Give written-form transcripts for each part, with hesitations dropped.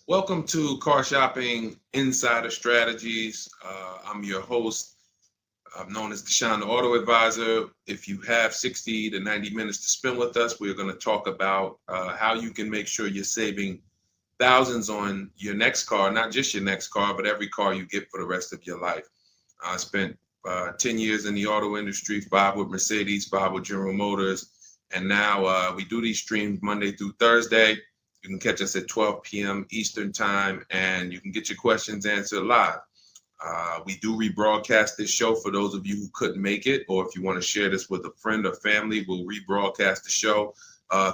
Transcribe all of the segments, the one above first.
Welcome to Car Shopping Insider Strategies. I'm your host. I'm known as Deshone the Auto Advisor. If you have 60 to 90 minutes to spend with us, we're going to talk about how you can make sure you're saving thousands on your next car, not just your next car, but every car you get for the rest of your life. I spent 10 years in the auto industry, 5 with Mercedes, 5 with General Motors, and now we do these streams Monday through Thursday. You can catch us at 12 p.m. Eastern time, and you can get your questions answered live. We do rebroadcast this show for those of you who couldn't make it, or if you want to share this with a friend or family, we'll rebroadcast the show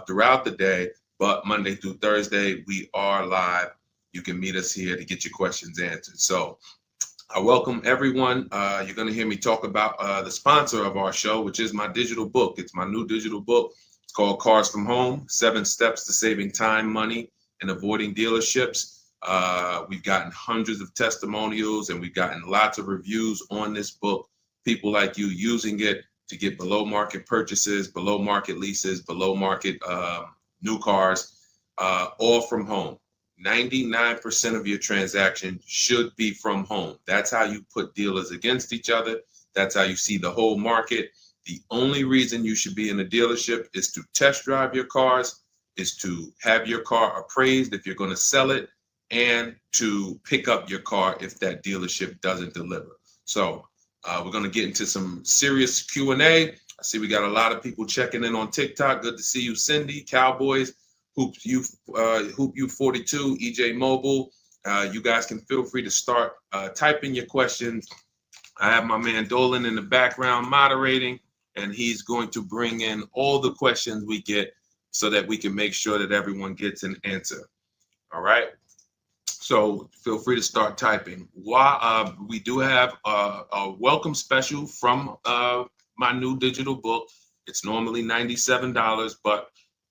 throughout the day. But Monday through Thursday, we are live. You can meet us here to get your questions answered. So I welcome everyone. You're going to hear me talk about the sponsor of our show, which is my digital book. It's my new digital book. It's called Cars from Home, 7 Steps to Saving Time, Money, and Avoiding Dealerships. We've gotten hundreds of testimonials and we've gotten lots of reviews on this book. People like you using it to get below market purchases, below market leases, below market new cars, all from home. 99% of your transaction should be from home. That's how you put dealers against each other. That's how you see the whole market. The only reason you should be in a dealership is to test drive your cars, is to have your car appraised if you're going to sell it, and to pick up your car if that dealership doesn't deliver. So we're going to get into some serious Q&A. I see we got a lot of people checking in on TikTok. Good to see you, Cindy, Cowboys, Hoop you 42, EJ Mobile. You guys can feel free to start typing your questions. I have my man Dolan in the background moderating, and he's going to bring in all the questions we get so that we can make sure that everyone gets an answer. All right. So feel free to start typing. We do have a welcome special from my new digital book. It's normally $97, but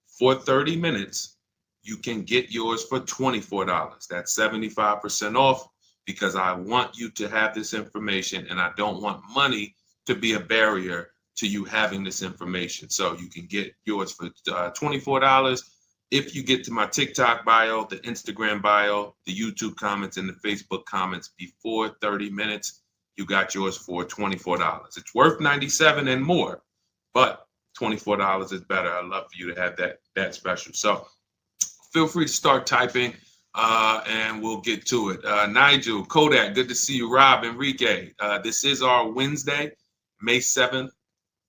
for 30 minutes, you can get yours for $24. That's 75% off because I want you to have this information and I don't want money to be a barrier to you having this information. So you can get yours for $24. If you get to my TikTok bio, the Instagram bio, the YouTube comments, and the Facebook comments before 30 minutes, you got yours for $24. It's worth $97 and more, but $24 is better. I'd love for you to have that special. So feel free to start typing and we'll get to it. Nigel, Kodak, good to see you. Rob, Enrique, this is our Wednesday, May 7th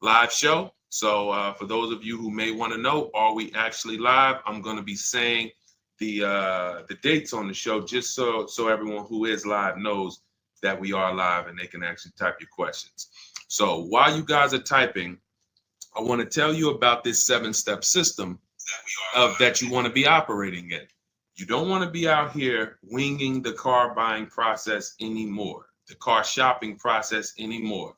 live show. So for those of you who may want to know, are we actually live? I'm going to be saying the dates on the show just so everyone who is live knows that we are live and they can actually type your questions. So while you guys are typing, I want to tell you about this 7-step system that you want to be operating in. You don't want to be out here winging the car buying process anymore, the car shopping process anymore.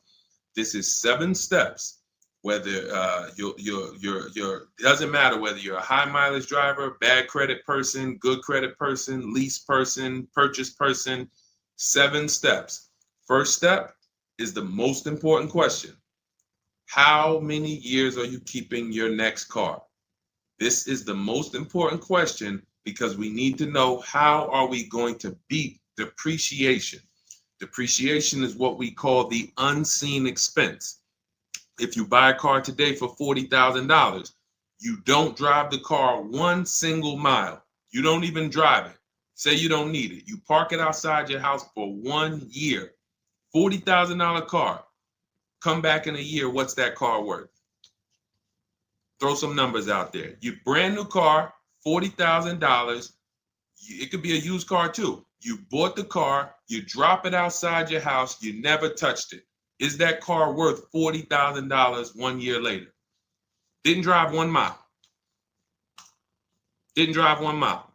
This is 7 steps. Whether it doesn't matter whether you're a high mileage driver, bad credit person, good credit person, lease person, purchase person. 7 steps. First step is the most important question. How many years are you keeping your next car? This is the most important question because we need to know how are we going to beat depreciation. Depreciation is what we call the unseen expense. If you buy a car today for $40,000, you don't drive the car one single mile. You don't even drive it. Say you don't need it. You park it outside your house for 1 year. $40,000 car. Come back in a year, what's that car worth? Throw some numbers out there. Your brand new car, $40,000. It could be a used car too. You bought the car, you drop it outside your house, you never touched it. Is that car worth $40,000 1 year later? Didn't drive 1 mile. Didn't drive 1 mile.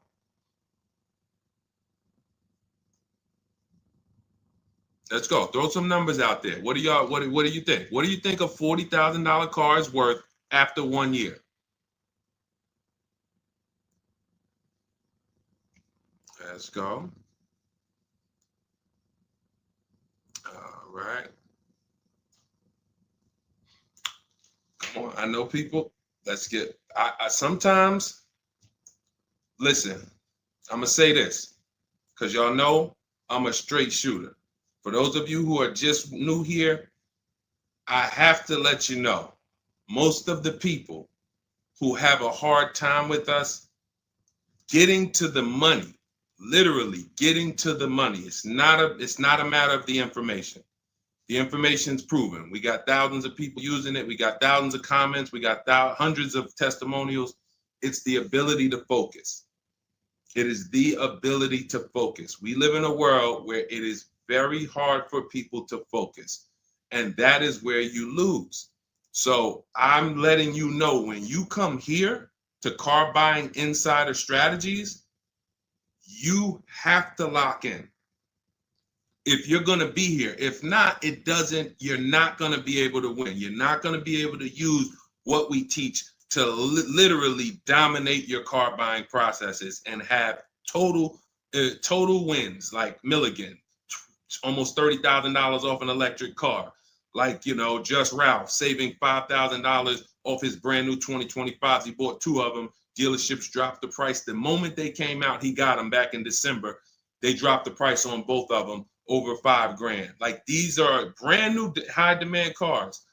Let's go. Throw some numbers out there. What do you think? What do you think a $40,000 car is worth after 1 year? Let's go. All right. Come on. I know people. Let's get. I sometimes listen. I'm going to say this because y'all know I'm a straight shooter. For those of you who are just new here, I have to let you know, most of the people who have a hard time with us getting to the money, literally getting to the money. It's not a matter of the information. The information's proven. We got thousands of people using it. We got thousands of comments. We got hundreds of testimonials. It's the ability to focus. It is the ability to focus. We live in a world where it is very hard for people to focus, and that is where you lose. So I'm letting you know, when you come here to Car Buying Insider Strategies, you have to lock in. If you're going to be here, if not, you're not going to be able to win. You're not going to be able to use what we teach to literally dominate your car buying processes and have total wins, like Milligan, almost $30,000 off an electric car. Like, Just Ralph saving $5,000 off his brand new 2025s. He bought 2 of them. Dealerships dropped the price. The moment they came out, he got them back in December. They dropped the price on both of them over $5,000. Like, these are brand new high demand cars.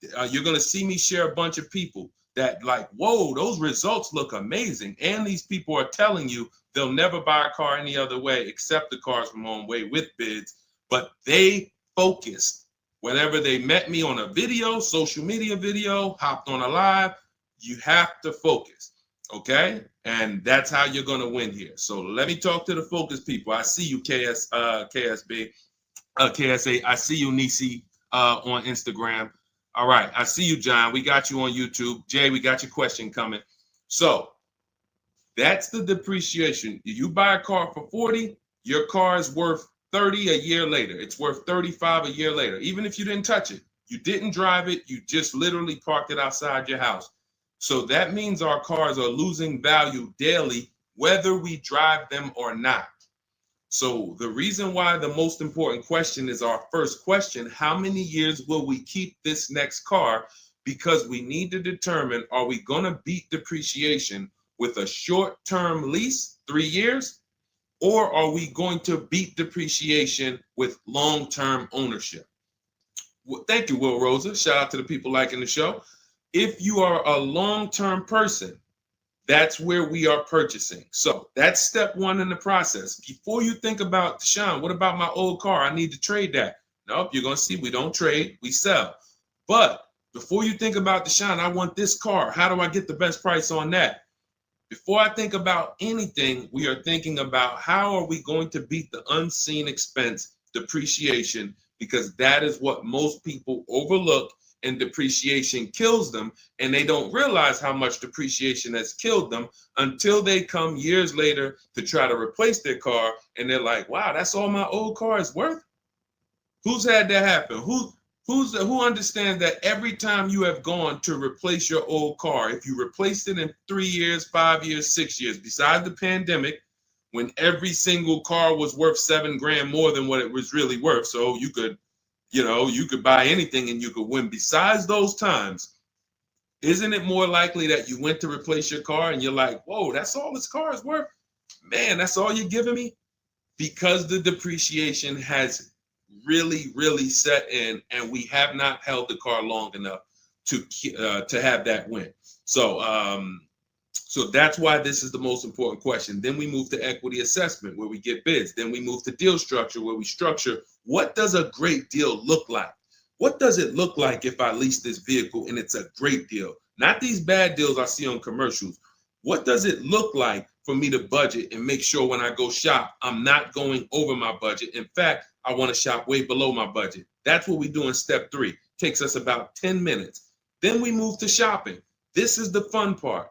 You're going to see me share a bunch of people that like, whoa, those results look amazing. And these people are telling you they'll never buy a car any other way except the Cars from Home way with bids. But they focused. Whenever they met me on a video, social media video, hopped on a live, you have to focus, okay? And that's how you're going to win here. So let me talk to the focus people. I see you, KSA. I see you, Nisi, on Instagram. All right, I see you, John. We got you on YouTube. Jay, we got your question coming. So that's the depreciation. You buy a car for 40, your car is worth 30 a year later. It's worth 35 a year later. Even if you didn't touch it, you didn't drive it, you just literally parked it outside your house. So that means our cars are losing value daily, whether we drive them or not. So the reason why the most important question is our first question: how many years will we keep this next car? Because we need to determine, are we going to beat depreciation with a short-term lease, 3 years? Or are we going to beat depreciation with long-term ownership? Well, thank you, Will Rosa. Shout out to the people liking the show. If you are a long-term person, that's where we are purchasing. So that's step 1 in the process. Before you think about, Deshaun, what about my old car? I need to trade that. Nope, you're going to see we don't trade, we sell. But before you think about, Deshaun, I want this car. How do I get the best price on that? Before I think about anything, we are thinking about how are we going to beat the unseen expense, depreciation, because that is what most people overlook, and depreciation kills them, and they don't realize how much depreciation has killed them until they come years later to try to replace their car, and they're like, wow, that's all my old car is worth? Who's had that happen? Who understands that every time you have gone to replace your old car, if you replaced it in 3 years, 5 years, 6 years, besides the pandemic, when every single car was worth $7,000 more than what it was really worth, so you could buy anything and you could win. Besides those times, isn't it more likely that you went to replace your car and you're like, whoa, that's all this car is worth? Man, that's all you're giving me? Because the depreciation has really set in, and we have not held the car long enough to have that win. So that's why this is the most important question. Then we move to equity assessment, where we get bids. Then we move to deal structure, where we structure, what does a great deal look like? What does it look like if I lease this vehicle and it's a great deal? Not these bad deals I see on commercials. What does it look like for me to budget and make sure when I go shop, I'm not going over my budget? In fact, I want to shop way below my budget. That's what we do in step 3. Takes us about 10 minutes. Then we move to shopping. This is the fun part.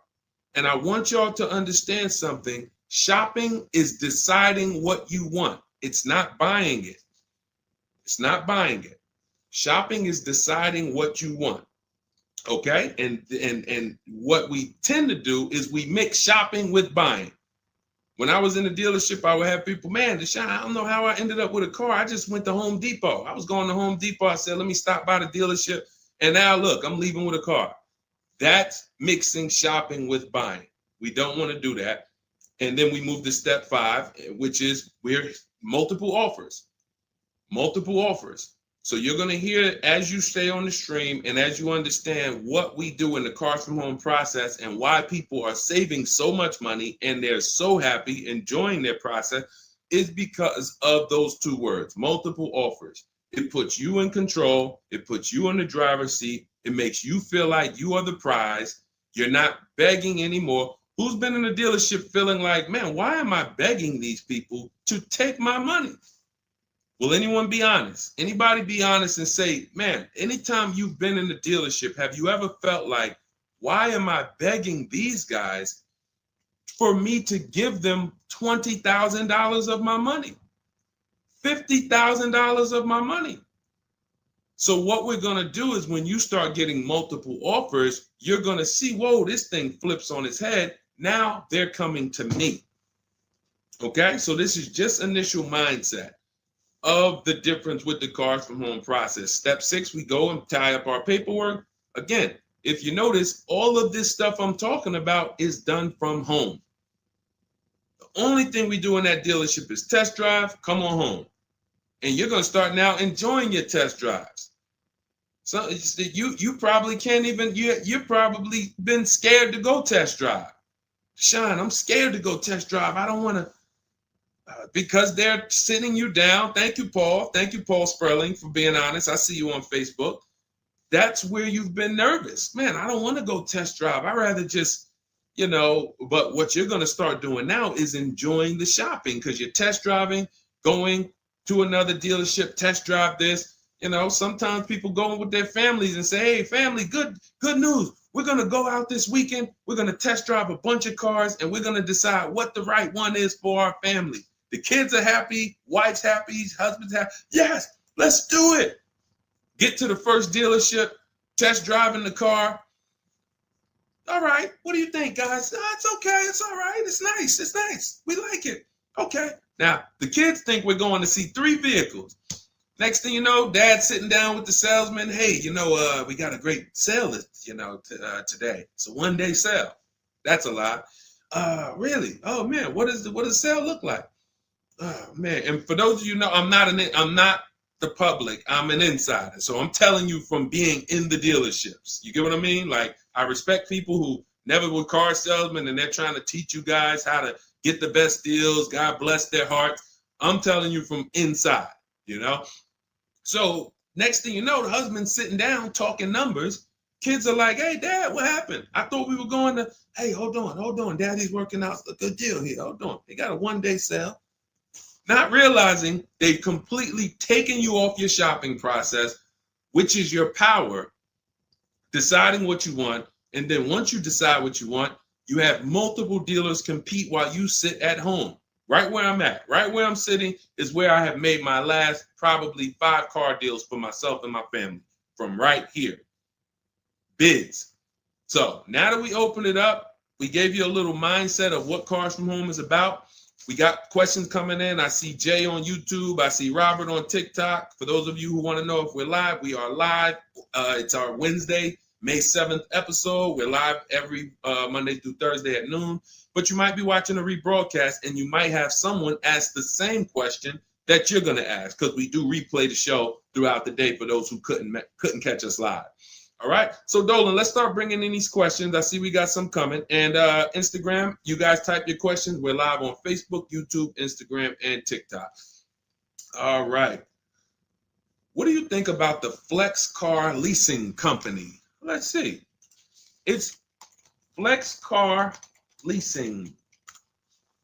And I want y'all to understand something. Shopping is deciding what you want. It's not buying it. It's not buying it. Shopping is deciding what you want. Okay? And what we tend to do is we mix shopping with buying. When I was in the dealership, I would have people, man, Deshaun, I don't know how I ended up with a car. I just went to Home Depot. I was going to Home Depot. I said, let me stop by the dealership. And now look, I'm leaving with a car. That's mixing shopping with buying. We don't want to do that. And then we move to step 5, which is we're multiple offers. Multiple offers. So you're going to hear as you stay on the stream and as you understand what we do in the Cars from Home process and why people are saving so much money and they're so happy enjoying their process is because of those 2 words, multiple offers. It puts you in control. It puts you in the driver's seat. It makes you feel like you are the prize. You're not begging anymore. Who's been in a dealership feeling like, man, why am I begging these people to take my money? Will anyone be honest? Anybody be honest and say, man, anytime you've been in the dealership, have you ever felt like, why am I begging these guys for me to give them $20,000 of my money? $50,000 of my money. So what we're going to do is when you start getting multiple offers, you're going to see, whoa, this thing flips on its head. Now they're coming to me. Okay, so this is just initial mindset of the difference with the Cars from Home process. Step 6, we go and tie up our paperwork. Again, if you notice, all of this stuff I'm talking about is done from home. The only thing we do in that dealership is test drive, come on home. And you're going to start now enjoying your test drives. So you probably can't even, you've probably been scared to go test drive. Sean, I'm scared to go test drive. I don't want to, because they're sitting you down. Thank you, Paul. Thank you, Paul Sperling, for being honest. I see you on Facebook. That's where you've been nervous. Man, I don't want to go test drive. I'd rather just, but what you're going to start doing now is enjoying the shopping because you're test driving, going to another dealership, test drive this. Sometimes people go with their families and say, hey, family, good news. We're going to go out this weekend. We're going to test drive a bunch of cars and we're going to decide what the right one is for our family. The kids are happy, wife's happy, husband's happy. Yes, let's do it. Get to the first dealership, test driving the car. All right, what do you think, guys? Oh, it's okay, it's all right, it's nice, we like it. Okay, now the kids think we're going to see 3 vehicles. Next thing you know, Dad's sitting down with the salesman. Hey, we got a great sale, today. It's a 1-day sale. That's a lie. Really? Oh man, what does the sale look like? Oh man, and for those of you know, I'm not the public. I'm an insider, so I'm telling you from being in the dealerships. You get what I mean? Like I respect people who never were car salesmen and they're trying to teach you guys how to get the best deals. God bless their hearts. I'm telling you from inside. So next thing you know, the husband's sitting down talking numbers. Kids are like, hey, Dad, what happened? I thought we were going to, hey, hold on. Daddy's working out a good deal here. Hold on. They got a 1-day sale. Not realizing they've completely taken you off your shopping process, which is your power, deciding what you want. And then once you decide what you want, you have multiple dealers compete while you sit at home. Right where I'm at, right where I'm sitting is where I have made my last probably 5 car deals for myself and my family from right here. Bids. So now that we open it up, we gave you a little mindset of what Cars from Home is about. We got questions coming in. I see Jay on YouTube. I see Robert on TikTok. For those of you who want to know if we're live, we are live. It's our Wednesday, May 7th episode. We're live every Monday through Thursday at noon. But you might be watching a rebroadcast and you might have someone ask the same question that you're going to ask because we do replay the show throughout the day for those who couldn't catch us live. All right. So Dolan, let's start bringing in these questions. I see we got some coming. And Instagram, you guys type your questions. We're live on Facebook, YouTube, Instagram, and TikTok. All right. What do you think about the Flex Car Leasing Company? Let's see. It's Flex Car Leasing.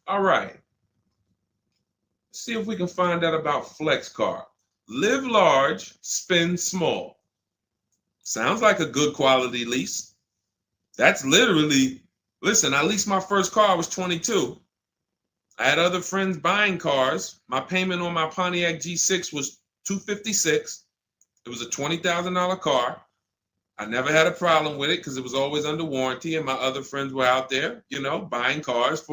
All right. Let's see if we can find out about Flex Car. Live large, spend small. Sounds like a good quality lease. That's literally, listen, I leased my first car, I was 22. I had other friends buying cars. My payment on my Pontiac G6 was $256. It was a $20,000 car. I never had a problem with it because it was always under warranty and my other friends were out there, buying cars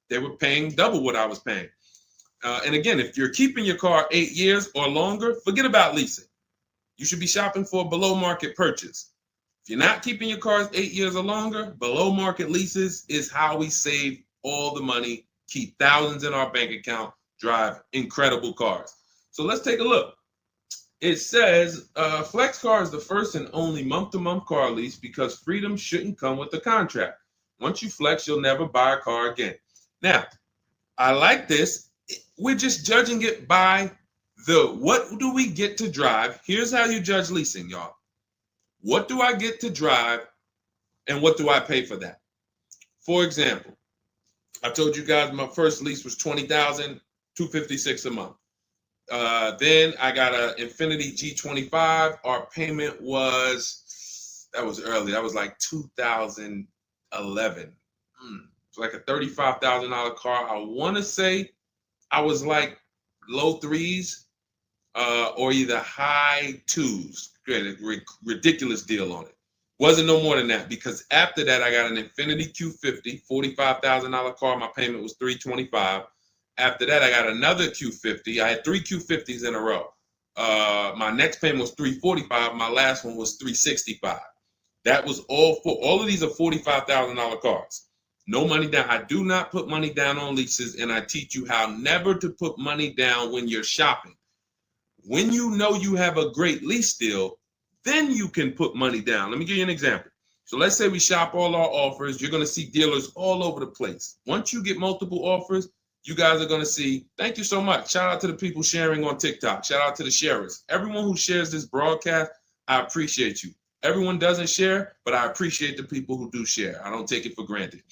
they were paying double what I was paying. And again, if you're keeping your car 8 years or longer, forget about leasing. You should be shopping for a below market purchase. If you're not keeping your cars 8 years or longer, below market leases is how we save all the money keep thousands in our bank account, drive incredible cars. So let's take a look. It says Flex Car is the first and only month-to-month car lease because freedom shouldn't come with a contract. Once you flex, you'll never buy a car again. Now, I like this. We're just judging it by what do we get to drive? Here's how you judge leasing, y'all. What do I get to drive and what do I pay for that? For example, I told you guys my first lease was $20,256 a month. Then I got an Infiniti G25. Our payment was, that was early. That was like 2011. It's like a $35,000 car. I want to say I was like low threes or either high twos. Ridiculous deal on it. Wasn't no more than that because after that I got an Infiniti Q50, $45,000 car. My payment was $325. After that I got another Q50. I had 3 Q50s in a row. My next payment was $345. My last one was $365. That was all of these are $45,000 cars. No money down. I do not put money down on leases, and I teach you how never to put money down when you're shopping. When you know you have a great lease deal, then you can put money down. Let me give you an example. So let's say we shop all our offers. You're going to see dealers all over the place. Once you get multiple offers, you guys are going to see, thank you so much. Shout out to the people sharing on TikTok. Shout out to the sharers. Everyone who shares this broadcast, I appreciate you. Everyone doesn't share, but I appreciate the people who do share. I don't take it for granted.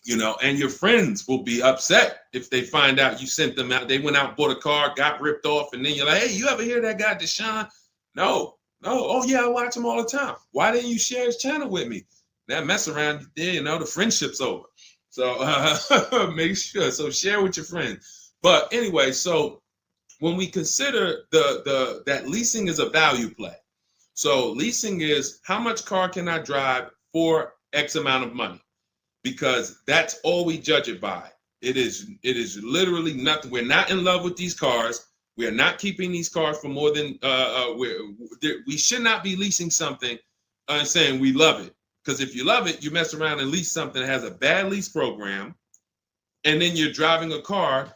You know, and your friends will be upset if they find out you sent them out. They went out, bought a car, got ripped off, and then you're like, hey, you ever hear that guy, Deshone? No. Oh, yeah, I watch him all the time. Why didn't you share his channel with me? That mess around, you know, the friendship's over. So make sure. So share with your friends. But anyway, so when we consider that leasing is a value play. So leasing is how much car can I drive for X amount of money? Because that's all we judge it by. It is literally nothing. We're not in love with these cars. We are not keeping these cars for more than we should not be leasing something and saying we love it. Because if you love it, you mess around and lease something that has a bad lease program, and then you're driving a car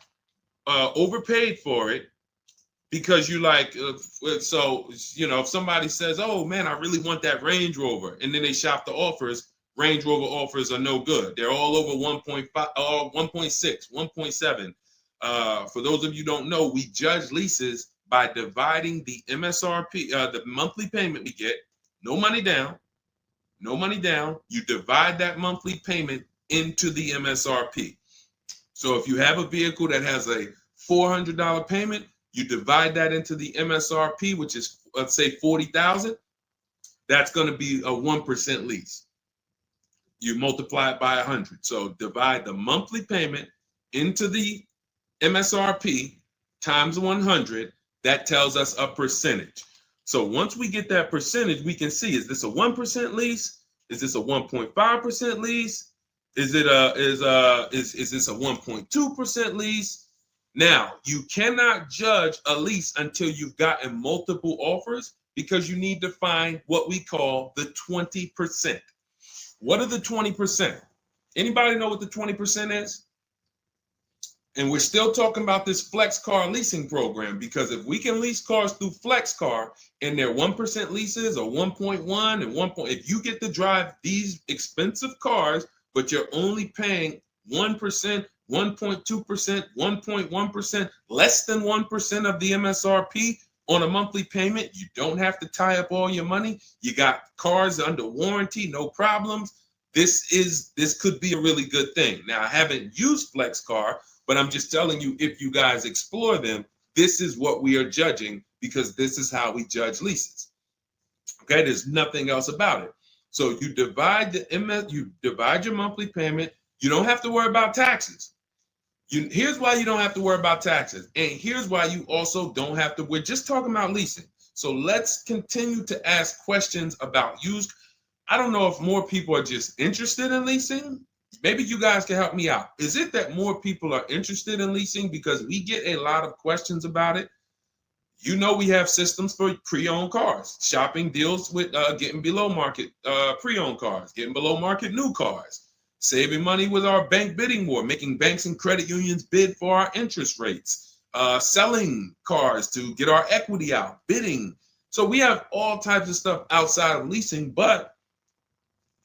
overpaid for it because you like. So you know, if somebody says, "Oh man, I really want that Range Rover," and then they shop the offers. Range Rover offers are no good. They're all over 1.5, 1.6, 1.7. For those of you who don't know, we judge leases by dividing the MSRP, the monthly payment we get, no money down. You divide that monthly payment into the MSRP. So if you have a vehicle that has a $400 payment, you divide that into the MSRP, which is, let's say, $40,000. That's going to be a 1% lease. You multiply it by 100. So divide the monthly payment into the MSRP times 100. That tells us a percentage. So once we get that percentage, we can see, is this a 1% lease? Is this a 1.5% lease? Is this a 1.2% lease? Now, you cannot judge a lease until you've gotten multiple offers because you need to find what we call the 20%. What are the 20%? Anybody know what the 20% is? And we're still talking about this Flex Car leasing program because if we can lease cars through Flex Car and they're 1% leases or 1.1 and 1. If you get to drive these expensive cars, but you're only paying 1%, 1.2%, 1.1%, less than 1% of the MSRP on a monthly payment, you don't have to tie up all your money. You got cars under warranty, no problems. This could be a really good thing. Now, I haven't used Flex Car, but I'm just telling you, if you guys explore them, this is what we are judging because this is how we judge leases. Okay, there's nothing else about it. So you divide your monthly payment. You don't have to worry about taxes. Here's why you don't have to worry about taxes. And here's why you also don't have to. We're just talking about leasing. So let's continue to ask questions about used. I don't know if more people are just interested in leasing. Maybe you guys can help me out. Is it that more people are interested in leasing because we get a lot of questions about it? You know, we have systems for pre-owned cars. Shopping deals with getting below market pre-owned cars, getting below market new cars. saving money with our bank bidding war, making banks and credit unions bid for our interest rates, selling cars to get our equity out, bidding. So we have all types of stuff outside of leasing, but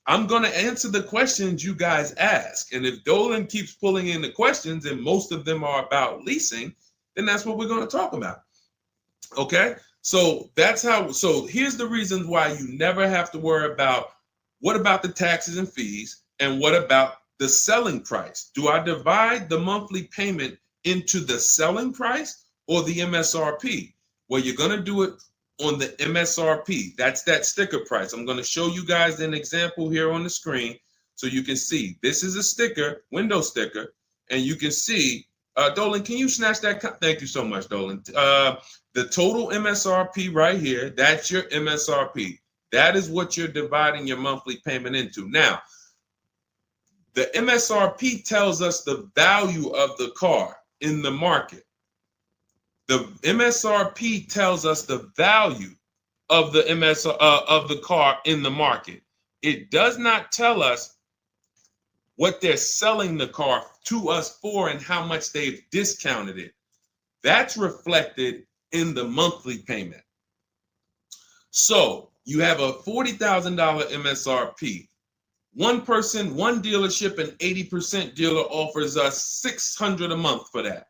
I'm going to answer the questions you guys ask. And if Dolan keeps pulling in the questions and most of them are about leasing, then that's what we're going to talk about. Okay? So so here's the reasons why you never have to worry about what about the taxes and fees and what about the selling price? Do I divide the monthly payment into the selling price or the MSRP? Well, you're going to do it on the MSRP. That's that sticker price. I'm going to show you guys an example here on the screen so you can see. This is a sticker, window sticker, and you can see, Dolan, can you snatch that? Thank you so much, Dolan. The total MSRP right here, that's your MSRP. That is what you're dividing your monthly payment into. Now, the MSRP tells us the value of the car in the market. The MSRP tells us the value of the of the car in the market. It does not tell us what they're selling the car to us for and how much they've discounted it. That's reflected in the monthly payment. So you have a $40,000 MSRP. One person, one dealership, an 80% dealer offers us $600 a month for that.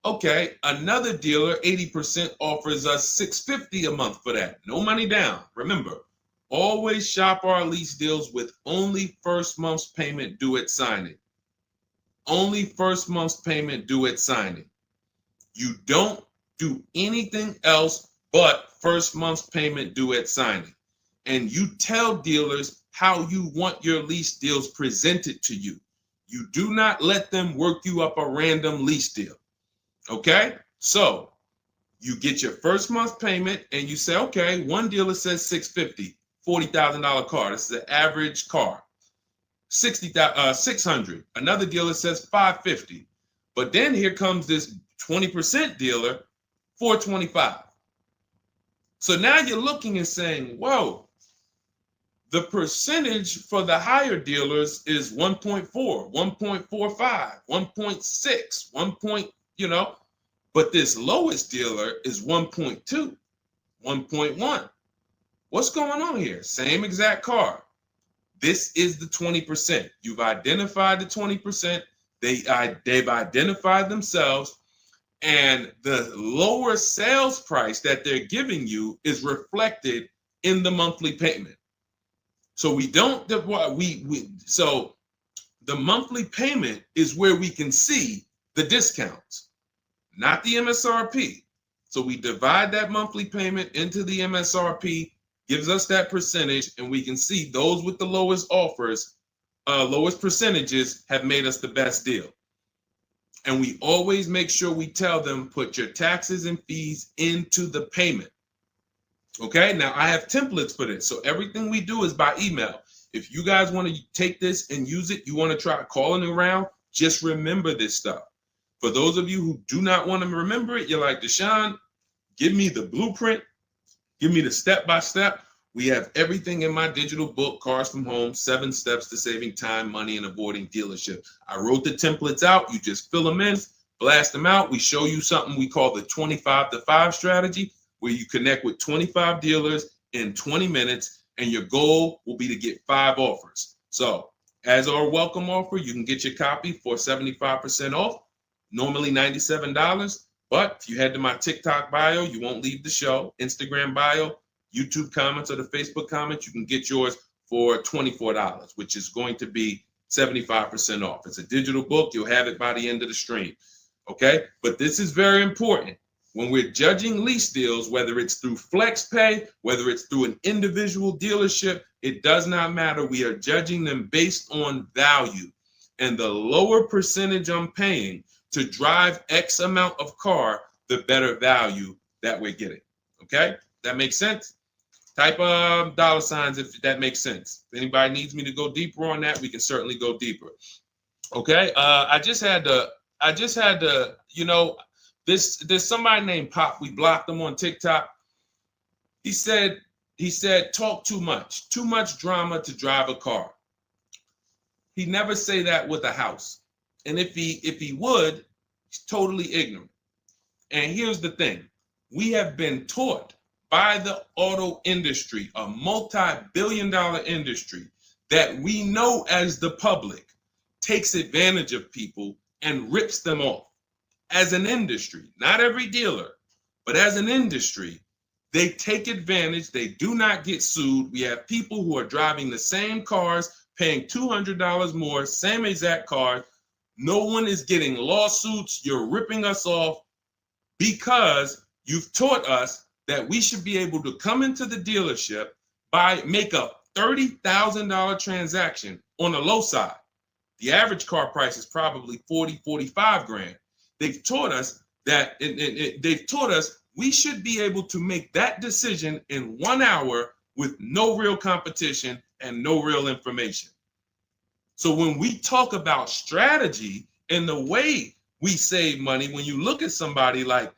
Okay, another dealer, 80%, offers us $650 a month for that. No money down. Remember, always shop our lease deals with only first month's payment due at signing. Only first month's payment due at signing. You don't do anything else but first month's payment due at signing. And you tell dealers how you want your lease deals presented to you. You do not let them work you up a random lease deal. Okay, so you get your first month payment and you say, okay, one dealer says $650, $40,000 car. This is an average car. $600. Another dealer says $550. But then here comes this 20% dealer, $425. So now you're looking and saying, whoa, the percentage for the higher dealers is 1.4, 1.45, 1.6, but this lowest dealer is 1.2, 1.1. What's going on here? Same exact car. This is the 20%. You've identified the 20%. They've identified themselves, and the lower sales price that they're giving you is reflected in the monthly payment. So so the monthly payment is where we can see the discounts, not the MSRP. So we divide that monthly payment into the MSRP, gives us that percentage, and we can see those with the lowest offers, lowest percentages have made us the best deal. And we always make sure we tell them, put your taxes and fees into the payment. Okay, now I have templates for this. So everything we do is by email. If you guys want to take this and use it, you want to try calling around, just remember this stuff. For those of you who do not want to remember it, you're like, Deshone, give me the blueprint, give me the step-by-step. We have everything in my digital book, Cars from Home, 7 Steps to Saving Time, Money, and Avoiding Dealership. I wrote the templates out. You just fill them in, blast them out. We show you something we call the 25-to-5 strategy, where you connect with 25 dealers in 20 minutes, and your goal will be to get 5 offers. So as our welcome offer, you can get your copy for 75% off, normally $97. But if you head to my TikTok bio, you won't leave the show, Instagram bio, YouTube comments, or the Facebook comments, you can get yours for $24, which is going to be 75% off. It's a digital book. You'll have it by the end of the stream. Okay? But this is very important. When we're judging lease deals, whether it's through FlexPay, whether it's through an individual dealership, it does not matter. We are judging them based on value. And the lower percentage I'm paying to drive X amount of car, the better value that we're getting. Okay? That makes sense? Type dollar signs if that makes sense. If anybody needs me to go deeper on that, we can certainly go deeper. Okay? I just had to, there's somebody named Pop. We blocked him on TikTok. He said, talk too much drama to drive a car. He never say that with a house. And if he would, he's totally ignorant. And here's the thing. We have been taught by the auto industry, a multi-billion-dollar industry, that we know as the public takes advantage of people and rips them off. As an industry, not every dealer, but as an industry, they take advantage. They do not get sued. We have people who are driving the same cars, paying $200 more, same exact car. No one is getting lawsuits. You're ripping us off because you've taught us that we should be able to come into the dealership, make a $30,000 transaction on the low side. The average car price is probably 40, 45 grand. They've taught us that they've taught us we should be able to make that decision in 1 hour with no real competition and no real information. So when we talk about strategy and the way we save money, when you look at somebody like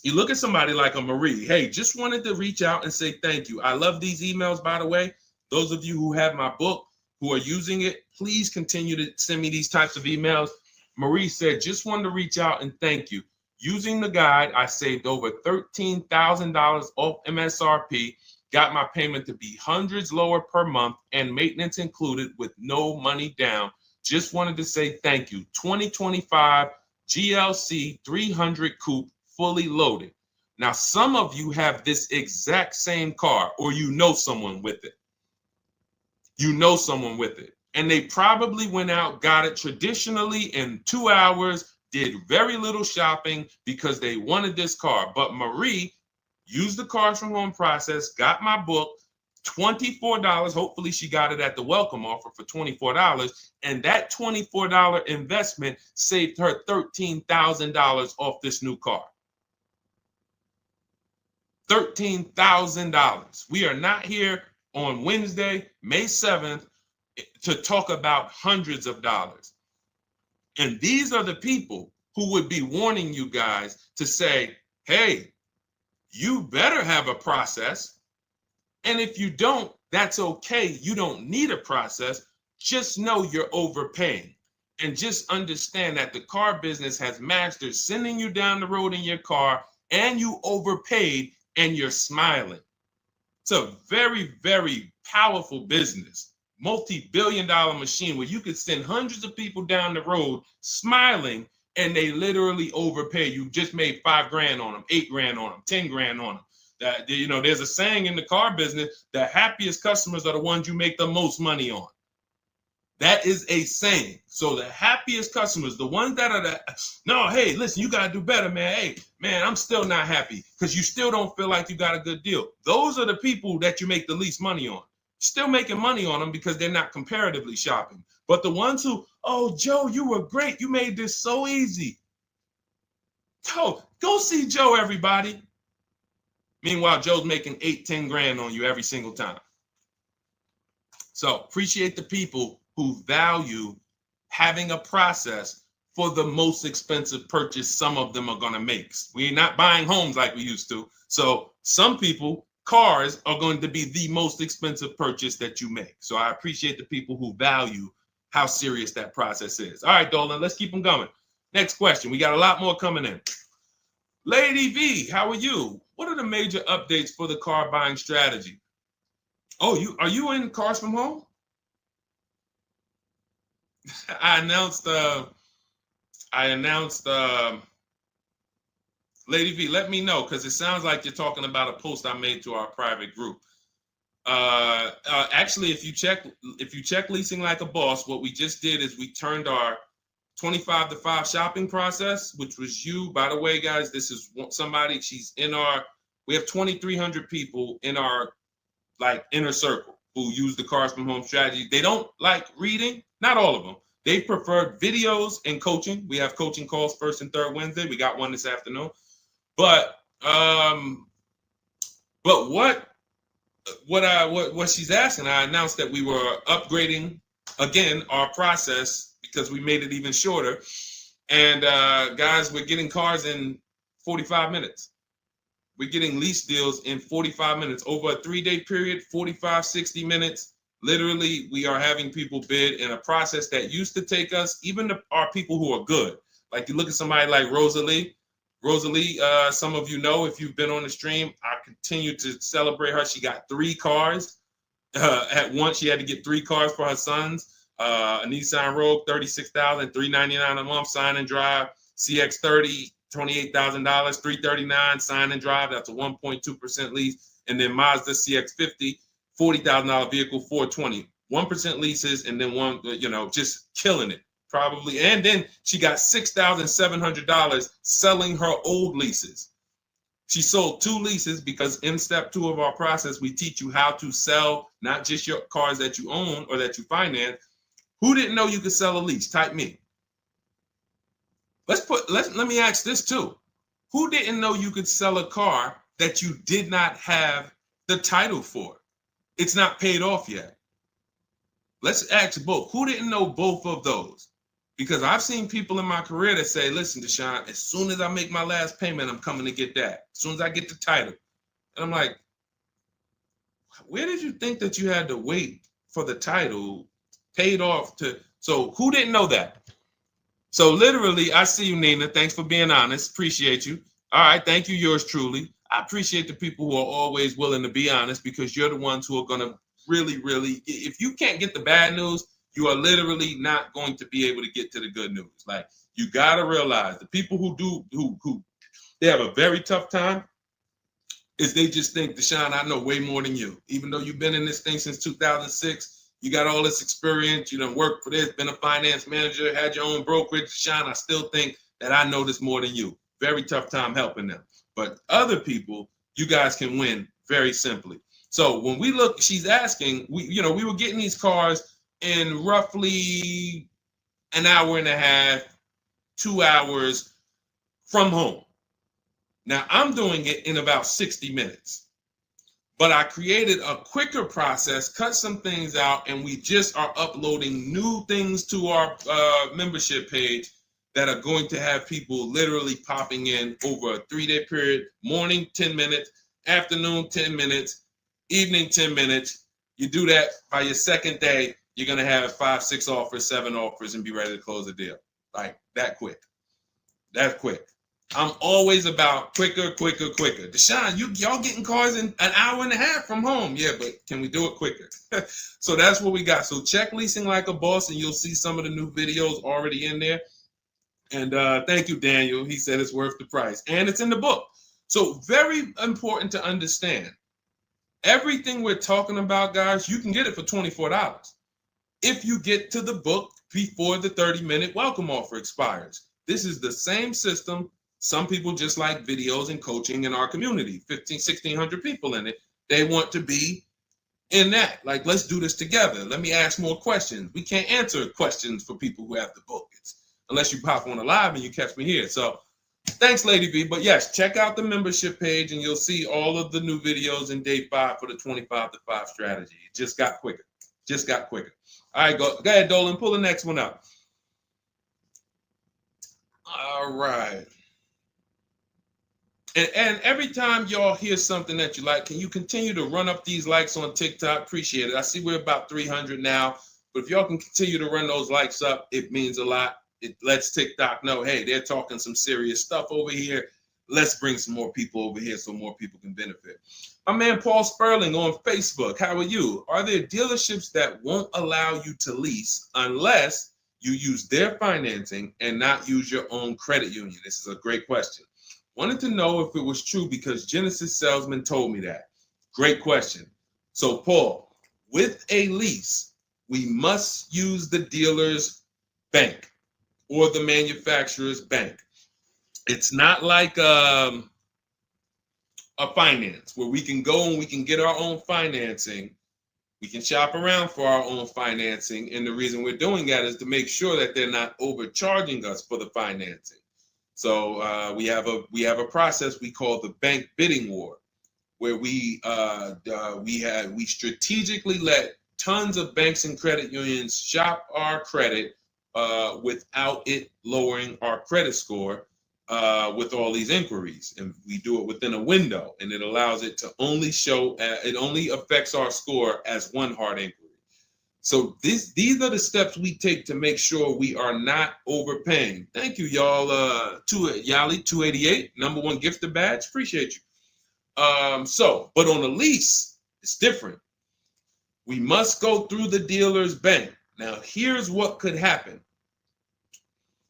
a Marie, hey, just wanted to reach out and say thank you. I love these emails, by the way. Those of you who have my book, who are using it, please continue to send me these types of emails. Marie said, just wanted to reach out and thank you. Using the guide, I saved over $13,000 off MSRP, got my payment to be hundreds lower per month and maintenance included with no money down. Just wanted to say thank you. 2025 GLC 300 coupe, fully loaded. Now, some of you have this exact same car, or you know someone with it. You know someone with it. And they probably went out, got it traditionally in 2 hours, did very little shopping because they wanted this car. But Marie used the cars from home process, got my book, $24. Hopefully she got it at the welcome offer for $24. And that $24 investment saved her $13,000 off this new car. $13,000. We are not here on Wednesday, May 7th, to talk about hundreds of dollars. And these are the people who would be warning you guys to say, hey, you better have a process. And if you don't, that's okay. You don't need a process. Just know you're overpaying. And just understand that the car business has mastered sending you down the road in your car and you overpaid and you're smiling. It's a very, very powerful business, multi-billion-dollar machine where you could send hundreds of people down the road smiling and they literally overpay. You just made $5 grand on them, $8 grand on them, 10 grand on them. That, you know, there's a saying in the car business, the happiest customers are the ones you make the most money on. That is a saying. So the happiest customers, the ones that are no, hey, listen, you got to do better, man. Hey, man, I'm still not happy because you still don't feel like you got a good deal. Those are the people that you make the least money on. Still making money on them because they're not comparatively shopping. But the ones who, oh, Joe, you were great. You made this so easy. Go see Joe, everybody. Meanwhile, Joe's making 8, 10 grand on you every single time. So appreciate the people who value having a process for the most expensive purchase some of them are going to make. We're not buying homes like we used to. So some people, cars are going to be the most expensive purchase that you make. So I appreciate the people who value how serious that process is. All right, Dolan, let's keep them going. Next question. We got a lot more coming in. Lady V, how are you? What are the major updates for the car buying strategy? Oh, are you in Cars from Home? I announced Lady V, let me know, because it sounds like you're talking about a post I made to our private group. Actually, if you check Leasing Like a Boss, what we just did is we turned our 25 to 5 shopping process, which was you. By the way, guys, this is somebody, we have 2,300 people in our inner circle who use the Cars from Home strategy. They don't like reading, not all of them. They prefer videos and coaching. We have coaching calls first and third Wednesday. We got one this afternoon. But what she's asking, I announced that we were upgrading again our process because we made it even shorter. And guys, we're getting cars in 45 minutes. We're getting lease deals in 45 minutes over a 3-day period, 45, 60 minutes. Literally, we are having people bid in a process that used to take us, even our people who are good. Like you look at somebody like Rosalie. Rosalie, some of you know if you've been on the stream, I continue to celebrate her. She got 3 cars. At once, she had to get 3 cars for her sons. A Nissan Rogue, $36,000, $399 a month, sign and drive. CX-30, $28,000, $339 sign and drive. That's a 1.2% lease. And then Mazda CX-50, $40,000 vehicle, $420. 1% leases, and then one, just killing it. Probably. And then she got $6,700 selling her old leases. She sold 2 leases because in step 2 of our process, we teach you how to sell not just your cars that you own or that you finance. Who didn't know you could sell a lease? Type me. Let me ask this too. Who didn't know you could sell a car that you did not have the title for? It's not paid off yet. Let's ask both. Who didn't know both of those? Because I've seen people in my career that say, listen, Deshone, as soon as I make my last payment, I'm coming to get that. As soon as I get the title. And I'm like, where did you think that you had to wait for the title paid off to? So who didn't know that? So literally, I see you, Nina. Thanks for being honest. Appreciate you. All right. Thank you, yours truly. I appreciate the people who are always willing to be honest, because you're the ones who are going to really, if you can't get the bad news, you are literally not going to be able to get to the good news. Like, you got to realize the people who they have a very tough time is they just think, Deshone, I know way more than you. Even though you've been in this thing since 2006, you got all this experience, you done worked for this, been a finance manager, had your own brokerage. Deshone, I still think that I know this more than you. Very tough time helping them. But other people, you guys can win very simply. So when we look, she's asking, we were getting these cars in roughly an hour and a half, 2 hours from home. Now I'm doing it in about 60 minutes, but I created a quicker process, cut some things out, and we just are uploading new things to our membership page that are going to have people literally popping in over a 3-day period. Morning, 10 minutes, afternoon, 10 minutes, evening, 10 minutes. You do that by your second day, you're going to have 5, 6 offers, 7 offers, and be ready to close the deal. Like that quick. That quick. I'm always about quicker. Deshone, y'all getting cars in an hour and a half from home. Yeah, but can we do it quicker? So that's what we got. So check Leasing Like a Boss, and you'll see some of the new videos already in there. And thank you, Daniel. He said it's worth the price. And it's in the book. So very important to understand. Everything we're talking about, guys, you can get it for $24 if you get to the book before the 30-minute welcome offer expires. This is the same system. Some people just like videos and coaching in our community, 1,600 people in it. They want to be in that. Like, let's do this together. Let me ask more questions. We can't answer questions for people who have the book. Unless you pop on a live and you catch me here. So thanks, Lady V. But yes, check out the membership page and you'll see all of the new videos in day 5 for the 25 to 5 strategy. It just got quicker. All right, go ahead, Dolan. Pull the next one up. All right. And every time y'all hear something that you like, can you continue to run up these likes on TikTok? Appreciate it. I see we're about 300 now. But if y'all can continue to run those likes up, it means a lot. It lets TikTok know, hey, they're talking some serious stuff over here. Let's bring some more people over here so more people can benefit. My man Paul Sperling on Facebook. How are you? Are there dealerships that won't allow you to lease unless you use their financing and not use your own credit union? This is a great question. Wanted to know if it was true because Genesis Salesman told me that. Great question. So Paul, with a lease, we must use the dealer's bank or the manufacturer's bank. It's not like a finance where we can go and we can get our own financing. We can shop around for our own financing. And the reason we're doing that is to make sure that they're not overcharging us for the financing. So we have a process we call the bank bidding war, where we strategically let tons of banks and credit unions shop our credit without it lowering our credit score with all these inquiries. And we do it within a window, and it allows it to only show, it only affects our score as one hard inquiry. So these are the steps we take to make sure we are not overpaying. Thank you, y'all. Yali 288, #1 gifted badge. Appreciate you. But on a lease, it's different. We must go through the dealer's bank. Now, here's what could happen.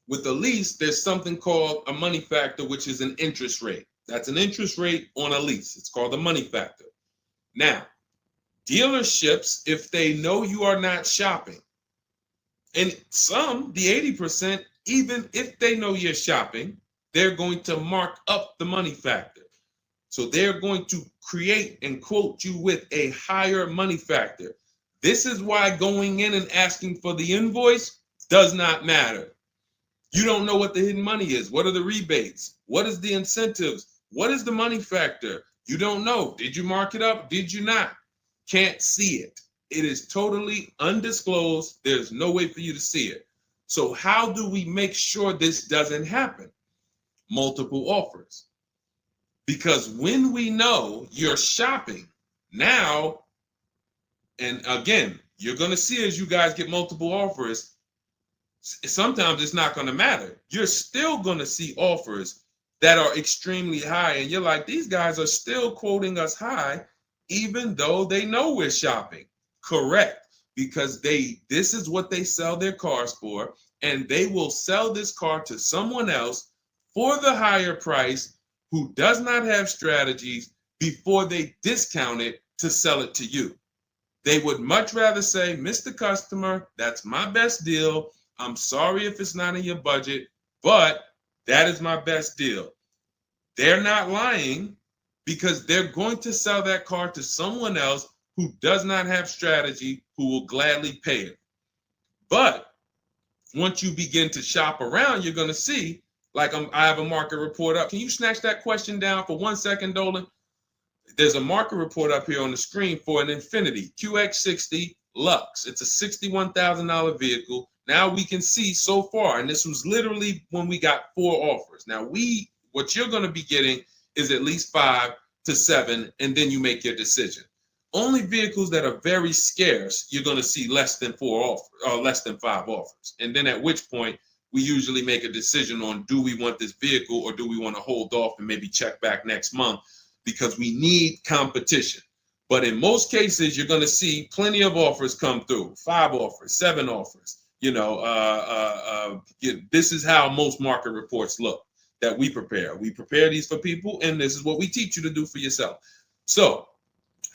With a lease, there's something called a money factor, which is an interest rate. That's an interest rate on a lease. It's called a money factor. Now, dealerships, if they know you are not shopping, and some, the 80%, even if they know you're shopping, they're going to mark up the money factor. So they're going to create and quote you with a higher money factor. This is why going in and asking for the invoice does not matter. You don't know what the hidden money is. What are the rebates? What is the incentives? What is the money factor? You don't know. Did you mark it up? Did you not? Can't see it. It is totally undisclosed. There's no way for you to see it. So how do we make sure this doesn't happen? Multiple offers. Because when we know you're shopping now, and again, you're going to see as you guys get multiple offers, sometimes it's not going to matter. You're still going to see offers that are extremely high. And you're like, these guys are still quoting us high, even though they know we're shopping. Correct. Because this is what they sell their cars for. And they will sell this car to someone else for the higher price who does not have strategies before they discount it to sell it to you. They would much rather say, Mr. Customer, that's my best deal. I'm sorry if it's not in your budget, but that is my best deal. They're not lying because they're going to sell that car to someone else who does not have strategy, who will gladly pay it. But once you begin to shop around, you're going to see, like I have a market report up. Can you snatch that question down for 1 second, Dolan? There's a market report up here on the screen for an Infiniti QX60 Lux. It's a $61,000 vehicle. Now we can see so far, and this was literally when we got 4 offers. Now what you're going to be getting is at least 5 to 7, and then you make your decision. Only vehicles that are very scarce, you're going to see less than 4 offers, or less than 5 offers. And then at which point, we usually make a decision on, do we want this vehicle or do we want to hold off and maybe check back next month, because we need competition. But in most cases, you're going to see plenty of offers come through, 5 offers, 7 offers. This is how most market reports look that we prepare. We prepare these for people, and this is what we teach you to do for yourself. So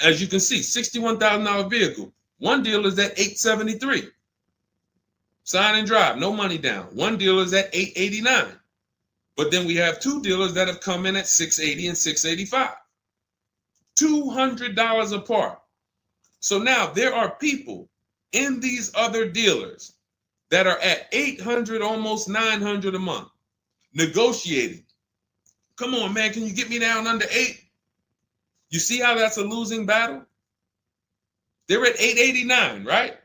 as you can see, $61,000 vehicle. One deal is at $873. Sign and drive, no money down. One dealer is at $889. But then we have 2 dealers that have come in at $680 and $685. $200 apart. So now there are people in these other dealers that are at $800, almost $900 a month, negotiating. Come on, man, can you get me down under 8? You see how that's a losing battle? They're at $889, right?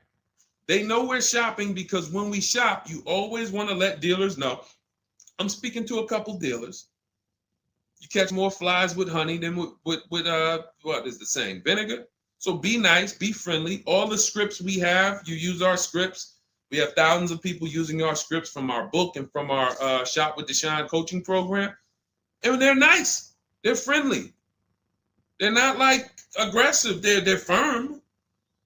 They know we're shopping, because when we shop, you always want to let dealers know. I'm speaking to a couple dealers. You catch more flies with honey than with what is the saying? Vinegar. So be nice, be friendly. All the scripts we have, you use our scripts. We have thousands of people using our scripts from our book and from our Shop with Deshone coaching program. And they're nice. They're friendly. They're not like aggressive. They're firm.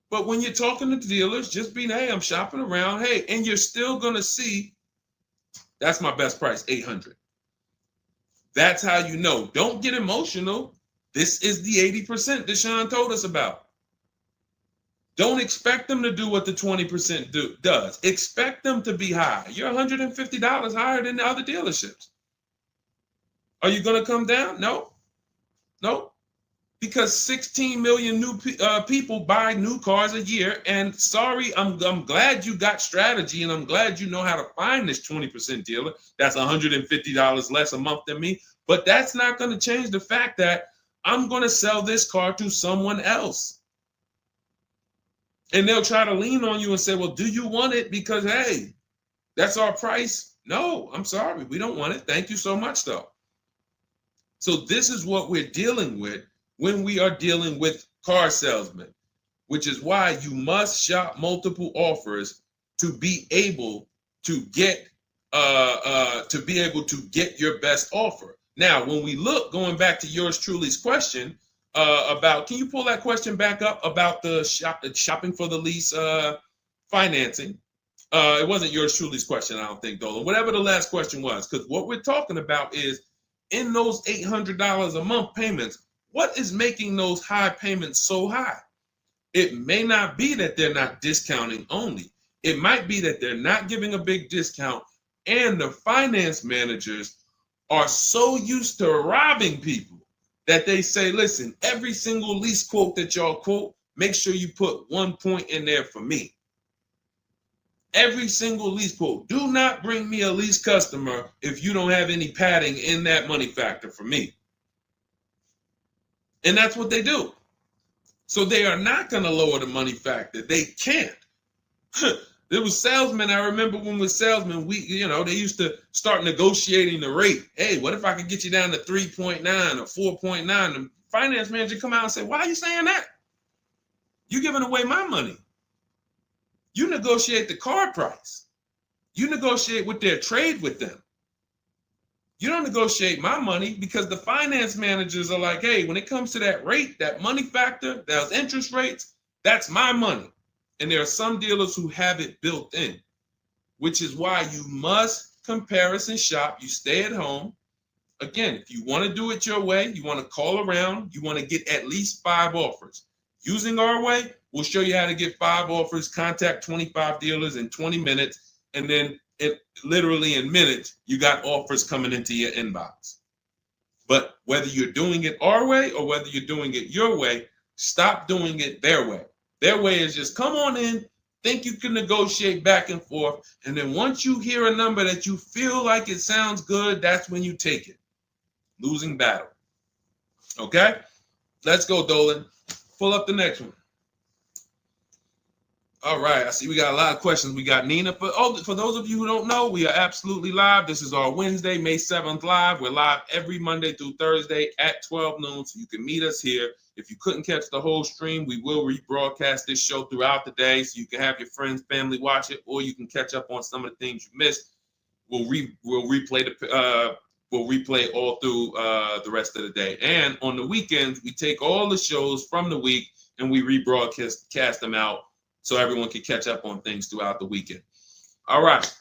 But when you're talking to dealers, just be, hey, I'm shopping around. Hey, and you're still going to see, that's my best price, $800. That's how you know. Don't get emotional. This is the 80% Deshone told us about. Don't expect them to do what the 20% does. Expect them to be high. You're $150 higher than the other dealerships. Are you going to come down? No. No. Because 16 million new people buy new cars a year. And sorry, I'm glad you got strategy, and I'm glad you know how to find this 20% dealer that's $150 less a month than me. But that's not going to change the fact that I'm going to sell this car to someone else. And they'll try to lean on you and say, well, do you want it? Because, hey, that's our price. No, I'm sorry. We don't want it. Thank you so much, though. So this is what we're dealing with when we are dealing with car salesmen. which is why you must shop multiple offers to be able to get your best offer. Now, when we look, going back to yours truly's question about, can you pull that question back up about the shopping for the lease financing? It wasn't yours truly's question, I don't think, Dolan. Whatever the last question was, because what we're talking about is in those $800 a month payments, what is making those high payments so high? It may not be that they're not discounting only. It might be that they're not giving a big discount, and the finance managers are so used to robbing people that they say, listen, every single lease quote that y'all quote, make sure you put 1 point in there for me. Every single lease quote. Do not bring me a lease customer if you don't have any padding in that money factor for me. And that's what they do. So they are not going to lower the money factor. They can't. There was salesmen. I remember when we were salesmen, they used to start negotiating the rate. Hey, what if I could get you down to 3.9 or 4.9? The finance manager come out and say, why are you saying that? You're giving away my money. You negotiate the car price. You negotiate with their trade with them. You don't negotiate my money, because the finance managers are like, hey, when it comes to that rate, that money factor, those interest rates, that's my money. And there are some dealers who have it built in, which is why you must comparison shop. You stay at home. Again, if you want to do it your way, you want to call around, you want to get at least 5 offers. Using our way, we'll show you how to get 5 offers, contact 25 dealers in 20 minutes, and then literally in minutes, you got offers coming into your inbox. But whether you're doing it our way or whether you're doing it your way, stop doing it their way. Their way is just come on in, think you can negotiate back and forth, and then once you hear a number that you feel like it sounds good, that's when you take it. Losing battle. Okay? Let's go, Dolan. Pull up the next one. All right, I see we got a lot of questions. We got Nina. For those of you who don't know, we are absolutely live. This is our Wednesday, May 7th live. We're live every Monday through Thursday at 12 noon, so you can meet us here. If you couldn't catch the whole stream, we will rebroadcast this show throughout the day, so you can have your friends, family watch it, or you can catch up on some of the things you missed. We'll replay all through the rest of the day. And on the weekends, we take all the shows from the week and we rebroadcast them out, so everyone can catch up on things throughout the weekend. All right.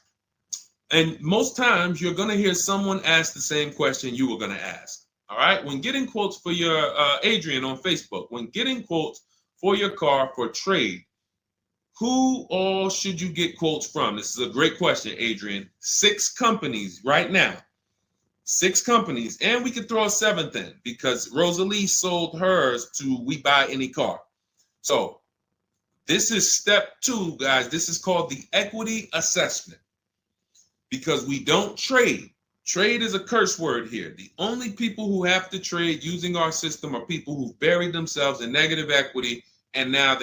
And most times you're going to hear someone ask the same question you were going to ask. All right. When getting quotes for your Adrian on Facebook, when getting quotes for your car for trade, who all should you get quotes from? This is a great question, Adrian. 6 companies right now. 6 companies. And we could throw a 7th in because Rosalie sold hers to We Buy Any Car. So this is step 2, guys. This is called the equity assessment, because we don't trade. Trade is a curse word here. The only people who have to trade using our system are people who've buried themselves in negative equity, and now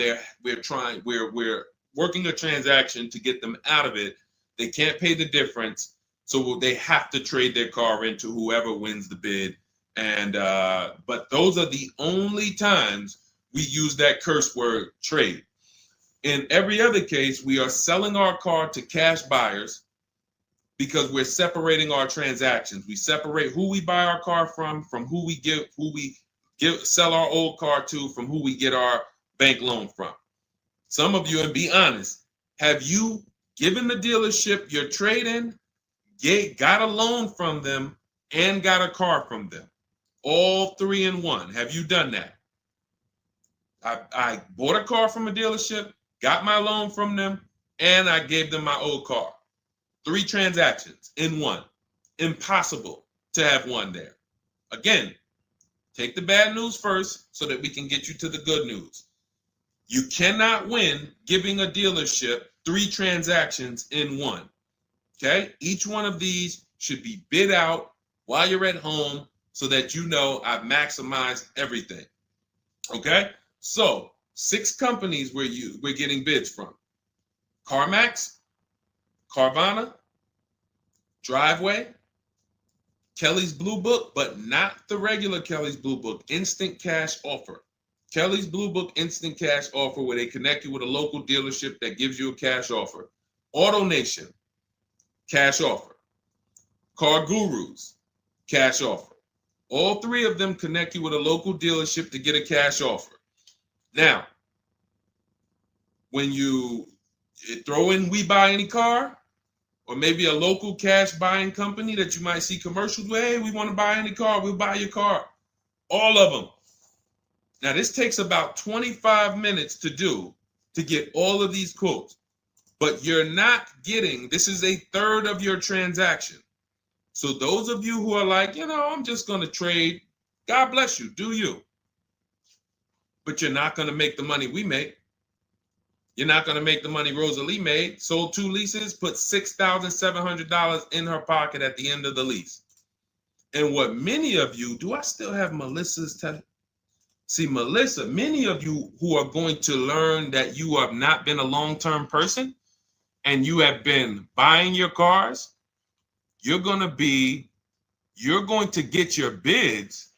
we're working a transaction to get them out of it. They can't pay the difference, so they have to trade their car into whoever wins the bid. And but those are the only times we use that curse word, trade. In every other case, we are selling our car to cash buyers because we're separating our transactions. We separate who we buy our car from who we sell our old car to, from who we get our bank loan from. Some of you, and be honest, have you given the dealership your trade-in, got a loan from them, and got a car from them? All 3 in 1. Have you done that? I bought a car from a dealership, got my loan from them, and I gave them my old car. 3 transactions in 1. Impossible to have 1 there. Again, take the bad news first so that we can get you to the good news. You cannot win giving a dealership 3 transactions in 1. Okay? Each one of these should be bid out while you're at home so that you know I've maximized everything. Okay? So 6 companies we're getting bids from: CarMax, Carvana, Driveway, Kelly's Blue Book, but not the regular Kelly's Blue Book, Instant Cash Offer. Kelly's Blue Book Instant Cash Offer, where they connect you with a local dealership that gives you a cash offer. Auto Nation, cash offer. Car Gurus, cash offer. All three of them connect you with a local dealership to get a cash offer. Now, when you throw in We Buy Any Car, or maybe a local cash buying company that you might see commercials with, hey, we want to buy any car, we'll buy your car. All of them. Now, this takes about 25 minutes to do to get all of these quotes, but you're not getting, this is a third of your transaction. So those of you who are like, I'm just going to trade, God bless you, do you. But you're not going to make the money we make. You're not going to make the money Rosalie made. Sold 2 leases, put $6,700 in her pocket at the end of the lease. And what many of you, do I still have Melissa's test? See, Melissa, many of you who are going to learn that you have not been a long-term person and you have been buying your cars, you're going to get your bids,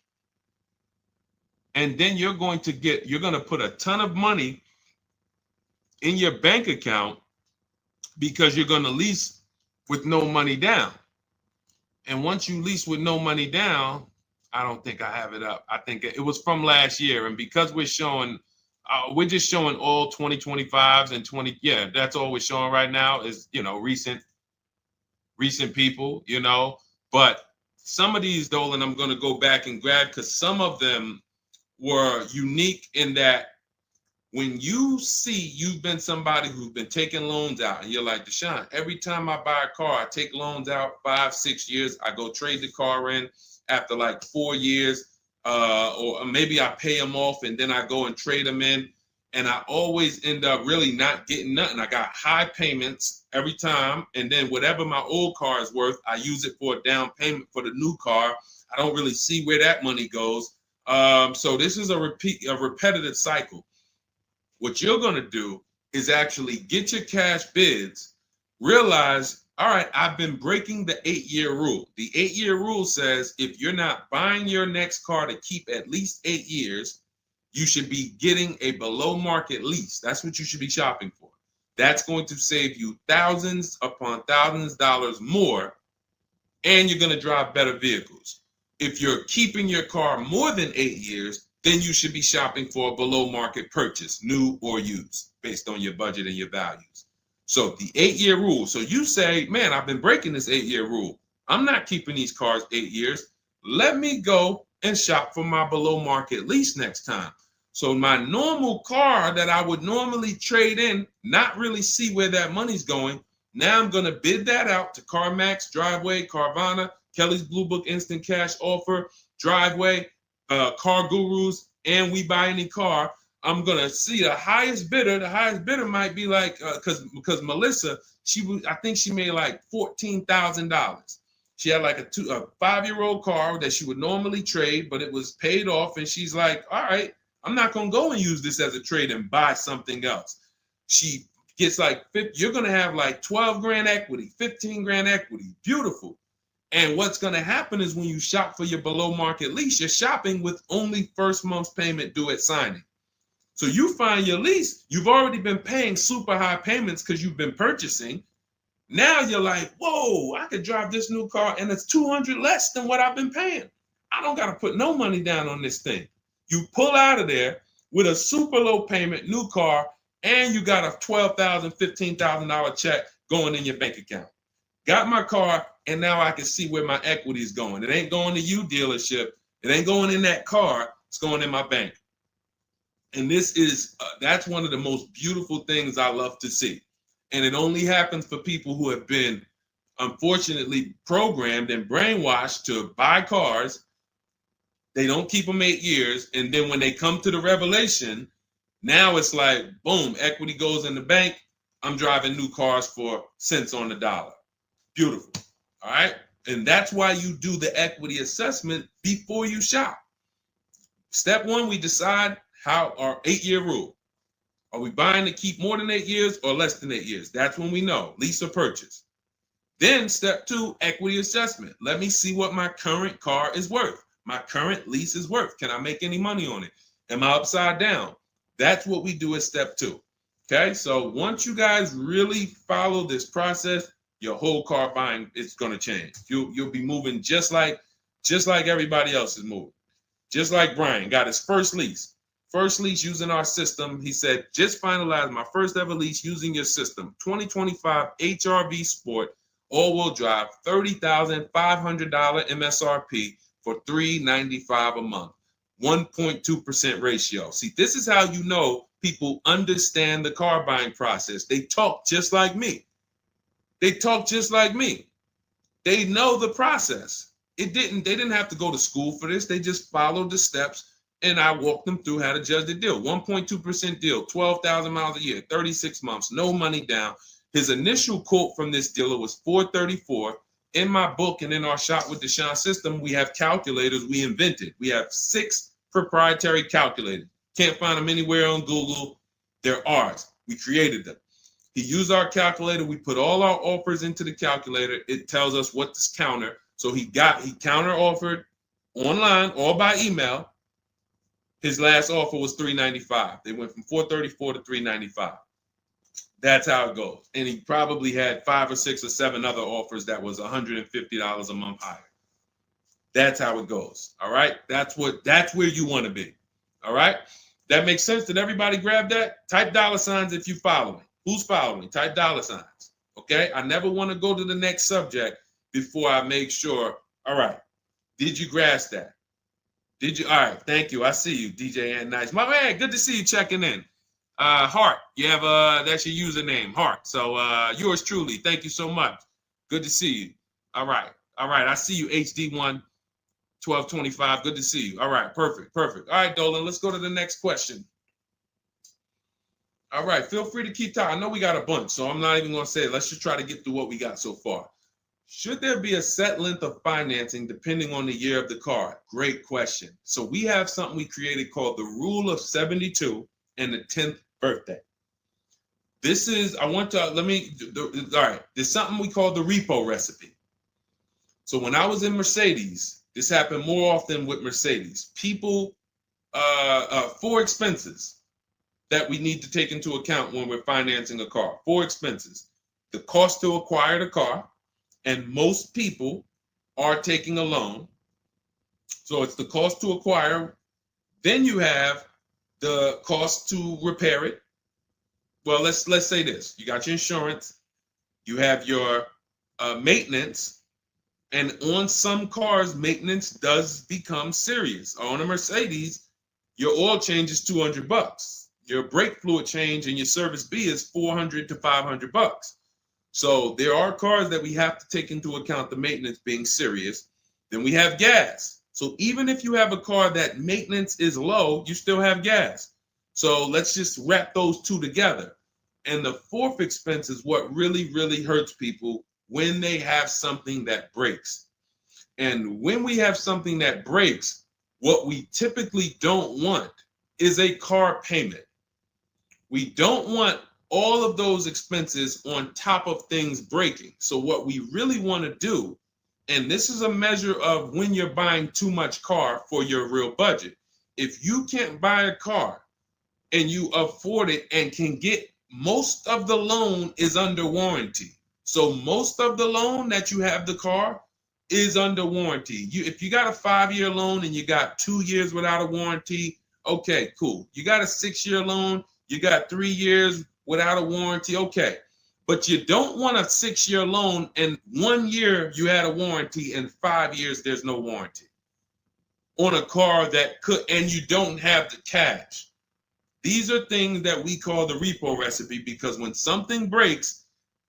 and then you're going to put a ton of money in your bank account because you're going to lease with no money down. And once you lease with no money down, I don't think I have it up. I think it was from last year. And because we're just showing all 2025s and 20. Yeah, that's all we're showing right now is, recent people, But some of these, Dolan, I'm going to go back and grab because some of them were unique in that when you see you've been somebody who's been taking loans out and you're like, Deshone, every time I buy a car, I take loans out 5-6 years. I go trade the car in after like 4 years, or maybe I pay them off and then I go and trade them in. And I always end up really not getting nothing. I got high payments every time. And then whatever my old car is worth, I use it for a down payment for the new car. I don't really see where that money goes. So this is a repetitive cycle. What you're going to do is actually get your cash bids, realize, all right, I've been breaking the 8-year rule. The 8-year rule says if you're not buying your next car to keep at least 8 years, you should be getting a below market lease. That's what you should be shopping for. That's going to save you thousands upon thousands of dollars more, and you're going to drive better vehicles. If you're keeping your car more than 8 years, then you should be shopping for a below market purchase, new or used, based on your budget and your values. So the 8-year rule. So you say, man, I've been breaking this 8-year rule. I'm not keeping these cars 8 years. Let me go and shop for my below market lease next time. So my normal car that I would normally trade in, not really see where that money's going. Now I'm going to bid that out to CarMax, Driveway, Carvana, Kelly's Blue Book Instant Cash Offer, Driveway, Car Gurus, and We Buy Any Car. I'm gonna see the highest bidder. The highest bidder might be like because Melissa, I think she made like $14,000. She had like a 5-year-old car that she would normally trade, but it was paid off, and she's like, all right, I'm not gonna go and use this as a trade and buy something else. She gets like you're gonna have like 12 grand equity, 15 grand equity, beautiful. And what's going to happen is when you shop for your below market lease, you're shopping with only first month's payment due at signing. So you find your lease, you've already been paying super high payments because you've been purchasing. Now you're like, whoa, I could drive this new car and it's $200 less than what I've been paying. I don't got to put no money down on this thing. You pull out of there with a super low payment new car, and you got a $12,000, $15,000 check going in your bank account. Got my car, and now I can see where my equity is going. It ain't going to you, dealership. It ain't going in that car. It's going in my bank. And this is, that's one of the most beautiful things I love to see. And it only happens for people who have been, unfortunately, programmed and brainwashed to buy cars. They don't keep them 8 years. And then when they come to the revelation, now it's like, boom, equity goes in the bank. I'm driving new cars for cents on the dollar. Beautiful. All right. And that's why you do the equity assessment before you shop. Step one, we decide how our 8-year rule. Are we buying to keep more than 8 years or less than 8 years? That's when we know, lease or purchase. Then step two, equity assessment. Let me see what my current car is worth. My current lease is worth. Can I make any money on it? Am I upside down? That's what we do at step 2. Okay, so once you guys really follow this process, your whole car buying is going to change. You'll be moving just like everybody else is moving. Just like Brian got his first lease. First lease using our system. He said, just finalized my first ever lease using your system. 2025 HRV Sport, all-wheel drive, $30,500 MSRP for $395 a month. 1.2% ratio. See, this is how you know people understand the car buying process. They talk just like me. They talk just like me. They know the process. They didn't have to go to school for this. They just followed the steps, and I walked them through how to judge the deal. 1.2% deal, 12,000 miles a year, 36 months, no money down. His initial quote from this dealer was $434. In my book and in our Shop with Deshone system, we have calculators we invented. We have 6 proprietary calculators. Can't find them anywhere on Google. They're ours. We created them. He used our calculator. We put all our offers into the calculator. It tells us what to counter. So he counter offered online or by email. His last offer was $395. They went from $434 to $395. That's how it goes. And he probably had 5 or 6 or 7 other offers that was $150 a month higher. That's how it goes. All right. That's where you want to be. All right. That makes sense. Did everybody grab that? Type $ if you follow me. Who's following? Type $. Okay. I never want to go to the next subject before I make sure. All right. Did you grasp that? Did you? All right. Thank you. I see you, DJ and Nice. My man, good to see you checking in. Hart, you have that's your username, Hart. So yours truly. Thank you so much. Good to see you. All right. I see you, HD1 1225. Good to see you. All right, perfect. All right, Dolan, let's go to the next question. All right, feel free to keep talking. I know we got a bunch, so I'm not even gonna say it. Let's just try to get through what we got so far. Should there be a set length of financing depending on the year of the car? Great question. So we have something we created called the Rule of 72 and the 10th birthday. This is, all right, there's something we call the repo recipe. So when I was in Mercedes, this happened more often with Mercedes. People, 4 expenses that we need to take into account when we're financing a car. 4 expenses. The cost to acquire the car, and most people are taking a loan. So it's the cost to acquire. Then you have the cost to repair it. Well, let's say this. You got your insurance. You have your maintenance. And on some cars, maintenance does become serious. On a Mercedes, your oil change is $200. Your brake fluid change and your service B is $400 to $500. So there are cars that we have to take into account the maintenance being serious. Then we have gas. So even if you have a car that maintenance is low, you still have gas. So let's just wrap those 2 together. And the 4th expense is what really, really hurts people when they have something that breaks. And when we have something that breaks, what we typically don't want is a car payment. We don't want all of those expenses on top of things breaking. So what we really want to do, and this is a measure of when you're buying too much car for your real budget. If you can't buy a car and you afford it and can get, most of the loan is under warranty. So most of the loan that you have the car is under warranty. If you got a 5-year loan and you got 2 years without a warranty, okay, cool. You got a 6-year loan, you got 3 years without a warranty, okay. But you don't want a 6-year loan and 1 year you had a warranty and 5 years there's no warranty on a car that could, and you don't have the cash. These are things that we call the repo recipe, because when something breaks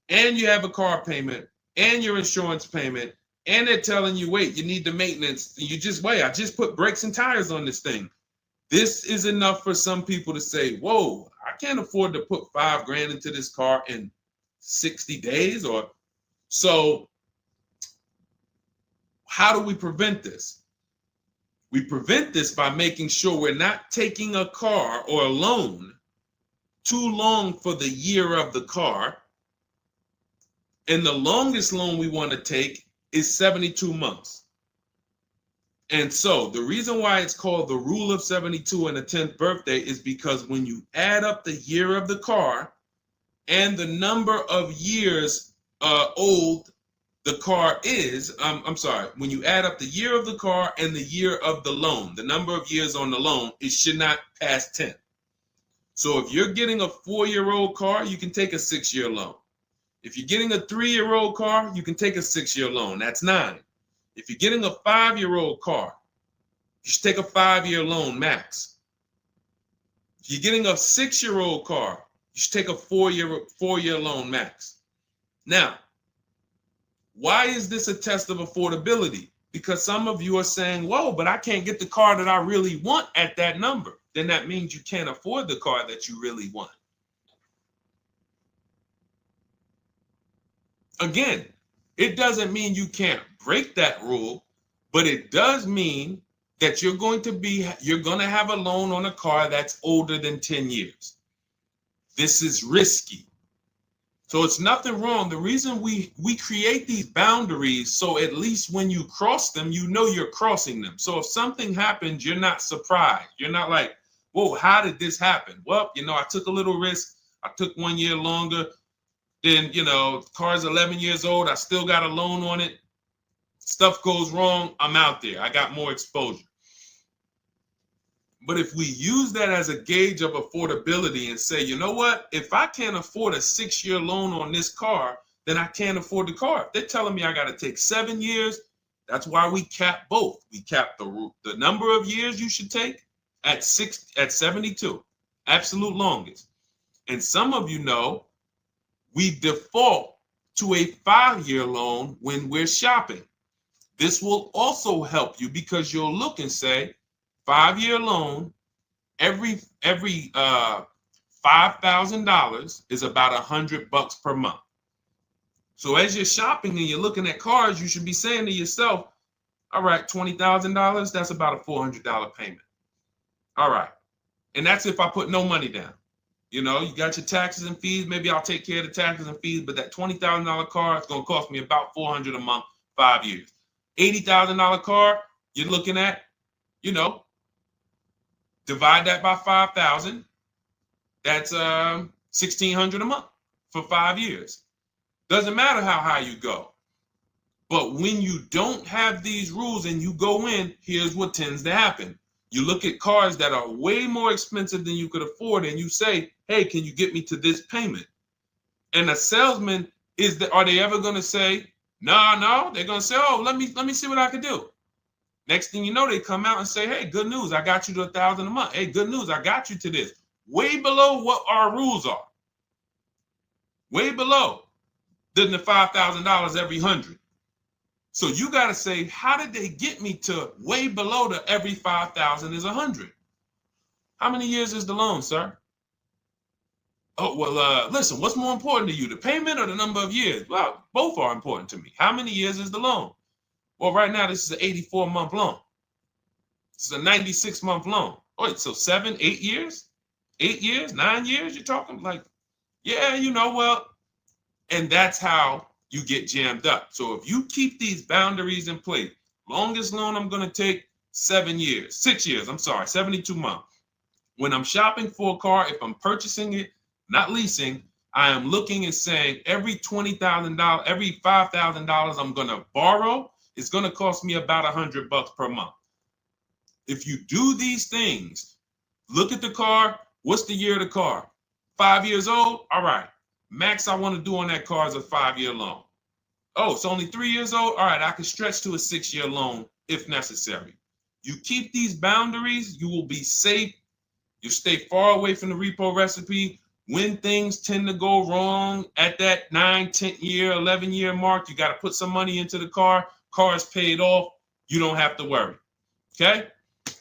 and you have a car payment and your insurance payment and they're telling you, wait, you need the maintenance, you just wait, I just put brakes and tires on this thing. This is enough for some people to say, whoa, I can't afford to put $5,000 into this car in 60 days. Or so how do we prevent this? We prevent this by making sure we're not taking a car or a loan too long for the year of the car. And the longest loan we want to take is 72 months. And so the reason why it's called the rule of 72 and the 10th birthday is because when you add up the year of the car and the number of years old the car is, I'm sorry, when you add up the year of the car and the year of the loan, the number of years on the loan, it should not pass 10. So if you're getting a 4-year-old car, you can take a 6-year loan. If you're getting a 3-year-old car, you can take a 6-year loan. That's 9. If you're getting a 5-year-old car, you should take a 5-year loan max. If you're getting a 6-year-old car, you should take a 4-year loan max. Now, why is this a test of affordability? Because some of you are saying, whoa, but I can't get the car that I really want at that number. Then that means you can't afford the car that you really want. Again, it doesn't mean you can't break that rule, but it does mean that you're going to have a loan on a car that's older than 10 years. This is risky. So it's nothing wrong. The reason we create these boundaries, so at least when you cross them, you know you're crossing them. So if something happens, you're not surprised. You're not like, whoa, how did this happen? Well, I took a little risk. I took 1 year longer. Then, the car's 11 years old. I still got a loan on it. Stuff goes wrong. I'm out there. I got more exposure. But if we use that as a gauge of affordability and say, you know what, if I can't afford a 6-year loan on this car, then I can't afford the car. If they're telling me I got to take 7 years, that's why we cap both. We cap the number of years you should take at 72, absolute longest. And some of you know we default to a 5-year loan when we're shopping. This will also help you because you'll look and say, 5-year loan, every $5,000 is about $100 per month. So as you're shopping and you're looking at cars, you should be saying to yourself, all right, $20,000, that's about a $400 payment. All right. And that's if I put no money down. You got your taxes and fees. Maybe I'll take care of the taxes and fees, but that $20,000 car is going to cost me about $400 a month, 5 years. $80,000 car, you're looking at, divide that by 5,000. That's $1,600 a month for 5 years. Doesn't matter how high you go. But when you don't have these rules and you go in, here's what tends to happen. You look at cars that are way more expensive than you could afford, and you say, hey, can you get me to this payment? And a salesman, are they ever going to say, no? They're going to say, oh, let me see what I can do. Next thing you know, they come out and say, hey, good news, I got you to $1,000 a month. Hey, good news, I got you to this. Way below what our rules are. Way below than the $5,000 every 100. So you got to say, how did they get me to way below the every 5,000 is 100? How many years is the loan, sir? Oh, well, listen, what's more important to you, the payment or the number of years? Well, both are important to me. How many years is the loan? Well, right now, this is an 84-month loan. This is a 96-month loan. Wait, so 7, 8 years? 8 years, 9 years? You're talking like, yeah, well, and that's how you get jammed up. So if you keep these boundaries in place, longest loan I'm going to take 6 years, 72 months. When I'm shopping for a car, if I'm purchasing it, not leasing, I am looking and saying every $20,000, every $5,000 I'm going to borrow, it's going to cost me about $100 per month. If you do these things, look at the car. What's the year of the car? 5 years old? All right. Max I want to do on that car is a 5-year loan. Oh, it's only 3 years old? All right, I can stretch to a 6-year loan if necessary. You keep these boundaries, you will be safe. You stay far away from the repo recipe. When things tend to go wrong at that 9, 10 year, 11 year mark, you got to put some money into the car. Car is paid off. You don't have to worry. Okay?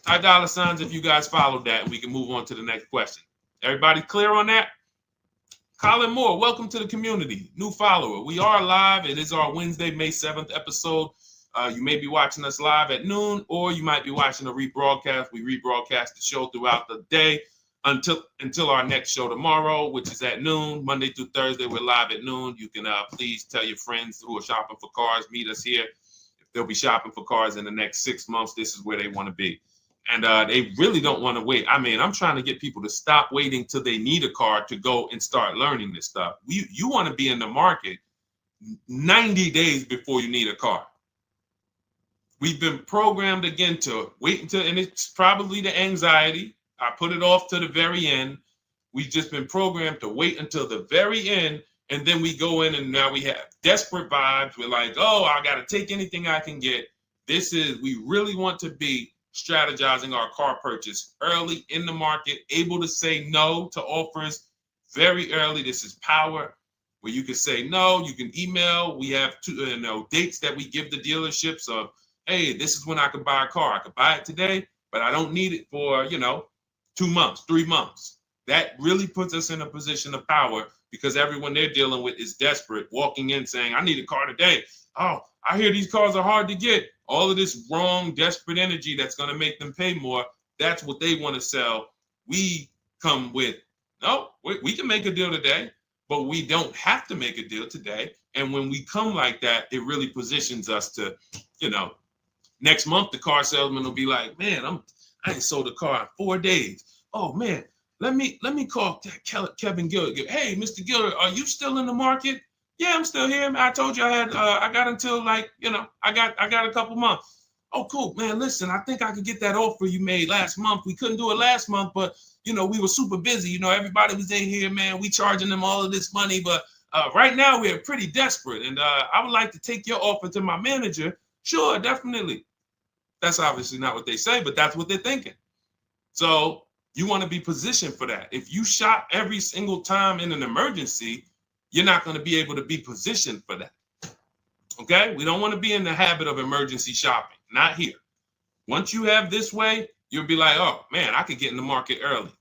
High dollar signs if you guys followed that. We can move on to the next question. Everybody clear on that? Colin Moore, welcome to the community. New follower. We are live. It is our Wednesday, May 7th episode. You may be watching us live at noon, or you might be watching a rebroadcast. We rebroadcast the show throughout the day until our next show tomorrow, which is at noon. Monday through Thursday, we're live at noon. You can please tell your friends who are shopping for cars, meet us here. they'll be shopping for cars in the next 6 months. This is where they want to be. And they really don't want to wait. I mean, I'm trying to get people to stop waiting till they need a car to go and start learning this stuff. You want to be in the market 90 days before you need a car. We've been programmed again to wait until, and it's probably the anxiety. I put it off to the very end. We've just been programmed to wait until the very end, and then we go in and now we have desperate vibes. We're like, oh, I got to take anything I can get. We really want to be strategizing our car purchase early in the market, able to say no to offers very early. This is power, where you can say no. You can email. We have dates that we give the dealerships of, hey, this is when I could buy a car. I could buy it today, but I don't need it for, 2 months, 3 months. That really puts us in a position of power because everyone they're dealing with is desperate, walking in saying, I need a car today. Oh, I hear these cars are hard to get. All of this wrong, desperate energy that's going to make them pay more. That's what they want to sell. We come with, no, we can make a deal today, but we don't have to make a deal today. And when we come like that, it really positions us to, next month, the car salesman will be like, man, I ain't sold a car in 4 days. Oh man, let me call Kevin Gilder. Hey, Mr. Gilder, are you still in the market? Yeah, I'm still here. I told you I got until I got a couple months. Oh, cool, man. Listen, I think I could get that offer you made last month. We couldn't do it last month, but we were super busy. Everybody was in here, man. We charging them all of this money, but right now we're pretty desperate, and I would like to take your offer to my manager. Sure, definitely. That's obviously not what they say, but that's what they're thinking. So you want to be positioned for that. If you shop every single time in an emergency, you're not going to be able to be positioned for that. Okay? We don't want to be in the habit of emergency shopping. Not here. Once you have this way, you'll be like, oh, man, I could get in the market early.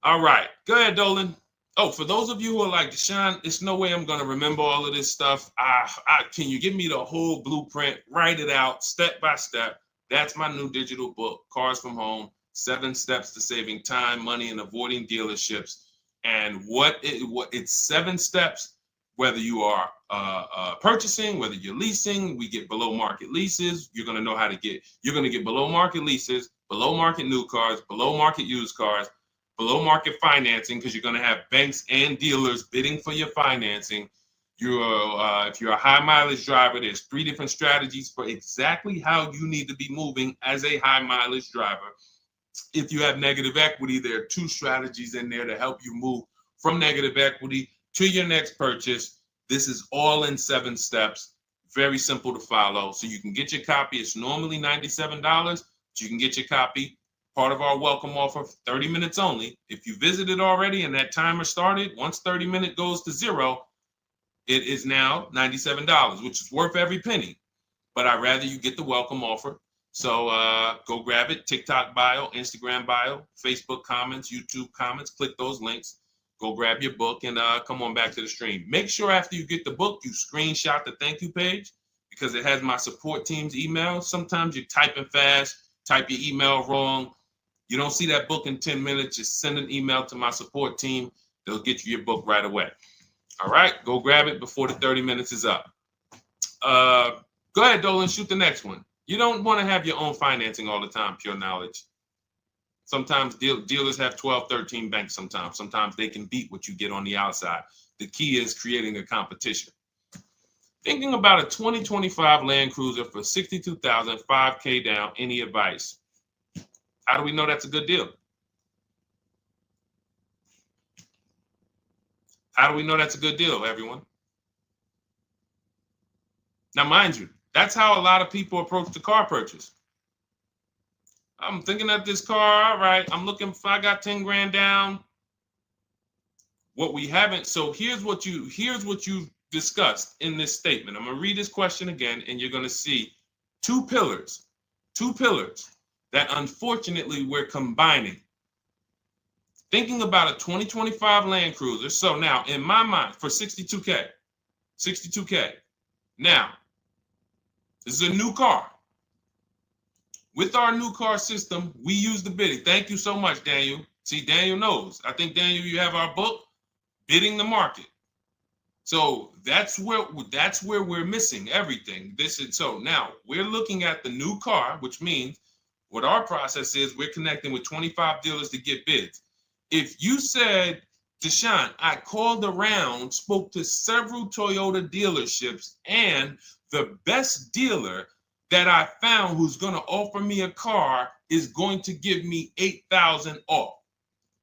All right. Go ahead, Dolan. Oh, for those of you who are like, Deshone, there's no way I'm going to remember all of this stuff. Can you give me the whole blueprint? Write it out step by step. That's my new digital book, Cars from Home, 7 Steps to Saving Time, Money, and Avoiding Dealerships. And it's 7 steps, whether you are purchasing, whether you're leasing. We get below market leases. You're going to get below market leases, below market new cars, below market used cars, below market financing, because you're going to have banks and dealers bidding for your financing. If you're a high mileage driver, there's 3 different strategies for exactly how you need to be moving as a high mileage driver. If you have negative equity, there are 2 strategies in there to help you move from negative equity to your next purchase. This is all in 7 steps. Very simple to follow. So you can get your copy. It's normally $97, but you can get your copy. Part of our welcome offer, 30 minutes only. If you visited already and that timer started, once 30 minutes goes to 0, it is now $97, which is worth every penny. But I'd rather you get the welcome offer. So go grab it. TikTok bio, Instagram bio, Facebook comments, YouTube comments. Click those links. Go grab your book and come on back to the stream. Make sure after you get the book, you screenshot the thank you page because it has my support team's email. Sometimes you're typing fast, type your email wrong. You don't see that book in 10 minutes, just send an email to my support team. They'll get you your book right away. All right, go grab it before the 30 minutes is up. Go ahead, Dolan, shoot the next one. You don't want to have your own financing all the time, pure knowledge. Sometimes dealers have 12, 13 banks sometimes. Sometimes they can beat what you get on the outside. The key is creating a competition. Thinking about a 2025 Land Cruiser for $62,000, $5K down, any advice? How do we know that's a good deal? How do we know that's a good deal, everyone? Now, mind you, that's how a lot of people approach the car purchase. I'm thinking of this car, all right, I'm looking for, I got 10 grand down. What we haven't, so here's what you discussed in this statement. I'm gonna read this question again, and you're gonna see 2 pillars that unfortunately we're combining. Thinking about a 2025 Land Cruiser. So now in my mind for 62K. Now, this is a new car. With our new car system, we use the bidding. Thank you so much, Daniel. See, Daniel knows. I think, Daniel, you have our book, Bidding the Market. So that's where we're missing everything. So now we're looking at the new car, which means what our process is, we're connecting with 25 dealers to get bids. If you said, Deshone, I called around, spoke to several Toyota dealerships, and the best dealer that I found who's going to offer me a car is going to give me $8,000 off.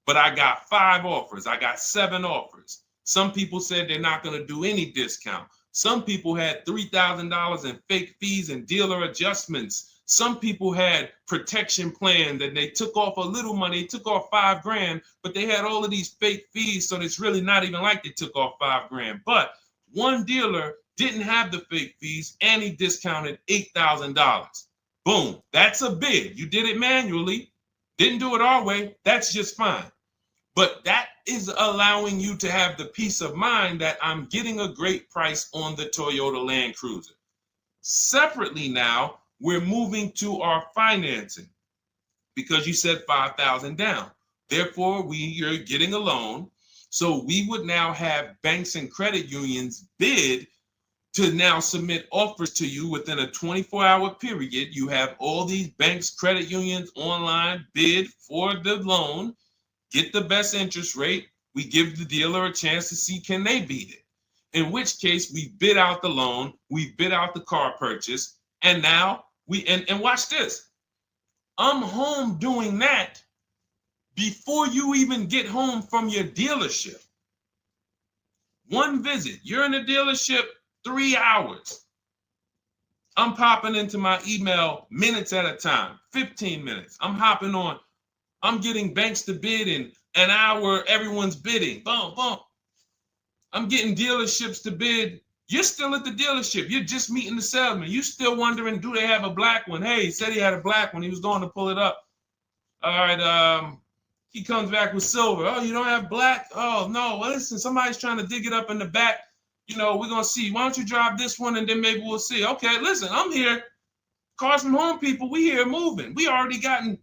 But I got 5 offers. I got 7 offers. Some people said they're not going to do any discount. Some people had $3,000 in fake fees and dealer adjustments. Some people had protection plans and they took off a little money, took off $5,000, but they had all of these fake fees. So it's really not even like they took off $5,000. But one dealer didn't have the fake fees and he discounted $8,000. Boom. That's a bid. You did it manually. Didn't do it our way. That's just fine. But that is allowing you to have the peace of mind that I'm getting a great price on the Toyota Land Cruiser. Separately now, we're moving to our financing because you said $5,000 down. Therefore, you're getting a loan. So we would now have banks and credit unions bid to now submit offers to you within a 24-hour period. You have all these banks, credit unions online bid for the loan, get the best interest rate. We give the dealer a chance to see can they beat it. In which case we bid out the loan, we bid out the car purchase, and now and watch this. I'm home doing that before you even get home from your dealership. One visit, you're in the dealership 3 hours. I'm popping into my email minutes at a time, 15 minutes. I'm hopping on. I'm getting banks to bid in an hour. Everyone's bidding. Boom, boom. I'm getting dealerships to bid. You're still at the dealership. You're just meeting the salesman. You're still wondering, do they have a black one? Hey, he said he had a black one. He was going to pull it up. All right. He comes back with silver. Oh, you don't have black? Oh, no. Well, listen, somebody's trying to dig it up in the back. We're going to see. Why don't you drive this one and then maybe we'll see. Okay, listen, I'm here. Cars from home people, we here moving. We already gotten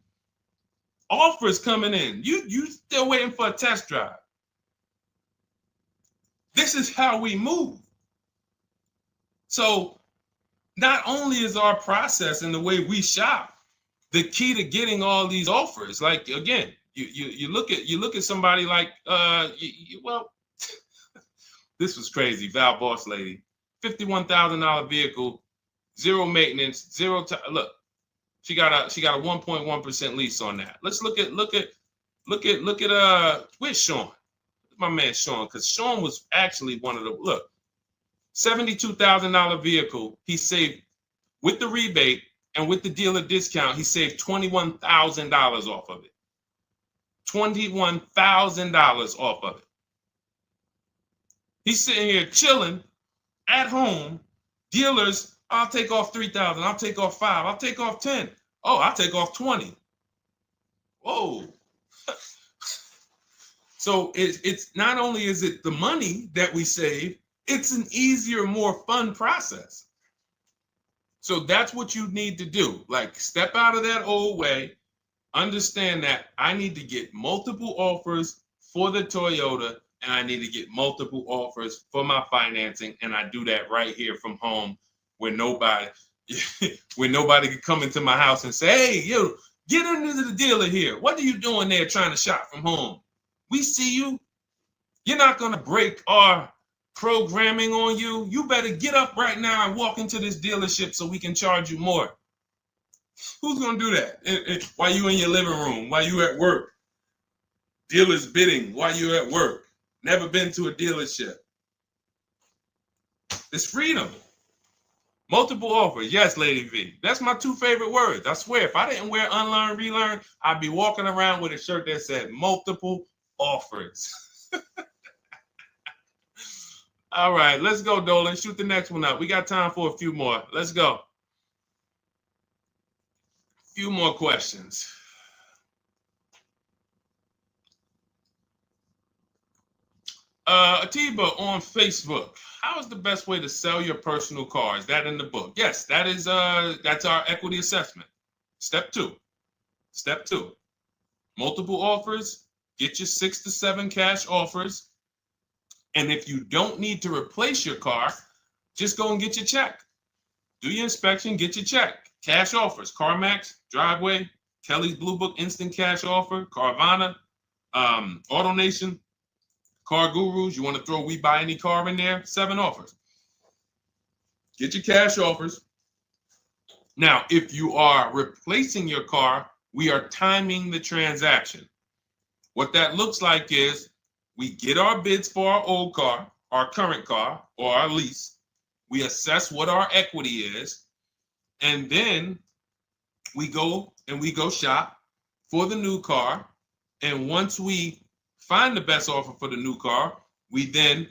offers coming in. You still waiting for a test drive. This is how we move. So not only is our process and the way we shop the key to getting all these offers, like again, you look at somebody like this was crazy. Val Boss lady, $51,000 vehicle, zero maintenance, zero time. Look, she got a 1.1% lease on that. Let's look at where's Sean? My man Sean, because Sean was actually one of the $72,000 vehicle. He saved with the rebate and with the dealer discount. He saved $21,000 off of it. $21,000 off of it. He's sitting here chilling at home. Dealers, I'll take off $3,000. I'll take off $5,000. I'll take off $10,000. Oh, I'll take off $20,000. Whoa. So it's not only is it the money that we save, it's an easier, more fun process. So that's what you need to do. Like, step out of that old way. Understand that I need to get multiple offers for the Toyota, and I need to get multiple offers for my financing, and I do that right here from home, where nobody can come into my house and say, hey, get into the dealer here. What are you doing there trying to shop from home? We see you. You're not going to break our programming on you. You better get up right now and walk into this dealership so we can charge you more. Who's going to do that? While you in your living room, while you at work? Dealers bidding while you're at work. Never been to a dealership. It's freedom. Multiple offers. Yes, Lady V. That's my 2 favorite words. I swear, if I didn't wear unlearn, relearn, I'd be walking around with a shirt that said multiple offers. All right, let's go, Dolan. Shoot the next one up. We got time for a few more. Let's go. A few more questions. Atiba on Facebook. How is the best way to sell your personal car? Is that in the book? Yes, that's our equity assessment. Step 2. Step 2. Multiple offers. Get your 6 to 7 cash offers. And if you don't need to replace your car, just go and get your check. Do your inspection, get your check. Cash offers, CarMax, Driveway, Kelly's Blue Book Instant Cash Offer, Carvana, AutoNation, Car Gurus. You want to throw We Buy Any Car in there? 7 offers. Get your cash offers. Now, if you are replacing your car, we are timing the transaction. What that looks like is we get our bids for our old car, our current car, or our lease. We assess what our equity is, and then we go shop for the new car. And once we find the best offer for the new car, we then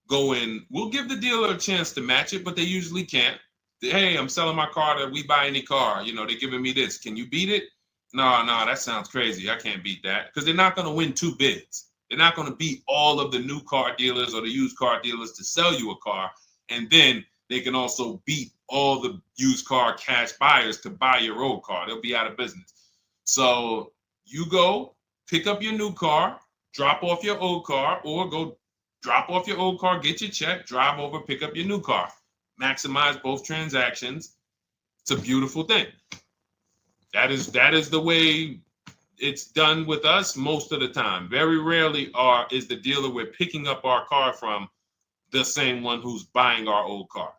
go in. We'll give the dealer a chance to match it, but they usually can't. Hey, I'm selling my car to We Buy Any Car. You know, they're giving me this. Can you beat it? No, that sounds crazy. I can't beat that, because they're not going to win 2 bids. They're not going to beat all of the new car dealers or the used car dealers to sell you a car. And then they can also beat all the used car cash buyers to buy your old car. They'll be out of business. So you go pick up your new car, drop off your old car, or go drop off your old car, get your check, drive over, pick up your new car. Maximize both transactions. It's a beautiful thing. That is the way it's done with us most of the time. Very rarely is the dealer we're picking up our car from the same one who's buying our old car.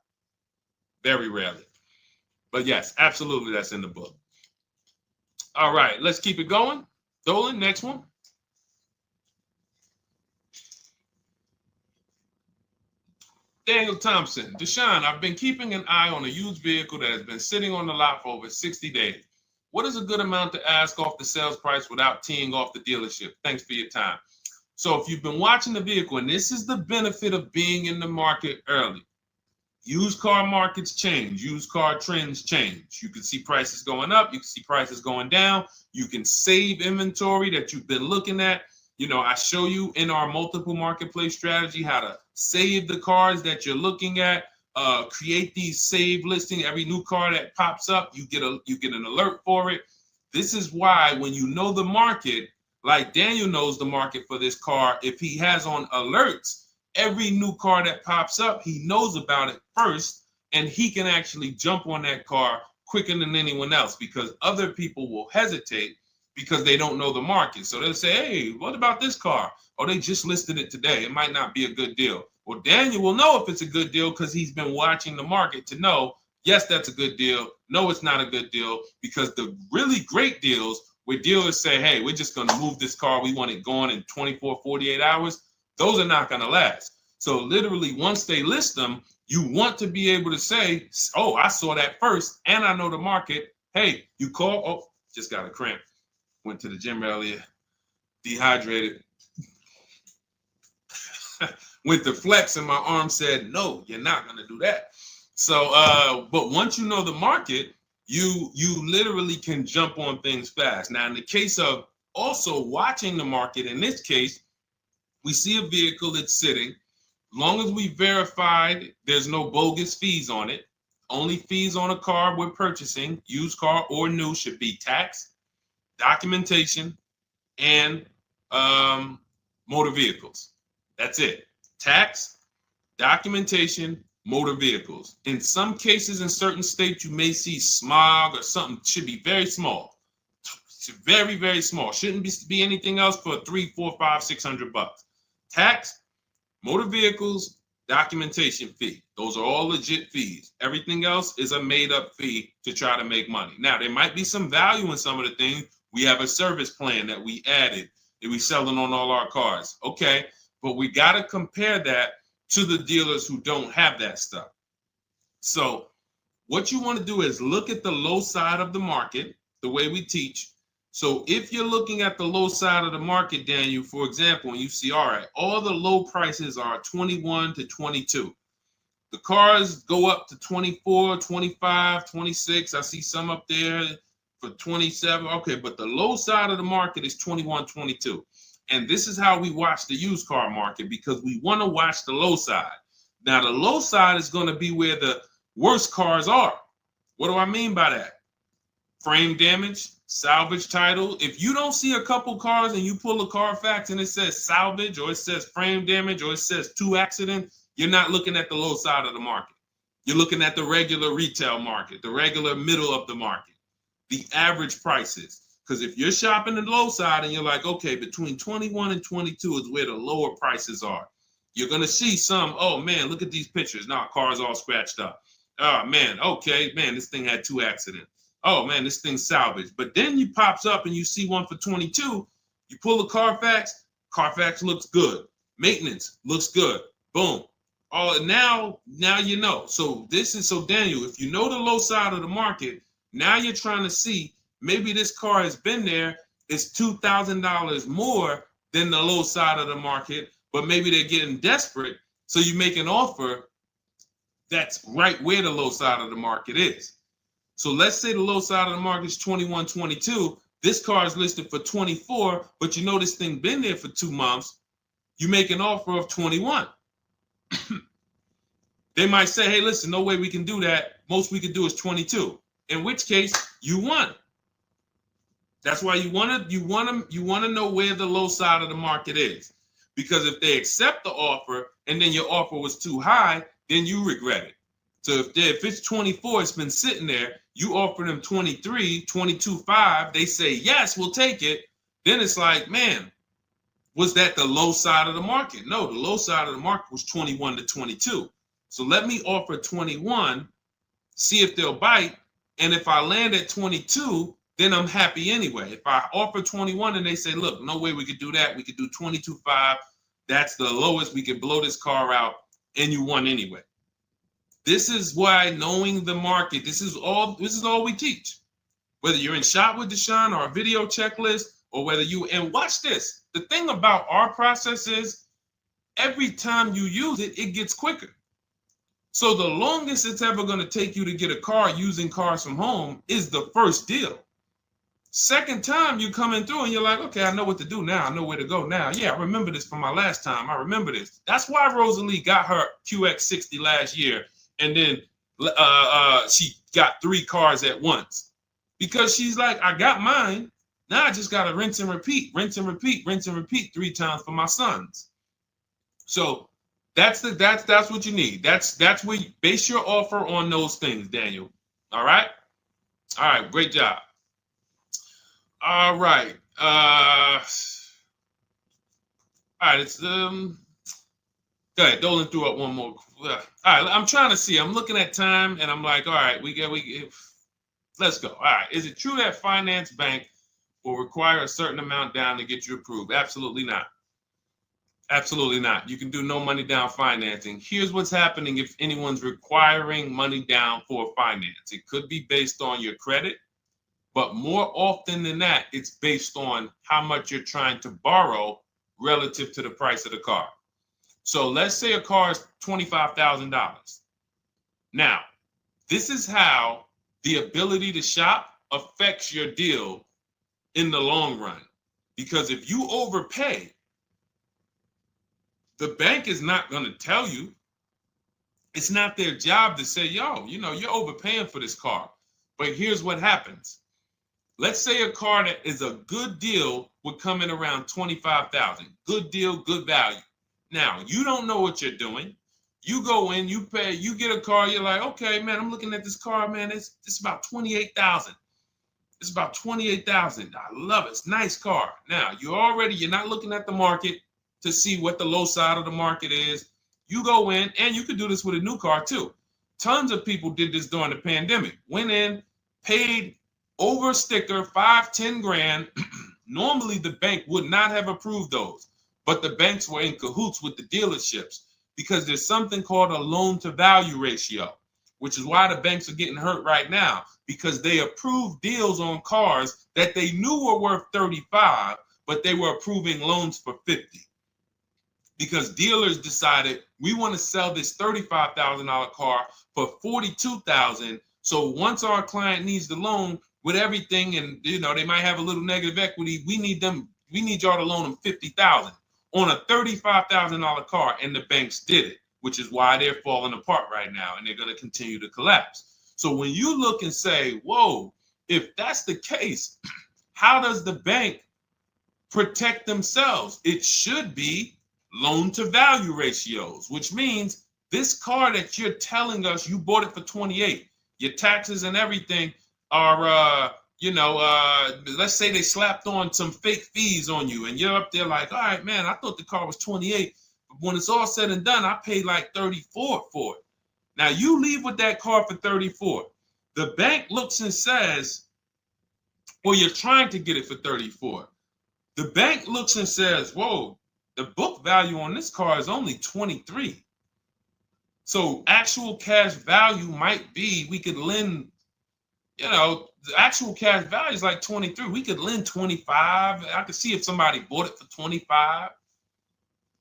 Very rarely. But yes, absolutely, that's in the book. All right, let's keep it going. Dolan, next one. Daniel Thompson. Deshone, I've been keeping an eye on a used vehicle that has been sitting on the lot for over 60 days. What is a good amount to ask off the sales price without teeing off the dealership? Thanks for your time. So if you've been watching the vehicle, and this is the benefit of being in the market early, used car markets change, used car trends change. You can see prices going up, you can see prices going down, you can save inventory that you've been looking at. You know, I show you in our multiple marketplace strategy how to save the cars that you're looking at, create these save listings. Every new car that pops up, you get an alert for it. This is why when you know the market, like Daniel knows the market for this car, if he has on alerts, every new car that pops up, he knows about it first, and he can actually jump on that car quicker than anyone else, because other people will hesitate because they don't know the market. So they'll say, hey, what about this car? Oh, they just listed it today. It might not be a good deal. Well, Daniel will know if it's a good deal because he's been watching the market to know, yes, that's a good deal. No, it's not a good deal, because the really great deals where dealers say, hey, we're just going to move this car. We want it gone in 24, 48 hours. Those are not going to last. So literally, once they list them, you want to be able to say, oh, I saw that first and I know the market. Hey, you call. Oh, just got a cramp. Went to the gym earlier, dehydrated. Went to flex and my arm said, no, you're not going to do that. So, but once you know the market, you literally can jump on things fast. Now, in the case of also watching the market, in this case, we see a vehicle that's sitting. Long as we verified there's no bogus fees on it, only fees on a car we're purchasing, used car or new, should be tax, documentation, and motor vehicles. That's it. Tax, documentation, motor vehicles. In some cases, in certain states, you may see smog or something. Should be very small. Very, very small. Shouldn't be anything else for $300, $400, $500, $600. Tax, motor vehicles, documentation fee. Those are all legit fees. Everything else is a made-up fee to try to make money. Now, there might be some value in some of the things. We have a service plan that we added that we selling on all our cars. Okay, but we got to compare that to the dealers who don't have that stuff. So what you want to do is look at the low side of the market, the way we teach. So if you're looking at the low side of the market, Daniel, for example, and you see, all right, all the low prices are 21 to 22. The cars go up to 24, 25, 26. I see some up there for 27. Okay, but the low side of the market is 21, 22. And this is how we watch the used car market, because we want to watch the low side. Now, the low side is going to be where the worst cars are. What do I mean by that? frame damage, salvage title. If you don't see a couple cars and you pull a Carfax and it says salvage or it says frame damage or it says 2 accident, you're not looking at the low side of the market. You're looking at the regular retail market, the regular middle of the market, the average prices. Because if you're shopping the low side and you're like, okay, between 21 and 22 is where the lower prices are, you're going to see some, oh man, look at these pictures. Now, car's all scratched up. Oh man, okay, man, this thing had 2 accidents. Oh man, this thing's salvaged. But then you pops up and you see one for 22. You pull a Carfax. Carfax looks good. Maintenance looks good. Boom. Oh, now you know. So Daniel, if you know the low side of the market, now you're trying to see maybe this car has been there. It's $2,000 more than the low side of the market, but maybe they're getting desperate. So you make an offer that's right where the low side of the market is. So let's say the low side of the market is 21, 22. This car is listed for 24, but you know this thing been there for 2 months. You make an offer of 21. They might say, hey, listen, no way we can do that. Most we can do is 22. In which case, you won. That's why you want to know where the low side of the market is. Because if they accept the offer and then your offer was too high, then you regret it. So if it's 24, it's been sitting there, you offer them 23, 22.5, they say, yes, we'll take it. Then it's like, man, was that the low side of the market? No, the low side of the market was 21 to 22. So let me offer 21, see if they'll bite. And if I land at 22, then I'm happy anyway. If I offer 21 and they say, look, no way we could do that. We could do 22.5. That's the lowest. We can blow this car out, and you won anyway. This is why knowing the market, this is all we teach. Whether you're in Shop with Deshone or a video checklist, or whether and watch this. The thing about our process is every time you use it, it gets quicker. So the longest it's ever going to take you to get a car using Cars from Home is the first deal. Second time you coming through and you're like, okay, I know what to do now. I know where to go now. Yeah, I remember this from my last time. I remember this. That's why Rosalie got her QX60 last year. And then she got 3 cars at once. Because she's like, I got mine. Now I just got to rinse and repeat 3 times for my sons. So that's what you need. That's where you base your offer on those things, Daniel. All right? All right, great job. All right. All right, it's go ahead, Dolan threw up one more. All right, I'm trying to see. I'm looking at time and I'm like, all right, let's go. All right. Is it true that finance bank will require a certain amount down to get you approved? Absolutely not. Absolutely not. You can do no money down financing. Here's what's happening if anyone's requiring money down for finance. It could be based on your credit, but more often than that, it's based on how much you're trying to borrow relative to the price of the car. So let's say a car is $25,000. Now, this is how the ability to shop affects your deal in the long run. Because if you overpay, the bank is not going to tell you. It's not their job to say, yo, you're overpaying for this car. But here's what happens. Let's say a car that is a good deal would come in around $25,000. Good deal, good value. Now, you don't know what you're doing. You go in, you pay, you get a car, you're like, okay, man, I'm looking at this car, man, it's about $28,000. It's about $28,000. I love it. It's a nice car. Now, you're not looking at the market to see what the low side of the market is. You go in, and you could do this with a new car too. Tons of people did this during the pandemic. Went in, paid over sticker, 5-10 grand. Normally, the bank would not have approved those, but the banks were in cahoots with the dealerships because there's something called a loan to value ratio, which is why the banks are getting hurt right now because they approved deals on cars that they knew were worth 35, but they were approving loans for 50. Because dealers decided we want to sell this $35,000 car for $42,000. So once our client needs the loan with everything, and they might have a little negative equity, we need y'all to loan them $50,000 on a $35,000 car, and the banks did it, which is why they're falling apart right now, and they're going to continue to collapse. So when you look and say, whoa, if that's the case, how does the bank protect themselves? It should be loan to value ratios, which means this car that you're telling us you bought it for 28, your taxes and everything are, let's say they slapped on some fake fees on you and you're up there like, all right, man, I thought the car was 28. But when it's all said and done, I paid like 34 for it. Now you leave with that car for 34. The bank looks and says, well, you're trying to get it for 34. The bank looks and says, whoa, the book value on this car is only 23. So actual cash value might be, we could lend, the actual cash value is like 23. We could lend 25. I could see if somebody bought it for 25.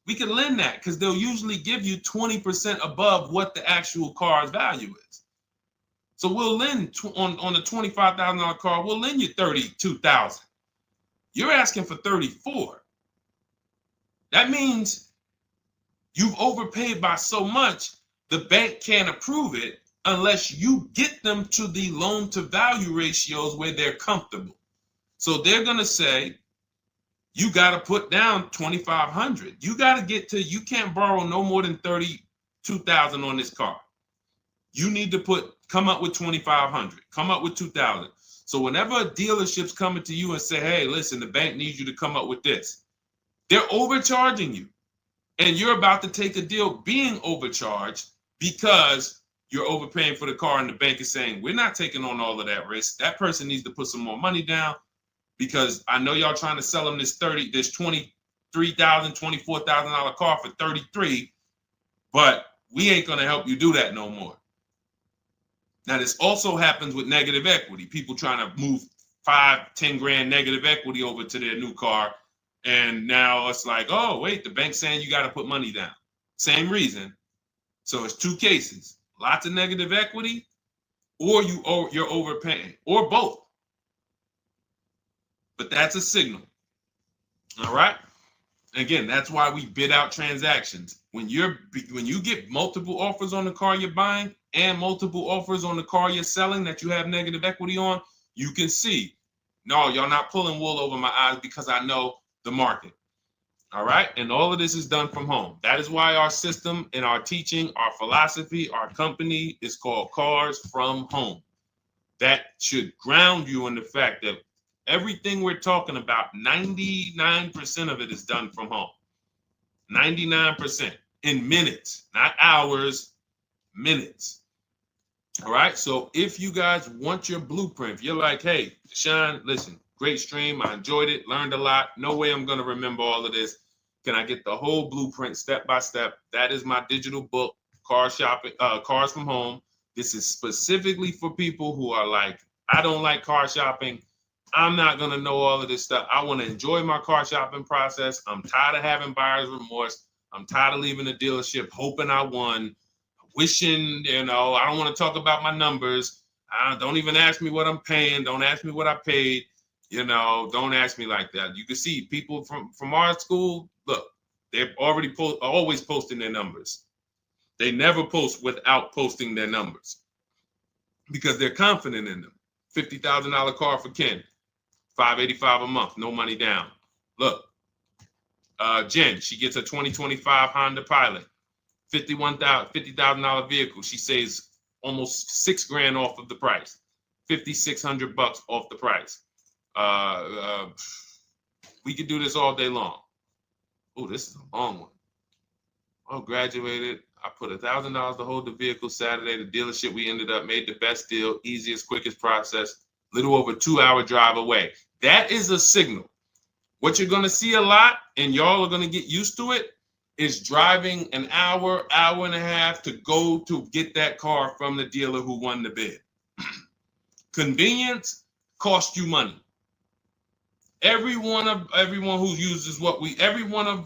We could lend that because they'll usually give you 20% above what the actual car's value is. So we'll lend on the $25,000 car, we'll lend you $32,000. You're asking for 34. That means you've overpaid by so much, the bank can't approve it unless you get them to the loan to value ratios where they're comfortable. So they're going to say, you got to put down $2,500. You got to get to, you can't borrow no more than $32,000 on this car. You need to come up with $2,500, come up with $2,000. So whenever a dealership's coming to you and say, hey, listen, the bank needs you to come up with this, they're overcharging you. And you're about to take a deal being overcharged because you're overpaying for the car and the bank is saying, we're not taking on all of that risk. That person needs to put some more money down because I know y'all trying to sell them this $23,000, $24,000 car for 33, but we ain't going to help you do that no more. Now, this also happens with negative equity. People trying to move 5-10 grand negative equity over to their new car. And now it's like, oh, wait, the bank's saying you got to put money down. Same reason. So it's two cases, lots of negative equity or you're overpaying or both. But that's a signal. All right. Again, that's why we bid out transactions. When you get multiple offers on the car you're buying and multiple offers on the car you're selling that you have negative equity on, you can see, no, y'all not pulling wool over my eyes because I know the market. All right. And all of this is done from home. That is why our system and our teaching, our philosophy, our company is called Cars from Home. That should ground you in the fact that everything we're talking about, 99% of it is done from home. 99% in minutes, not hours, minutes. All right. So if you guys want your blueprint, if you're like, hey, Deshone, listen, great stream. I enjoyed it, learned a lot. No way I'm going to remember all of this. Can I get the whole blueprint step by step? That is my digital book, Cars from Home. This is specifically for people who are like, I don't like car shopping. I'm not going to know all of this stuff. I want to enjoy my car shopping process. I'm tired of having buyer's remorse. I'm tired of leaving the dealership hoping I won, wishing, I don't want to talk about my numbers. Don't even ask me what I'm paying. Don't ask me what I paid. Don't ask me like that. You can see people from our school, look, they're already always posting their numbers. They never post without posting their numbers because they're confident in them. $50,000 car for Ken, $585 a month, no money down. Look, Jen, she gets a 2025 Honda Pilot, $50,000 vehicle. She saves almost $6,000 off of the price, $5,600 off the price. We could do this all day long. Oh, this is a long one. Oh, graduated. I put $1,000 to hold the vehicle Saturday. The dealership we ended up made the best deal, easiest, quickest process, little over 2-hour drive away. That is a signal. What you're going to see a lot, and y'all are going to get used to it, is driving an hour, hour and a half to go to get that car from the dealer who won the bid. Convenience costs you money. Every one of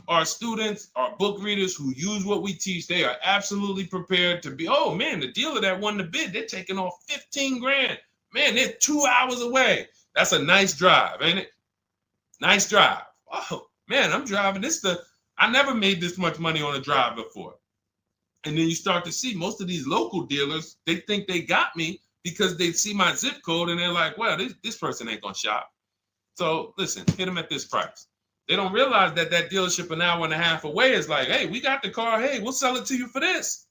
our students, our book readers who use what we teach, they are absolutely prepared to be, oh man, the dealer that won the bid, they're taking off $15,000. Man, they're 2 hours away. That's a nice drive, ain't it? Nice drive. Oh man, I'm driving I never made this much money on a drive before. And then you start to see most of these local dealers, they think they got me because they see my zip code and they're like, well, this person ain't gonna shop. So listen, hit them at this price. They don't realize that that dealership an hour and a half away is like, hey, we got the car. Hey, we'll sell it to you for this.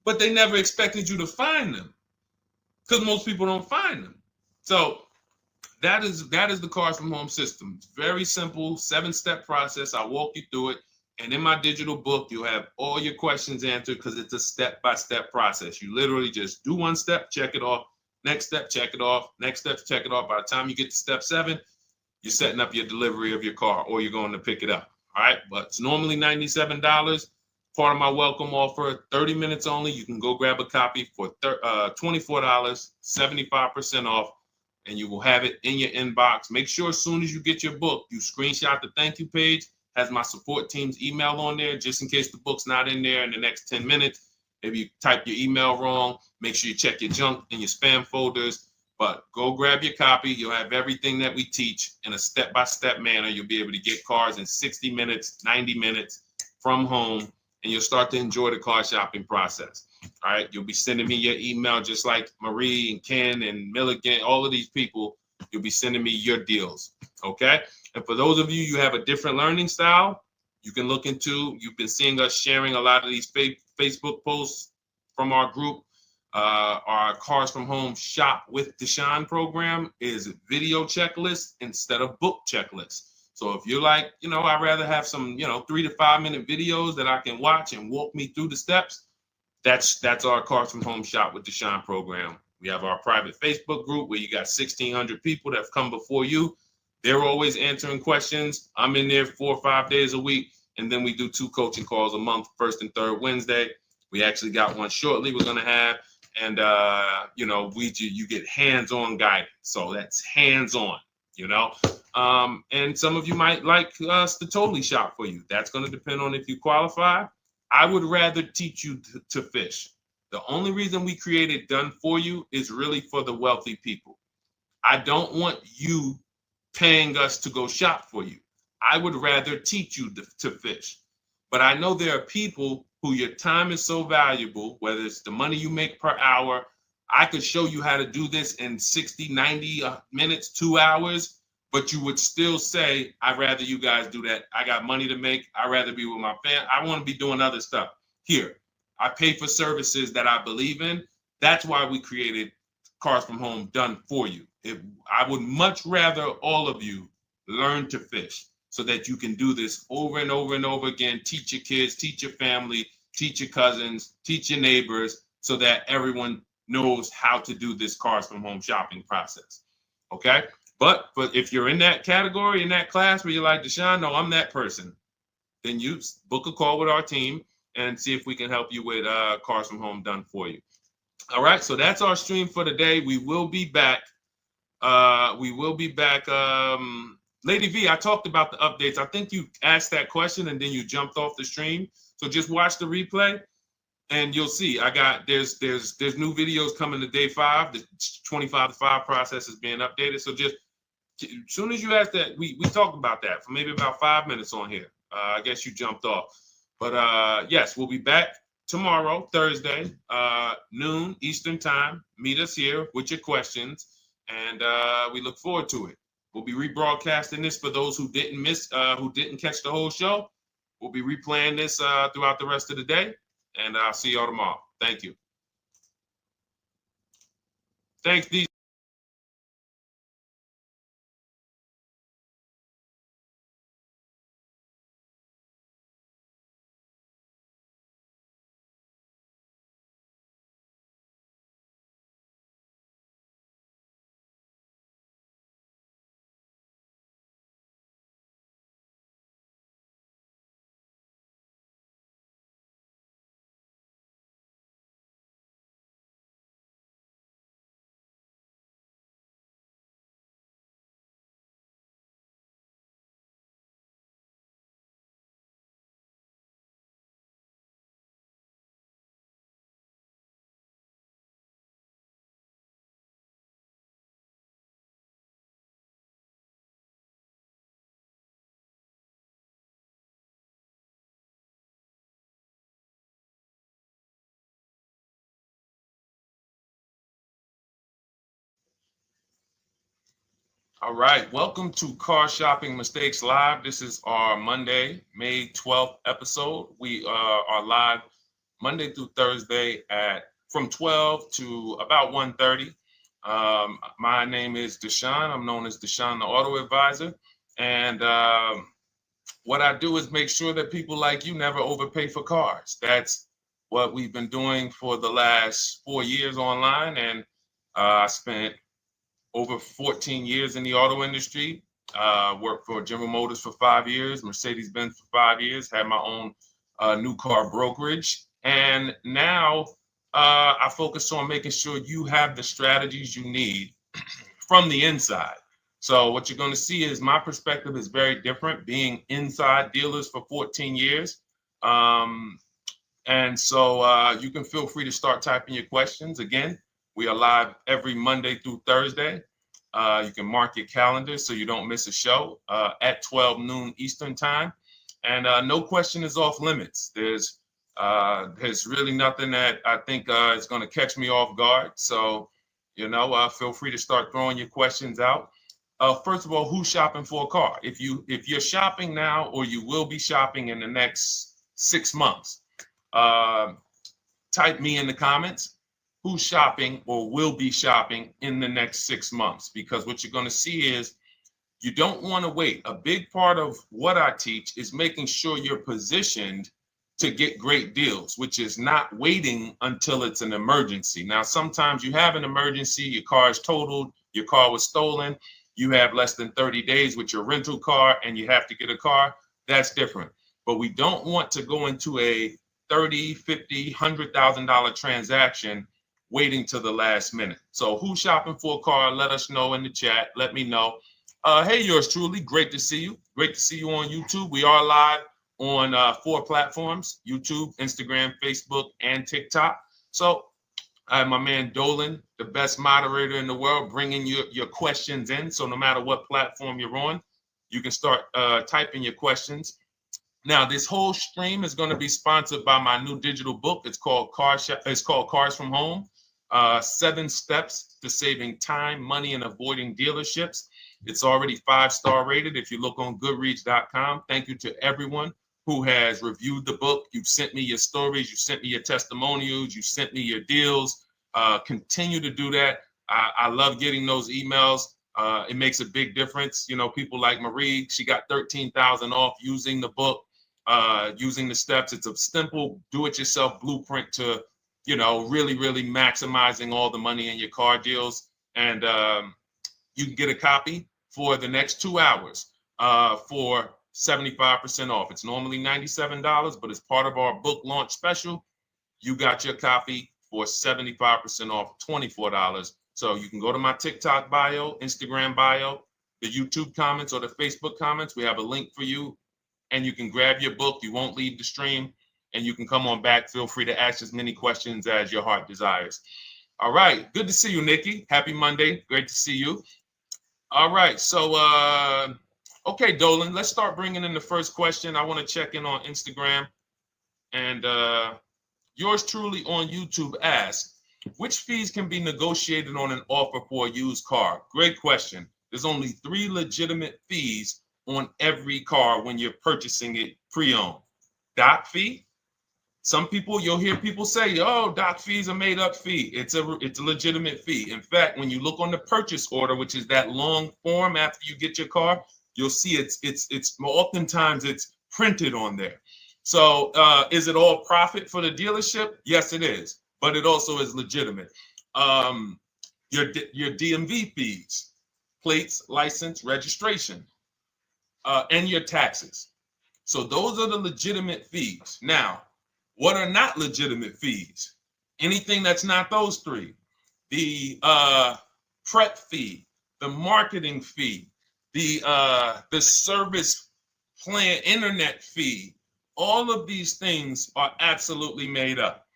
But they never expected you to find them because most people don't find them. So that is the Cars from Home system. It's very simple, 7-step process. I walk you through it. And in my digital book, you'll have all your questions answered because it's a step-by-step process. You literally just do one step, check it off. Next step, check it off. Next step, check it off. By the time you get to step 7, you're setting up your delivery of your car or you're going to pick it up. All right. But it's normally $97. Part of my welcome offer, 30 minutes only. You can go grab a copy for $24, 75% off, and you will have it in your inbox. Make sure as soon as you get your book, you screenshot the thank you page, has my support team's email on there, just in case the book's not in there in the next 10 minutes. Maybe you type your email wrong. Make sure you check your junk and your spam folders. But go grab your copy. You'll have everything that we teach in a step-by-step manner. You'll be able to get cars in 60 minutes, 90 minutes from home, and you'll start to enjoy the car shopping process. All right. You'll be sending me your email just like Marie and Ken and Milligan, all of these people. You'll be sending me your deals. Okay. And for those of you, you have a different learning style, you can look into, you've been seeing us sharing a lot of these Facebook posts from our group. Our Cars from Home Shop with Deshone program is video checklist instead of book checklist. So if you're like, I'd rather have some, 3 to 5 minute videos that I can watch and walk me through the steps, that's our Cars from Home Shop with Deshone program. We have our private Facebook group where you got 1,600 people that have come before you. They're always answering questions. I'm in there 4 or 5 days a week. And then we do 2 coaching calls a month, first and third Wednesday. We actually got one shortly we're going to have. And, you get hands-on guidance. So that's hands-on, and some of you might like us to totally shop for you. That's going to depend on if you qualify. I would rather teach you to fish. The only reason we created Done For You is really for the wealthy people. I don't want you paying us to go shop for you. I would rather teach you to fish. But I know there are people who your time is so valuable, whether it's the money you make per hour. I could show you how to do this in 60, 90 minutes, 2 hours, but you would still say, I'd rather you guys do that. I got money to make. I'd rather be with my family. I want to be doing other stuff. Here, I pay for services that I believe in. That's why we created Cars from Home Done For You. I would much rather all of you learn to fish so that you can do this over and over and over again. Teach your kids, teach your family, teach your cousins, teach your neighbors, so that everyone knows how to do this Cars from Home shopping process. Okay? But if you're in that category, in that class where you're like, Deshone, no, I'm that person, then you book a call with our team and see if we can help you with Cars from Home Done For You. All right, so that's our stream for today. We will be back. Lady V, I talked about the updates. I think you asked that question and then you jumped off the stream. So just watch the replay and you'll see there's new videos coming to day 5. The 25 to 5 process is being updated. So just as soon as you asked that, we talked about that for maybe about 5 minutes on here. I guess you jumped off. But yes, we'll be back tomorrow, Thursday, noon Eastern time. Meet us here with your questions, and we look forward to it. We'll be rebroadcasting this for those who didn't catch the whole show. We'll be replaying this throughout the rest of the day, and I'll see y'all tomorrow. Thank you. Thanks, DJ. All right, welcome to Car Shopping Mistakes Live. This is our Monday, May 12th episode. We are live Monday through Thursday from 12 to about 1:30. My name is Deshone. I'm known as Deshone the Auto Advisor. And what I do is make sure that people like you never overpay for cars. That's what we've been doing for the last 4 years online. And I spent over 14 years in the auto industry. Worked for General Motors for 5 years, Mercedes-Benz for 5 years, had my own new car brokerage. And now I focus on making sure you have the strategies you need from the inside. So what you're going to see is my perspective is very different, being inside dealers for 14 years. And so you can feel free to start typing your questions. Again, we are live every Monday through Thursday. You can mark your calendar so you don't miss a show at 12 noon Eastern time. And no question is off limits. There's really nothing that I think is going to catch me off guard. So, feel free to start throwing your questions out. First of all, who's shopping for a car? If you're shopping now, or you will be shopping in the next 6 months, type me in the comments. Who's shopping or will be shopping in the next 6 months? Because what you're going to see is you don't want to wait. A big part of what I teach is making sure you're positioned to get great deals, which is not waiting until it's an emergency. Now, sometimes you have an emergency, your car is totaled, your car was stolen, you have less than 30 days with your rental car and you have to get a car. That's different. But we don't want to go into a $30,000, $50,000, $100,000 transaction waiting to the last minute. So who's shopping for a car? Let us know in the chat. Let me know. Hey, yours truly. Great to see you. Great to see you on YouTube. We are live on 4 platforms: YouTube, Instagram, Facebook, and TikTok. So I have my man Dolan, the best moderator in the world, bringing your questions in. So no matter what platform you're on, you can start typing your questions. Now, this whole stream is going to be sponsored by my new digital book. It's called Cars from Home. 7 steps to saving time, money, and avoiding dealerships. It's already 5-star rated. If you look on goodreads.com, thank you to everyone who has reviewed the book. You've sent me your stories. You sent me your testimonials. You sent me your deals. Continue to do that. I love getting those emails. It makes a big difference. People like Marie, she got 13,000 off using the book, using the steps. It's a simple do-it-yourself blueprint to really, really maximizing all the money in your car deals. And you can get a copy for the next 2 hours for 75% off. It's normally $97, but as part of our book launch special, you got your copy for 75% off, $24. So you can go to my TikTok bio, Instagram bio, the YouTube comments, or the Facebook comments. We have a link for you, and you can grab your book. You won't leave the stream. And you can come on back. Feel free to ask as many questions as your heart desires. All right. Good to see you, Nikki. Happy Monday. Great to see you. All right. So, okay, Dolan, let's start bringing in the first question. I want to check in on Instagram. And yours truly on YouTube asks, which fees can be negotiated on an offer for a used car? Great question. There's only 3 legitimate fees on every car when you're purchasing it pre-owned. Doc fee. Some people, you'll hear people say, "Oh, doc fees are made up fee." It's a legitimate fee. In fact, when you look on the purchase order, which is that long form after you get your car, you'll see it's oftentimes it's printed on there. So is it all profit for the dealership? Yes, it is, but it also is legitimate. Your DMV fees, plates, license, registration, and your taxes. So those are the legitimate fees. Now, what are not legitimate fees? Anything that's not those 3. The prep fee, the marketing fee, the service plan, internet fee. All of these things are absolutely made up.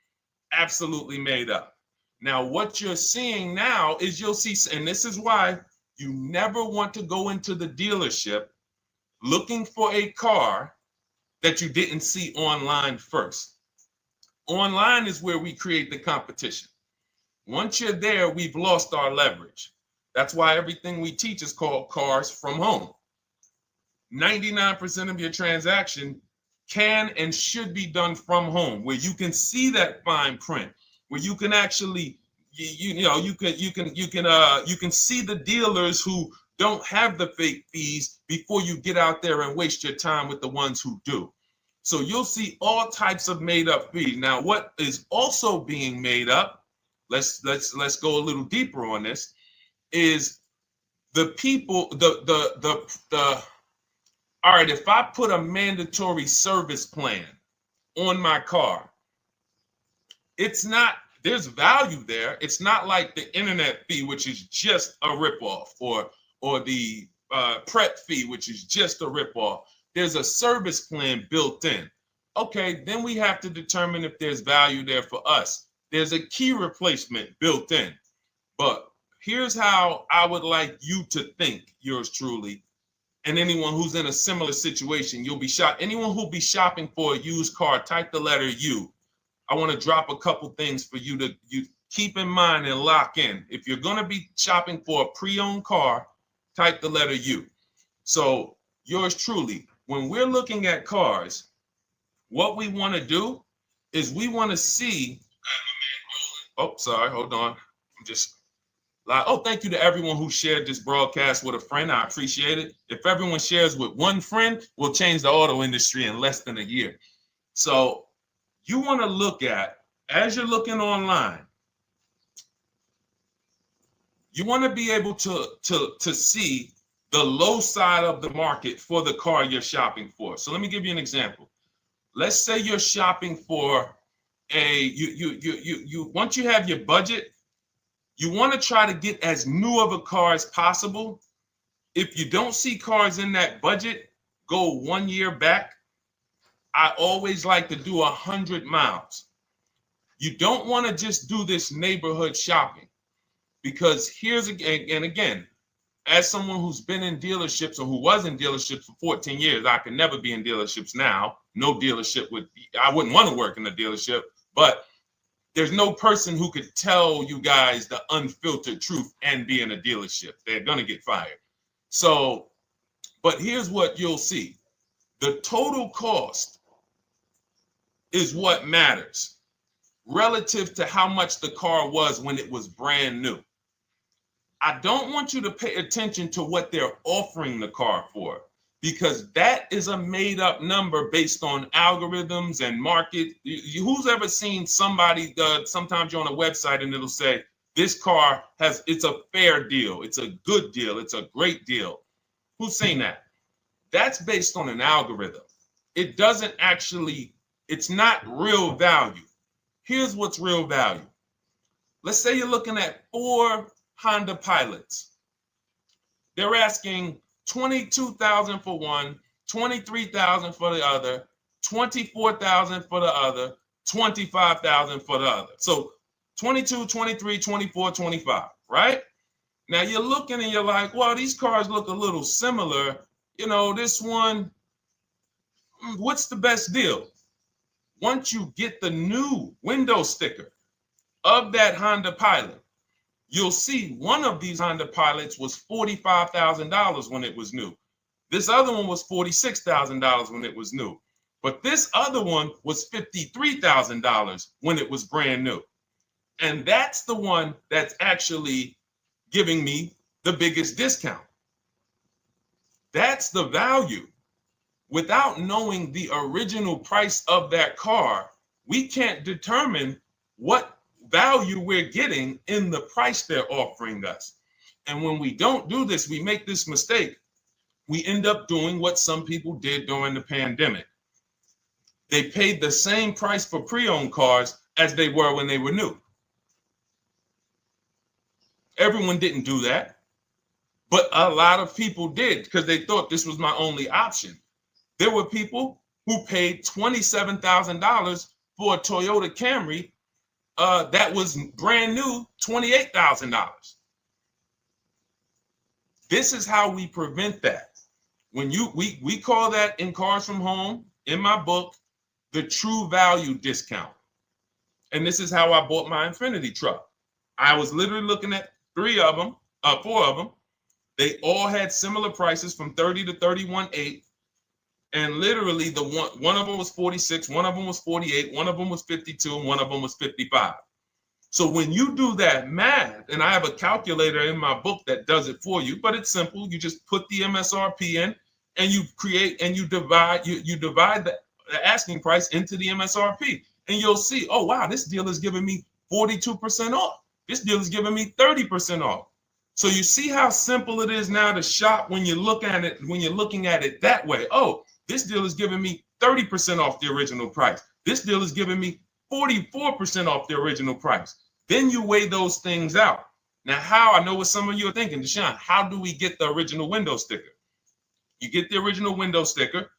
Absolutely made up. Now, what you're seeing now is you'll see, and this is why you never want to go into the dealership looking for a car that you didn't see online first. Online is where we create the competition. Once you're there, we've lost our leverage. That's why everything we teach is called Cars from Home. 99% of your transaction can and should be done from home, where you can see that fine print, where you can actually you can see the dealers who don't have the fake fees before you get out there and waste your time with the ones who do. So you'll see all types of made up fees. Now, what is also being made up, let's go a little deeper on this, is the people, all right, if I put a mandatory service plan on my car, it's not, there's value there. It's not like the internet fee, which is just a ripoff, or the prep fee, which is just a ripoff. There's a service plan built in. Okay, then we have to determine if there's value there for us. There's a key replacement built in. But here's how I would like you to think, yours truly, and anyone who's in a similar situation. You'll be shocked. Anyone who'll be shopping for a used car, type the letter U. I want to drop a couple things for you to keep in mind and lock in. If you're going to be shopping for a pre-owned car, type the letter U. So yours truly, when we're looking at cars, what we want to do is we want to see, oh, sorry, hold on. I'm just, oh, thank you to everyone who shared this broadcast with a friend. I appreciate it. If everyone shares with one friend, we'll change the auto industry in less than a year. So you want to look at, as you're looking online, you want to be able to see the low side of the market for the car you're shopping for. So let me give you an example. Let's say you're shopping for once you have your budget, you want to try to get as new of a car as possible. If you don't see cars in that budget, go 1 year back. I always like to do 100 miles. You don't want to just do this neighborhood shopping, because here's again, as someone who's been in dealerships or who was in dealerships for 14 years, I can never be in dealerships now. No dealership I wouldn't want to work in a dealership, but there's no person who could tell you guys the unfiltered truth and be in a dealership. They're going to get fired. So, but here's what you'll see. The total cost is what matters relative to how much the car was when it was brand new. I don't want you to pay attention to what they're offering the car for, because that is a made up number based on algorithms and market. Who's ever seen somebody, sometimes you're on a website and it'll say, this car it's a fair deal. It's a good deal. It's a great deal. Who's seen that? That's based on an algorithm. It doesn't actually, it's not real value. Here's what's real value. Let's say you're looking at 4 Honda Pilots. They're asking $22,000 for one, $23,000 for the other, $24,000 for the other, $25,000 for the other. So 22, 23, 24, 25, right? Now you're looking and you're like, well, these cars look a little similar. You know, this one, what's the best deal? Once you get the new window sticker of that Honda Pilot, you'll see one of these Honda Pilots was $45,000 when it was new. This other one was $46,000 when it was new. But this other one was $53,000 when it was brand new. And that's the one that's actually giving me the biggest discount. That's the value. Without knowing the original price of that car, we can't determine what value we're getting in the price they're offering us. And when we don't do this, we make this mistake. We end up doing what some people did during the pandemic. They paid the same price for pre-owned cars as they were when they were new. Everyone didn't do that, but a lot of people did because they thought this was my only option. There were people who paid $27,000 for a Toyota Camry that was brand new, $28,000. This is how we prevent that. When we call that in Cars from Home, in my book, the true value discount. And this is how I bought my Infinity truck. I was literally looking at 3 of them, 4 of them. They all had similar prices from 30 to 31.8. And literally the one of them was 46, one of them was 48, one of them was 52, and one of them was 55. So when you do that math, and I have a calculator in my book that does it for you, but it's simple. You just put the MSRP in and you create and you divide the asking price into the MSRP. And you'll see, oh, wow, this deal is giving me 42% off. This deal is giving me 30% off. So you see how simple it is now to shop when you look at it, when you're looking at it that way. Oh, this deal is giving me 30% off the original price. This deal is giving me 44% off the original price. Then you weigh those things out. Now, how? I know what some of you are thinking, Deshone, how do we get the original window sticker? You get the original window sticker.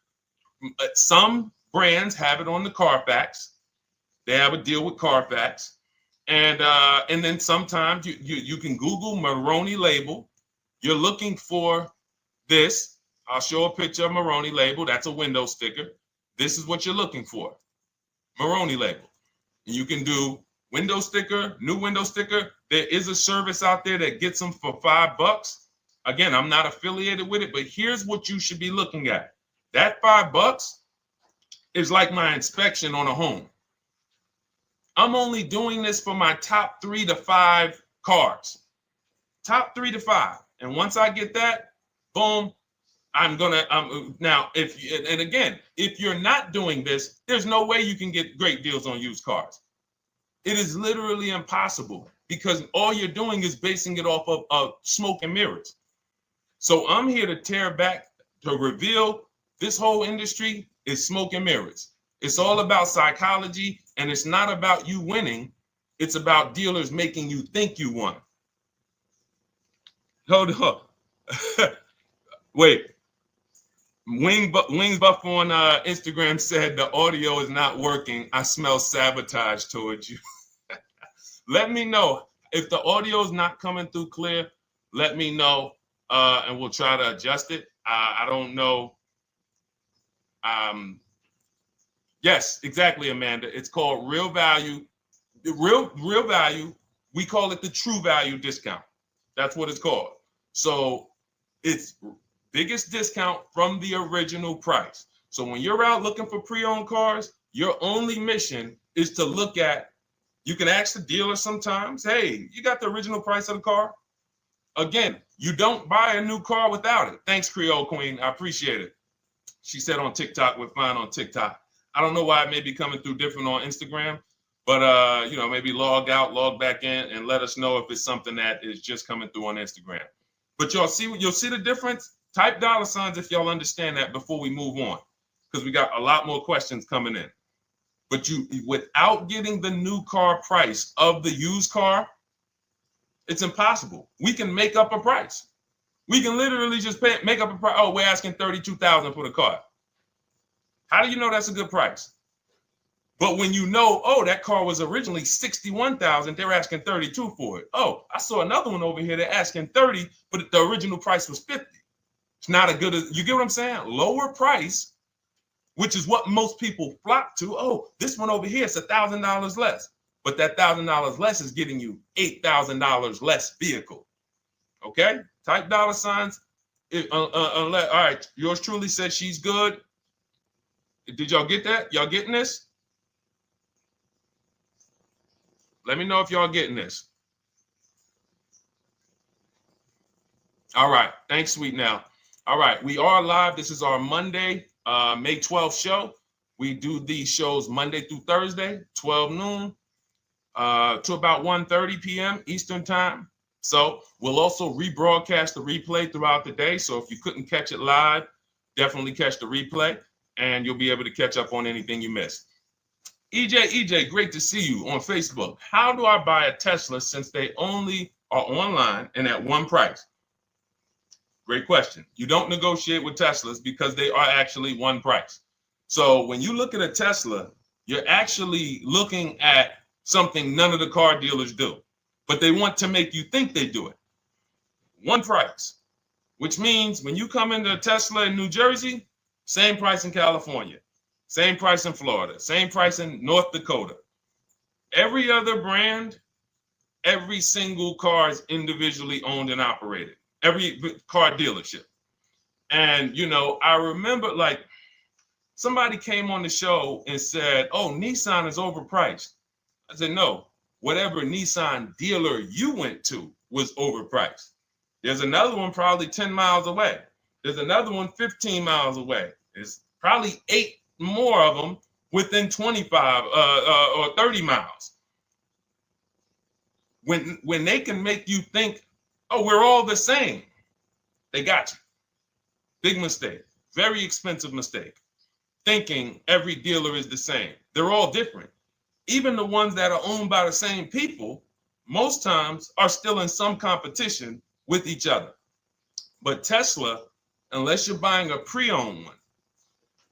Some brands have it on the Carfax. They have a deal with Carfax. And then sometimes you can Google Maroney label. You're looking for this. I'll show a picture of Maroney label. That's a window sticker. This is what you're looking for. Maroney label. And you can do window sticker, new window sticker. There is a service out there that gets them for $5. Again, I'm not affiliated with it, but here's what you should be looking at. That $5 is like my inspection on a home. I'm only doing this for my top 3 to 5 cars. Top 3 to 5. And once I get that, boom, now, if you're not doing this, there's no way you can get great deals on used cars. It is literally impossible because all you're doing is basing it off of smoke and mirrors. So I'm here to tear back, to reveal this whole industry is smoke and mirrors. It's all about psychology, and it's not about you winning. It's about dealers making you think you won. Hold up. Wait. Wings Buff on Instagram said the audio is not working. I smell sabotage towards you. Let me know if the audio is not coming through clear. Let me know, and we'll try to adjust it. I don't know. Yes, exactly, Amanda. It's called real value. Real value. We call it the true value discount. That's what it's called. So it's biggest discount from the original price. So when you're out looking for pre-owned cars, your only mission is to look at, you can ask the dealer sometimes, hey, you got the original price of the car? Again, you don't buy a new car without it. Thanks, Creole Queen. I appreciate it. She said on TikTok, we're fine on TikTok. I don't know why it may be coming through different on Instagram, but maybe log out, log back in, and let us know if it's something that is just coming through on Instagram. But you'll see the difference. Type $ if y'all understand that before we move on, because we got a lot more questions coming in. But without getting the new car price of the used car, it's impossible. We can make up a price. We can literally just make up a price. Oh, we're asking $32,000 for the car. How do you know that's a good price? But when you know, oh, that car was originally $61,000, they're asking $32,000 for it. Oh, I saw another one over here. They're asking $30,000, but the original price was $50,000. It's not a good, you get what I'm saying? Lower price, which is what most people flock to. Oh, this one over here is $1,000 less. But that $1,000 less is getting you $8,000 less vehicle. Okay? Type $. All right, yours truly said she's good. Did y'all get that? Y'all getting this? Let me know if y'all getting this. All right. Thanks, Sweet Now. All right. We are live. This is our Monday, May 12th show. We do these shows Monday through Thursday, 12 noon to about 1:30 p.m. Eastern time. So we'll also rebroadcast the replay throughout the day. So if you couldn't catch it live, definitely catch the replay, and you'll be able to catch up on anything you missed. EJ, great to see you on Facebook. How do I buy a Tesla since they only are online and at one price? Great question. You don't negotiate with Teslas because they are actually one price. So when you look at a Tesla, you're actually looking at something none of the car dealers do, but they want to make you think they do it. One price, which means when you come into a Tesla in New Jersey, same price in California, same price in Florida, same price in North Dakota. Every other brand Every single car is individually owned and operated. Every car dealership. And, I remember like somebody came on the show and said, oh, Nissan is overpriced. I said, no, whatever Nissan dealer you went to was overpriced. There's another one probably 10 miles away. There's another one 15 miles away. There's probably 8 more of them within 25 or 30 miles. When they can make you think, oh, we're all the same, they got you. Big mistake. Very expensive mistake. Thinking every dealer is the same. They're all different. Even the ones that are owned by the same people, most times are still in some competition with each other. But Tesla, unless you're buying a pre-owned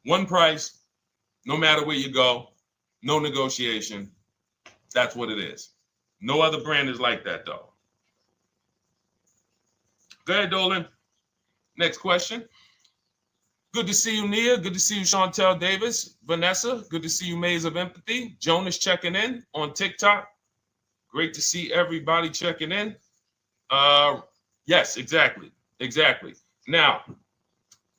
one price, no matter where you go, no negotiation. That's what it is. No other brand is like that, though. Go ahead, Dolan. Next question. Good to see you, Nia. Good to see you, Chantel Davis. Vanessa, good to see you, Maze of Empathy. Jonas checking in on TikTok. Great to see everybody checking in. Yes, exactly. Now,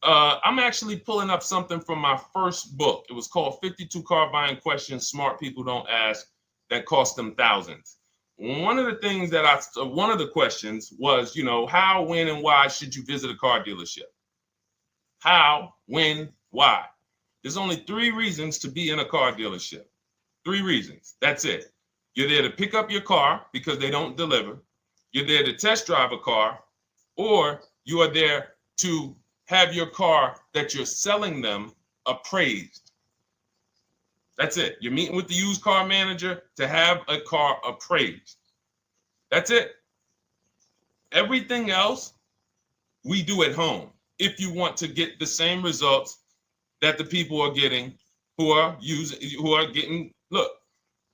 I'm actually pulling up something from my first book. It was called 52 Car Buying Questions Smart People Don't Ask That Cost Them Thousands. One of the questions was, how, when, and why should you visit a car dealership? How, when, why? There's only 3 reasons to be in a car dealership. 3 reasons. That's it. You're there to pick up your car because they don't deliver. You're there to test drive a car, or you are there to have your car that you're selling them appraised. That's it. You're meeting with the used car manager to have a car appraised. That's it. Everything else we do at home if you want to get the same results that the people are getting who are getting. Look,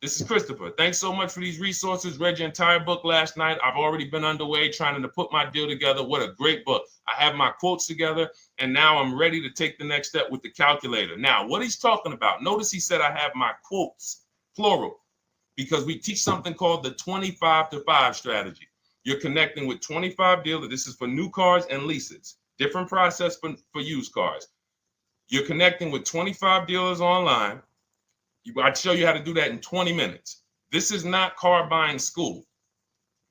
this is Christopher. Thanks so much for these resources. Read your entire book last night. I've already been underway trying to put my deal together. What a great book. I have my quotes together, and now I'm ready to take the next step with the calculator. Now, what he's talking about, notice he said I have my quotes, plural, because we teach something called the 25 to 5 strategy. You're connecting with 25 dealers. This is for new cars and leases. Different process for used cars. You're connecting with 25 dealers online. I'd show you how to do that in 20 minutes. This is not car buying school.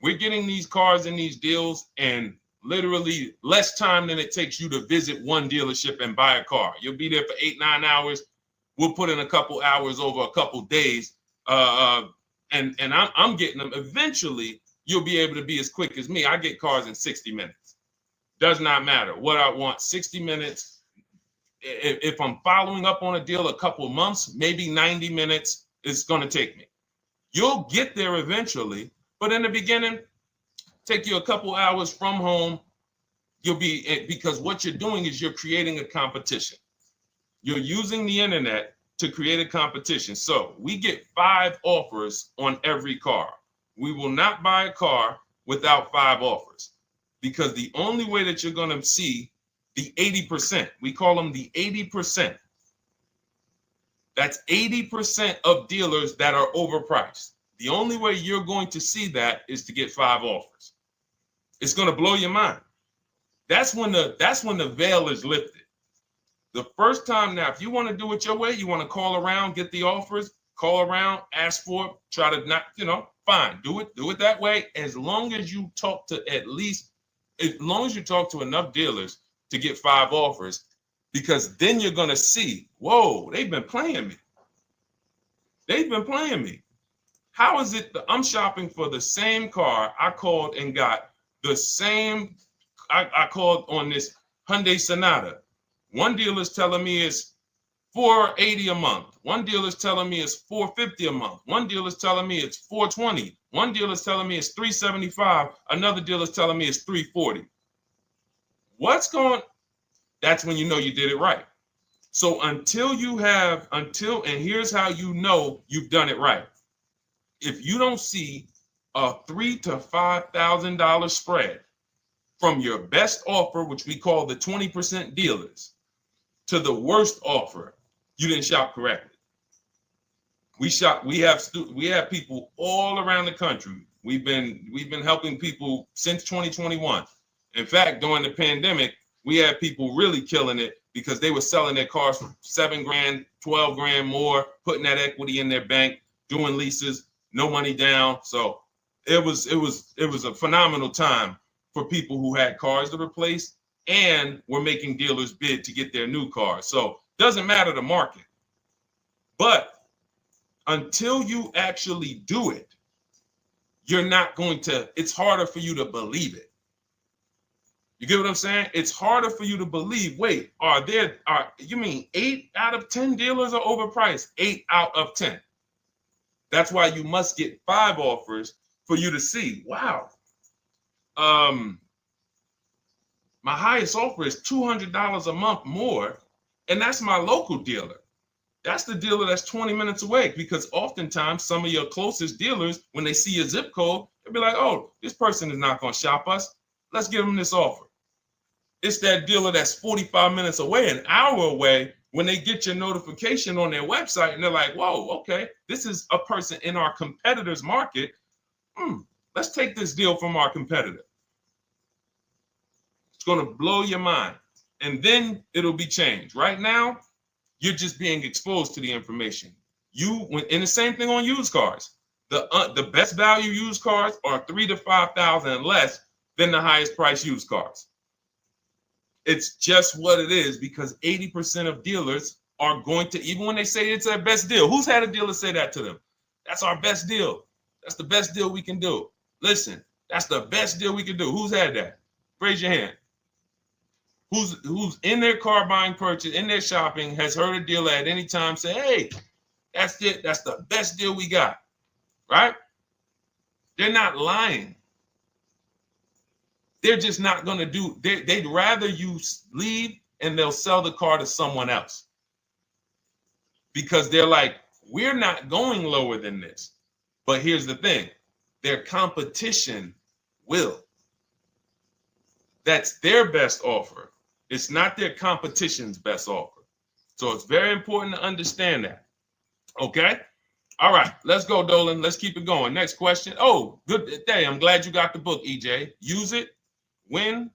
We're getting these cars and these deals in literally less time than it takes you to visit one dealership and buy a car. You'll be there for 8-9 hours. We'll put in a couple hours over a couple days. And I'm getting them. Eventually, you'll be able to be as quick as me. I get cars in 60 minutes. Does not matter what I want. 60 minutes. If I'm following up on a deal a couple of months, maybe 90 minutes is going to take me. You'll get there eventually, but in the beginning, take you a couple hours from home. Because what you're doing is you're creating a competition. You're using the internet to create a competition. So we get 5 offers on every car. We will not buy a car without 5 offers, because the only way that you're going to see the 80%, we call them the 80%. That's 80% of dealers that are overpriced. The only way you're going to see that is to get 5 offers. It's going to blow your mind. That's when the veil is lifted. The first time now, if you want to do it your way, you want to call around, get the offers, call around, ask for it, try to not, fine, do it that way. As long as you talk to enough dealers to get 5 offers, because then you're going to see, whoa, they've been playing me. How is it that I'm shopping for the same car? I called and got the same. I called on this Hyundai Sonata. One dealer's telling me it's $480 a month. One dealer's telling me it's $450 a month. One dealer's telling me it's $420. One dealer's telling me it's $375. Another dealer's telling me it's $340. That's when you know you did it right. So and here's how you know you've done it right. If you don't see a $3,000 to $5,000 spread from your best offer, which we call the 20% dealers, to the worst offer, you didn't shop correctly. We have people all around the country, We've been helping people since 2021. In fact, during the pandemic, we had people really killing it because they were selling their cars for 7 grand, 12 grand more, putting that equity in their bank, doing leases, no money down. So it was a phenomenal time for people who had cars to replace and were making dealers bid to get their new cars. So doesn't matter the market. But until you actually do it, you're not going to, it's harder for you to believe it. You get what I'm saying? It's harder for you to believe, wait, you mean 8 out of 10 dealers are overpriced? 8 out of 10. That's why you must get 5 offers for you to see, wow. My highest offer is $200 a month more, and that's my local dealer. That's the dealer that's 20 minutes away, because oftentimes some of your closest dealers, when they see your zip code, they'll be like, oh, this person is not going to shop us. Let's give them this offer. It's that dealer that's 45 minutes away, an hour away, when they get your notification on their website and they're like, whoa, okay, this is a person in our competitor's market. Let's take this deal from our competitor. It's going to blow your mind. And then it'll be changed. Right now, you're just being exposed to the information. And the same thing on used cars. The best value used cars are $3,000 to $5,000 less than the highest price used cars. It's just what it is, because 80% of dealers are going to, even when they say it's their best deal, who's had a dealer say that to them? That's our best deal. That's the best deal we can do. Listen, that's the best deal we can do. Who's had that? Raise your hand. Who's in their car buying purchase, in their shopping, has heard a dealer at any time say, hey, that's it. That's the best deal we got, right? They're not lying. They're just not going to do, they'd rather you leave and they'll sell the car to someone else. Because they're like, we're not going lower than this. But here's the thing, their competition will. That's their best offer. It's not their competition's best offer. So it's very important to understand that. Okay? All right, let's go, Dolan. Let's keep it going. Next question. Oh, good day. I'm glad you got the book, EJ. Use it. Win.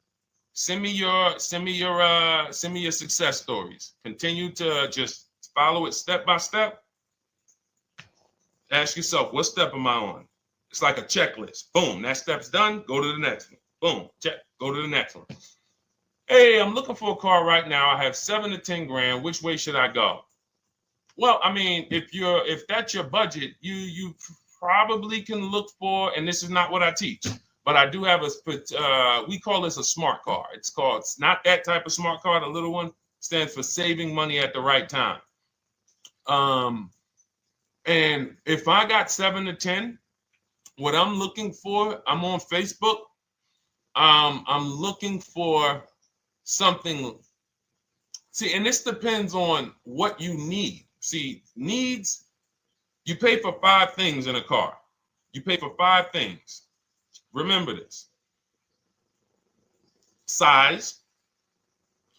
Send me your success stories. Continue to just follow it step by step. Ask yourself, what step am I on? It's like a checklist. Boom, that step's done. Go to the next one. Boom, check. Go to the next one. Hey, I'm looking for a car right now. I have 7 to 10 grand. Which way should I go? Well, I mean, if that's your budget, you probably can look for, and this is not what I teach, but I do have we call this a smart car. It's not that type of smart car. The little one stands for saving money at the right time. And if I got 7 to 10, what I'm looking for, I'm on Facebook. I'm looking for something. See, and this depends on what you need. See, needs, you pay for 5 things in a car. You pay for 5 things. Remember this. Size.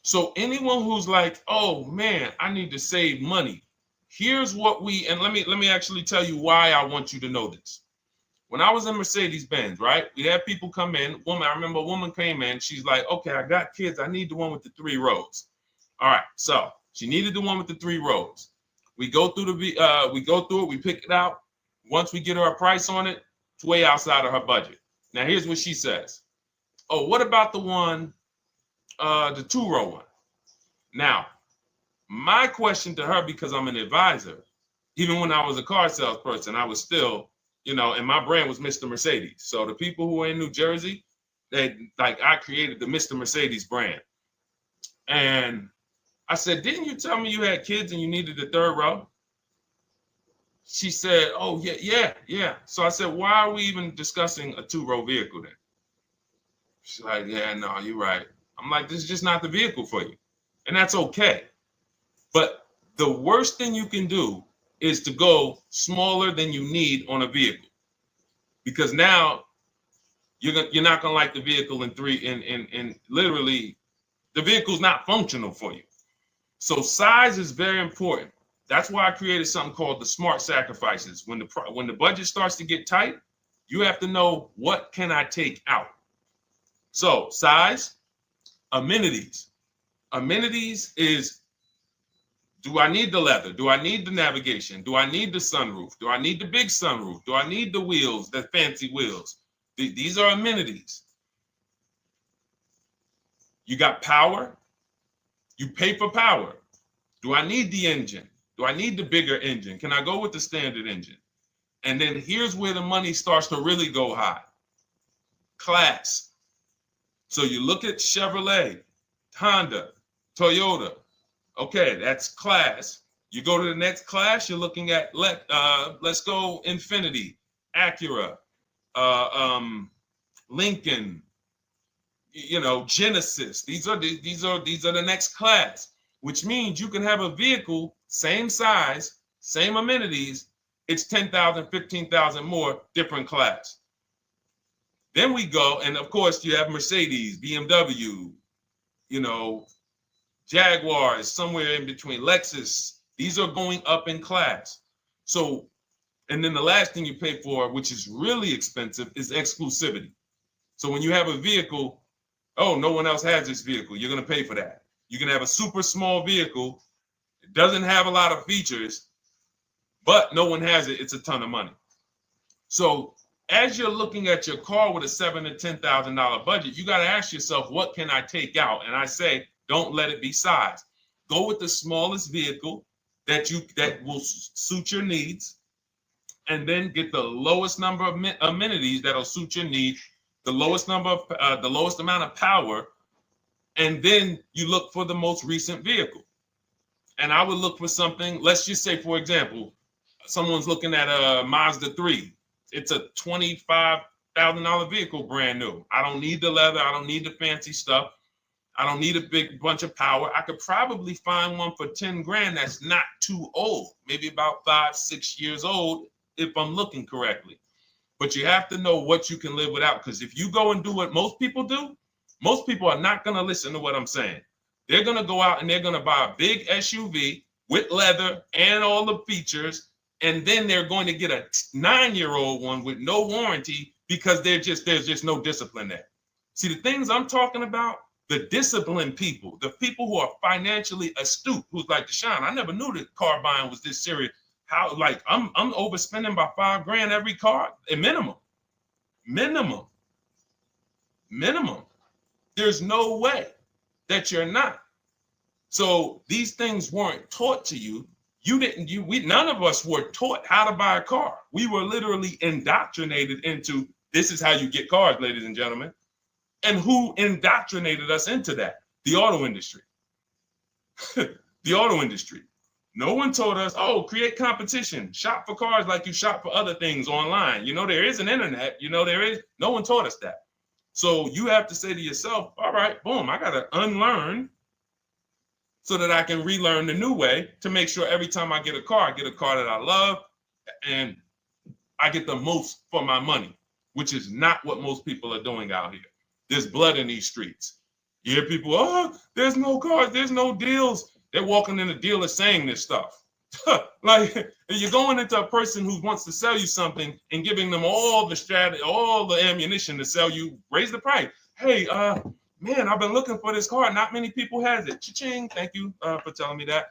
So anyone who's like, oh man, I need to save money. Here's what and let me actually tell you why I want you to know this. When I was in Mercedes-Benz, right? We had people come in. I remember a woman came in. She's like, okay, I got kids. I need the one with the 3 rows. All right. So she needed the one with the 3 rows. We go through it. We pick it out. Once we get her a price on it, it's way outside of her budget. Now, here's what she says. Oh, what about the one, the 2-row one? Now, my question to her, because I'm an advisor, even when I was a car salesperson, I was still, and my brand was Mr. Mercedes. So the people who are in New Jersey, I created the Mr. Mercedes brand. And I said, didn't you tell me you had kids and you needed the 3rd row? She said, oh, yeah. So I said, why are we even discussing a 2-row vehicle then? She's like, yeah, no, you're right. I'm like, this is just not the vehicle for you. And that's okay. But the worst thing you can do is to go smaller than you need on a vehicle, because now you're not gonna like the vehicle in literally the vehicle's not functional for you. So size is very important. That's why I created something called the smart sacrifices. When the budget starts to get tight, You have to know, what can I take out? So size, amenities. Amenities is, do I need the leather? Do I need the navigation? Do I need the sunroof? Do I need the big sunroof? Do I need the wheels, the fancy wheels? These are amenities. You got power. You pay for power. Do I need the engine? Do I need the bigger engine? Can I go with the standard engine? And then here's where the money starts to really go high. Class. So you look at Chevrolet, Honda, Toyota. Okay, that's class. You go to the next class, you're looking at, let's go Infiniti, Acura, Lincoln, Genesis. These are the next class, which means you can have a vehicle, same size, same amenities. It's 10,000, 15,000 more, different class. Then we go, and of course you have Mercedes, BMW, Jaguars, somewhere in between, Lexus. These are going up in class. So, and then the last thing you pay for, which is really expensive, is exclusivity. So when you have a vehicle, oh, no one else has this vehicle, you're going to pay for that. You can have a super small vehicle. It doesn't have a lot of features, but no one has it. It's a ton of money. So as you're looking at your car with a $7,000 to $10,000 budget, you got to ask yourself, what can I take out? And I say, don't let it be size. Go with the smallest vehicle that will suit your needs, and then get the lowest number of amenities that'll suit your needs, the lowest amount of power, and then you look for the most recent vehicle. And I would look for something. Let's just say, for example, someone's looking at a Mazda 3. It's a $25,000 vehicle, brand new. I don't need the leather. I don't need the fancy stuff. I don't need a big bunch of power. I could probably find one for 10 grand that's not too old, maybe about 5-6 years old, if I'm looking correctly. But you have to know what you can live without, because if you go and do what most people do, most people are not going to listen to what I'm saying. They're going to go out and they're going to buy a big SUV with leather and all the features, and then they're going to get a 9-year-old one with no warranty because there's just no discipline there. See, the things I'm talking about, the disciplined people, the people who are financially astute, who's like, Deshone, I never knew that car buying was this serious. How, like, I'm overspending by $5 grand every car, a minimum. There's no way that you're not. So these things weren't taught to you. None of us were taught how to buy a car. We were literally indoctrinated into, this is how you get cars, ladies and gentlemen. And who indoctrinated us into that? The auto industry. The auto industry. No one told us, oh, create competition, shop for cars like you shop for other things online. There is an internet, no one taught us that. So you have to say to yourself, all right, boom, I got to unlearn so that I can relearn the new way to make sure every time I get a car that I love and I get the most for my money, which is not what most people are doing out here. There's blood in these streets. You hear people, oh, there's no cars, there's no deals. They're walking in the dealer saying this stuff. Like, you're going into a person who wants to sell you something and giving them all the strategy, all the ammunition to sell you, raise the price. Hey, man, I've been looking for this car. Not many people has it. Cha-ching. Thank you for telling me that.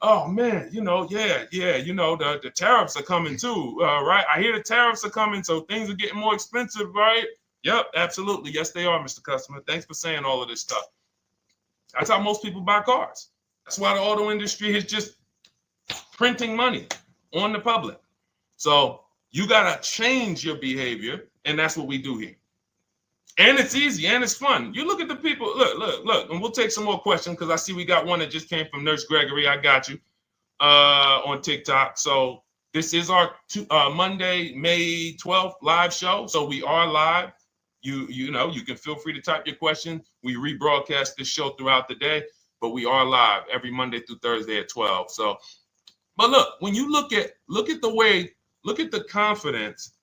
Oh man, the tariffs are coming too, right? I hear the tariffs are coming, so things are getting more expensive, right? Yep, absolutely. Yes, they are, Mr. Customer. Thanks for saying all of this stuff. That's how most people buy cars. That's why the auto industry is just printing money on the public. So you got to change your behavior, and that's what we do here. And it's easy, and it's fun. You look at the people. Look, and we'll take some more questions because I see we got one that just came from Nurse Gregory. I got you on TikTok. So this is our Monday, May 12th live show. So we are live. You can feel free to type your question. We rebroadcast this show throughout the day, but we are live every Monday through Thursday at 12. So, but look, when you look at the confidence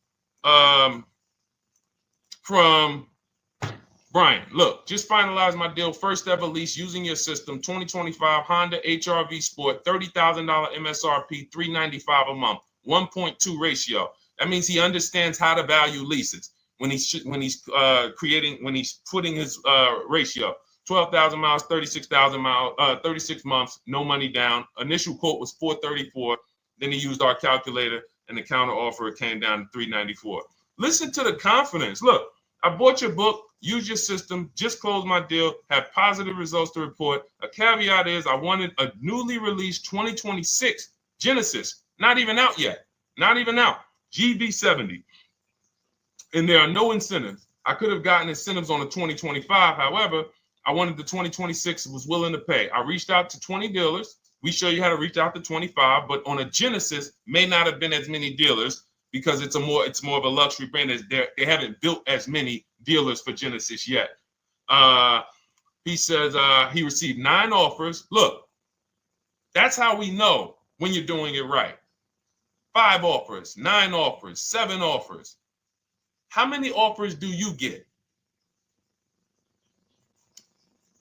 from Brian. Look, just finalized my deal. First ever lease using your system. 2025 Honda HR-V Sport, $30,000 MSRP, $395 a month, 1.2 ratio. That means he understands how to value leases when he's putting his ratio. 12,000 miles, 36,000 miles, 36 months, no money down. Initial quote was 434. Then he used our calculator, and the counter offer came down to 394. Listen to the confidence. Look, I bought your book, use your system, just closed my deal, have positive results to report. A caveat is I wanted a newly released 2026 Genesis, not even out yet, not even out, GB70. And there are no incentives. I could have gotten incentives on the 2025. However, I wanted the 2026, was willing to pay. I reached out to 20 dealers. We show you how to reach out to 25, but on a Genesis, may not have been as many dealers because it's more of a luxury brand. They haven't built as many dealers for Genesis yet. He says he received 9 offers. Look, that's how we know when you're doing it right. 5 offers, 9 offers, 7 offers. How many offers do you get?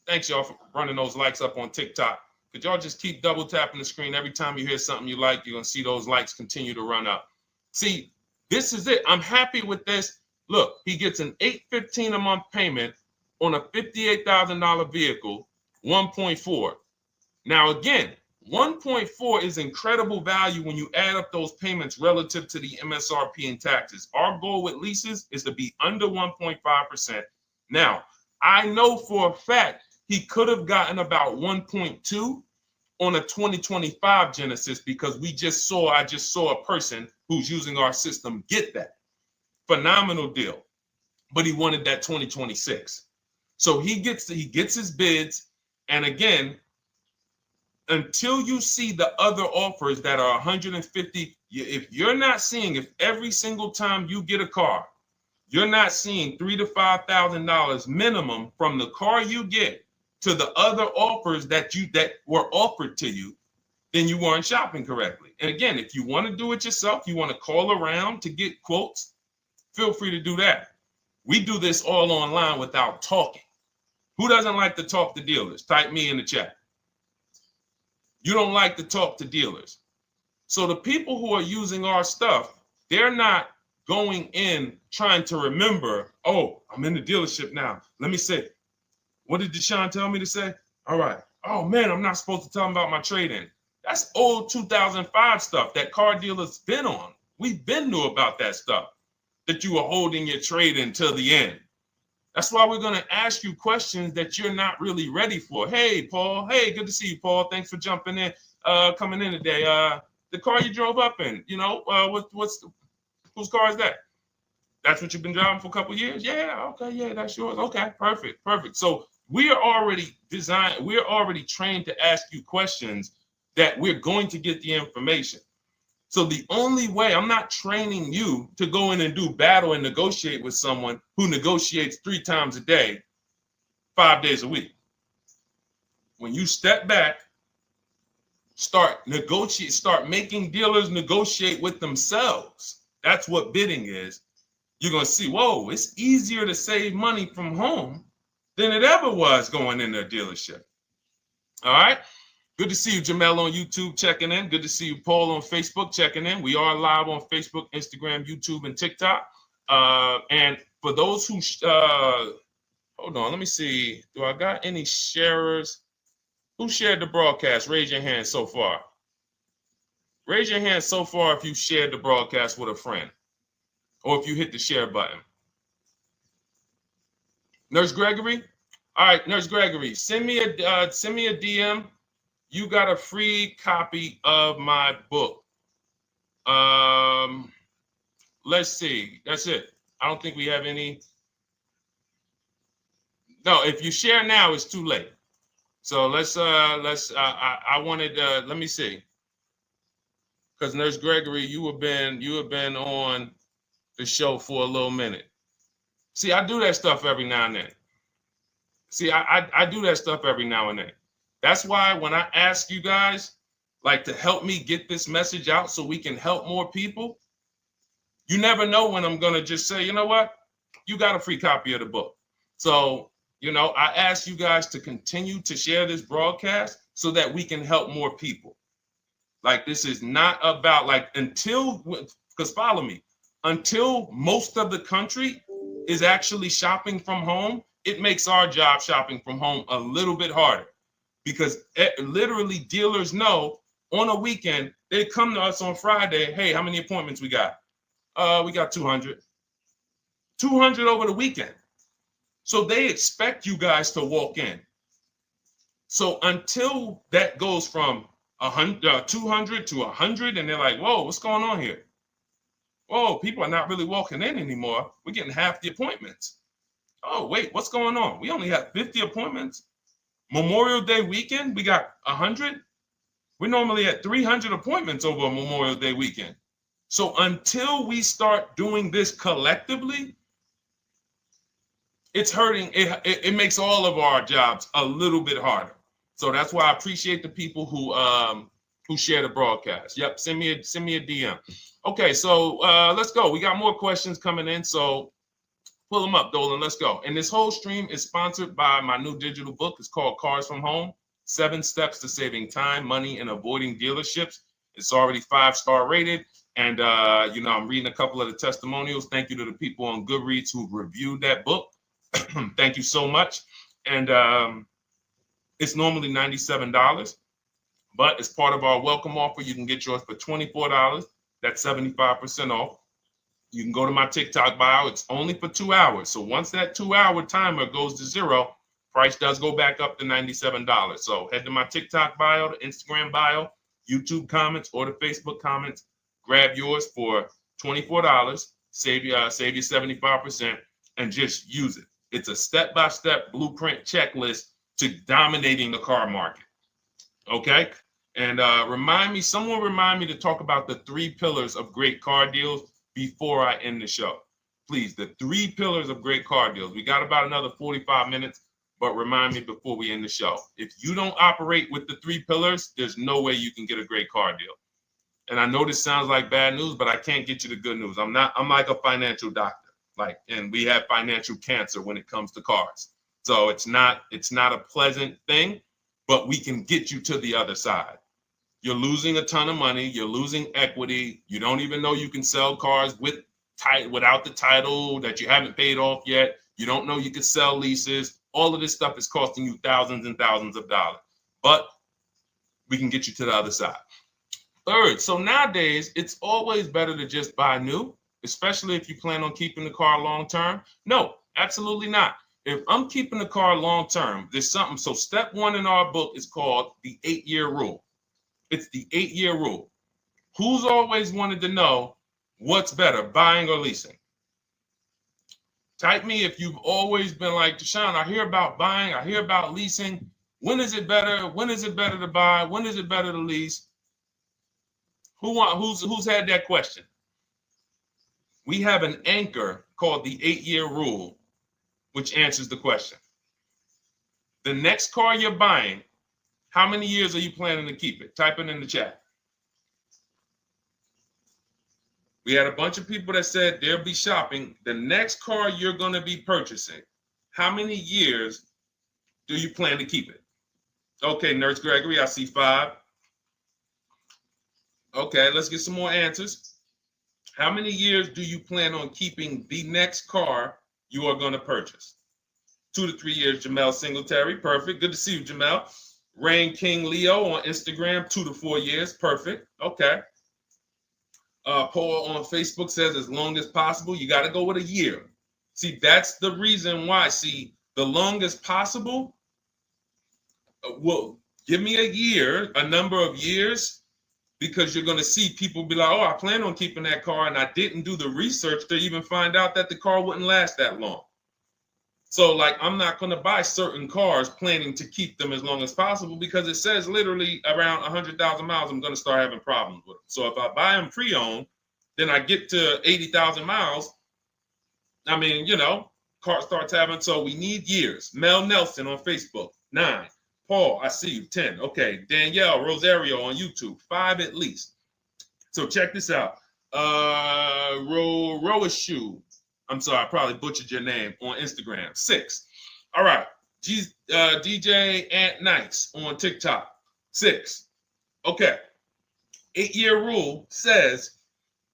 Thanks, y'all, for running those likes up on TikTok. Could y'all just keep double tapping the screen every time you hear something you like? You're going to see those likes continue to run up. See, this is it. I'm happy with this. Look, he gets an $815 a month payment on a $58,000 vehicle, 1.4. Now, again, 1.4 is incredible value when you add up those payments relative to the MSRP and taxes. Our goal with leases is to be under 1.5%. Now, I know for a fact he could have gotten about 1.2 on a 2025 Genesis because I just saw a person who's using our system get that. Phenomenal deal. But he wanted that 2026. So he gets his bids. And again, until you see the other offers that are 150, if every single time you get a car, you're not seeing $3,000 to $5,000 minimum from the car you get to the other offers that were offered to you, then you weren't shopping correctly. And again, if you want to do it yourself, you want to call around to get quotes, feel free to do that. We do this all online without talking. Who doesn't like to talk to dealers? Type me in the chat. You don't like to talk to dealers. So the people who are using our stuff, they're not going in trying to remember, oh, I'm in the dealership now. Let me say, what did Deshone tell me to say? All right. Oh, man, I'm not supposed to tell them about my trade-in. That's old 2005 stuff that car dealers been on. We've been knew about that stuff, that you were holding your trade-in till the end. That's why we're going to ask you questions that you're not really ready for. Hey, Paul. Hey, good to see you, Paul. Thanks for jumping in, coming in today. The car you drove up in, whose car is that? That's what you've been driving for a couple of years? Yeah, okay, yeah, that's yours. Okay, perfect. So we are already trained to ask you questions that we're going to get the information. So the only way, I'm not training you to go in and do battle and negotiate with someone who negotiates 3 times a day, 5 days a week. When you step back, start making dealers negotiate with themselves. That's what bidding is. You're going to see, whoa, it's easier to save money from home than it ever was going into a dealership. All right. Good to see you, Jamel, on YouTube checking in. Good to see you, Paul, on Facebook checking in. We are live on Facebook, Instagram, YouTube, and TikTok. And for those who, hold on, let me see. Do I got any sharers? Who shared the broadcast? Raise your hand so far. Raise your hand so far if you shared the broadcast with a friend or if you hit the share button. Nurse Gregory? All right, Nurse Gregory, send me a DM. You got a free copy of my book. Let's see. That's it. I don't think we have any. No, if you share now, it's too late. So I wanted, let me see. Because Nurse Gregory, you have been on the show for a little minute. See, I do that stuff every now and then. I do that stuff every now and then. That's why when I ask you guys, like, to help me get this message out so we can help more people, you never know when I'm going to just say, you know what? You got a free copy of the book. So, I ask you guys to continue to share this broadcast so that we can help more people. Like, this is not about, because follow me. until most of the country is actually shopping from home, it makes our job shopping from home a little bit harder, because literally dealers know on a weekend, they come to us on Friday, hey, how many appointments we got? We got 200. 200 over the weekend. So they expect you guys to walk in. So until that goes from 200 to 100, and they're like, whoa, what's going on here? Whoa, people are not really walking in anymore. We're getting half the appointments. Oh, wait, what's going on? We only have 50 appointments. Memorial Day weekend, we got 100. We're normally at 300 appointments over a Memorial Day weekend. So until we start doing this collectively, it's hurting. It makes all of our jobs a little bit harder. So that's why I appreciate the people who share the broadcast. Yep, send me a DM. Okay, so let's go. We got more questions coming in, so pull them up, Dolan. Let's go. And this whole stream is sponsored by my new digital book. It's called Cars from Home: 7 Steps to Saving Time, Money, and Avoiding Dealerships. It's already 5-star rated. And, I'm reading a couple of the testimonials. Thank you to the people on Goodreads who reviewed that book. Thank you so much. And it's normally $97, but as part of our welcome offer, you can get yours for $24. That's 75% off. You can go to my TikTok bio. It's only for 2 hours. So once that 2-hour timer goes to zero, price does go back up to $97. So head to my TikTok bio, the Instagram bio, YouTube comments, or the Facebook comments. Grab yours for $24. Save you 75%, and just use it. It's a step-by-step blueprint checklist to dominating the car market. Okay? And someone remind me to talk about the 3 pillars of great car deals before I end the show. Please, the 3 pillars of great car deals. We got about another 45 minutes, but remind me before we end the show. If you don't operate with the 3 pillars, there's no way you can get a great car deal. And I know this sounds like bad news, but I can't get you the good news. I'm like a financial doctor. And we have financial cancer when it comes to cars. So it's not a pleasant thing, but we can get you to the other side. You're losing a ton of money. You're losing equity. You don't even know you can sell cars without the title that you haven't paid off yet. You don't know you can sell leases. All of this stuff is costing you thousands and thousands of dollars, but we can get you to the other side. Third, so nowadays, it's always better to just buy new, especially if you plan on keeping the car long term. No, absolutely not. If I'm keeping the car long term, there's something. So step 1 in our book is called the 8-year rule. It's the 8-year rule. Who's always wanted to know what's better, buying or leasing? Type me if you've always been like, Deshone, I hear about buying, I hear about leasing. When is it better? When is it better to buy? When is it better to lease? Who's had that question? We have an anchor called the 8-year rule, which answers the question. The next car you're buying, how many years are you planning to keep it? Type it in the chat. We had a bunch of people that said they'll be shopping. The next car you're going to be purchasing, how many years do you plan to keep it? Okay, Nurse Gregory, I see 5. Okay, let's get some more answers. How many years do you plan on keeping the next car you are going to purchase? 2 to 3 years, Jamel Singletary. Perfect. Good to see you, Jamel. Rain King Leo on Instagram, 2 to 4 years. Perfect. Okay. Paul on Facebook says as long as possible. You got to go with a year. See, that's the reason why. See, the longest possible, well, give me a year, a number of years, because you're going to see people be like, oh, I plan on keeping that car, and I didn't do the research to even find out that the car wouldn't last that long. So, I'm not going to buy certain cars planning to keep them as long as possible, because it says literally around 100,000 miles, I'm going to start having problems with them. So if I buy them pre-owned, then I get to 80,000 miles. I mean, car starts having, so we need years. Mel Nelson on Facebook, 9. Paul, I see you, 10. Okay. Danielle Rosario on YouTube, 5 at least. So check this out. Roashu, I'm sorry, I probably butchered your name, on Instagram, 6. All right. DJ Ant Nice on TikTok, 6. Okay. 8-year rule says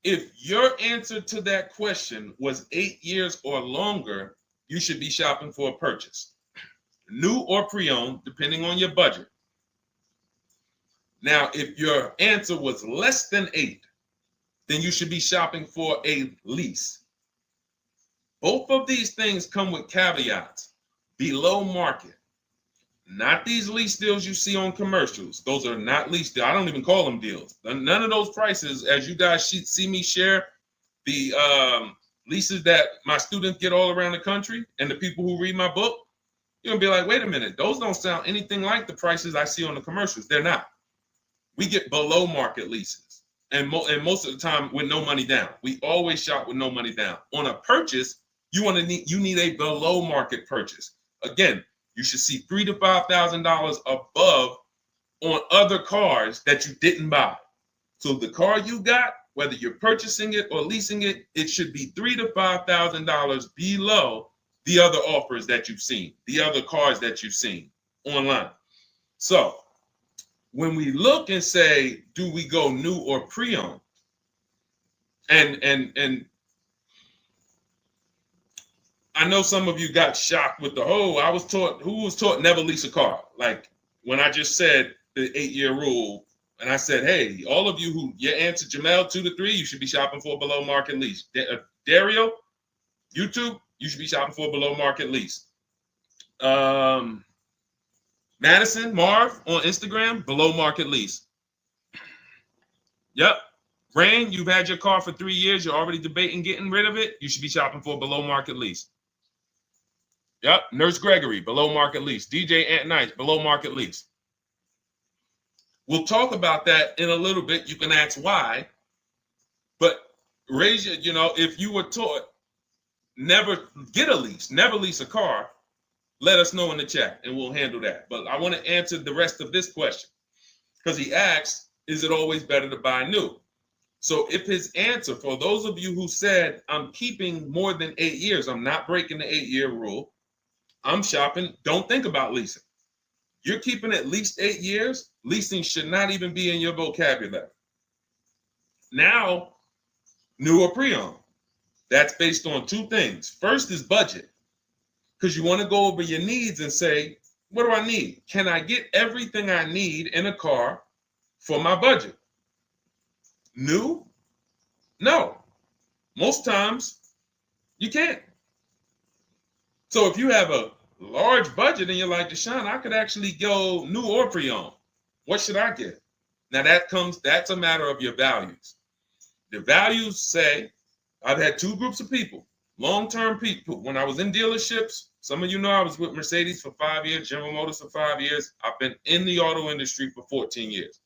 If your answer to that question was 8 years or longer, you should be shopping for a purchase, new or pre-owned, depending on your budget. Now, if your answer was less than 8, then you should be shopping for a lease. Both of these things come with caveats. Below market. Not these lease deals you see on commercials. Those are not lease deals. I don't even call them deals. None of those prices, as you guys see me share the leases that my students get all around the country and the people who read my book, you're going to be like, wait a minute. Those don't sound anything like the prices I see on the commercials. They're not. We get below market leases. And most of the time with no money down. We always shop with no money down. On a purchase, you need a below market purchase. Again, you should see $3,000 to $5,000 above on other cars that you didn't buy. So the car you got, whether you're purchasing it or leasing it, it should be $3,000 to $5,000 below the other offers that you've seen, the other cars that you've seen online. So when we look and say, do we go new or pre-owned? And I know some of you got shocked with who was taught never lease a car. Like when I just said the 8-year rule, and I said, hey, all of you who your answer, Jamel, 2 to 3, you should be shopping for a below market lease. Dario, YouTube, you should be shopping for a below market lease. Madison, Marv on Instagram, below market lease. Yep. Rain, you've had your car for 3 years. You're already debating getting rid of it. You should be shopping for a below market lease. Yep. Nurse Gregory, below market lease. DJ Ant Nice, below market lease. We'll talk about that in a little bit. You can ask why. But raise your, if you were taught never get a lease, never lease a car, let us know in the chat and we'll handle that. But I want to answer the rest of this question because he asks, is it always better to buy new? So if his answer, for those of you who said, I'm keeping more than 8 years, I'm not breaking the 8-year rule, I'm shopping, don't think about leasing. You're keeping at least 8 years, leasing should not even be in your vocabulary. Now, new or pre-owned. That's based on 2 things. First is budget, because you want to go over your needs and say, what do I need? Can I get everything I need in a car for my budget? New? No. Most times, you can't. So if you have a large budget and you're like, Deshone, I could actually go new or pre-owned. What should I get? Now that's a matter of your values. The values say, I've had 2 groups of people, long-term people. When I was in dealerships, some of you know I was with Mercedes for 5 years, General Motors for 5 years. I've been in the auto industry for 14 years.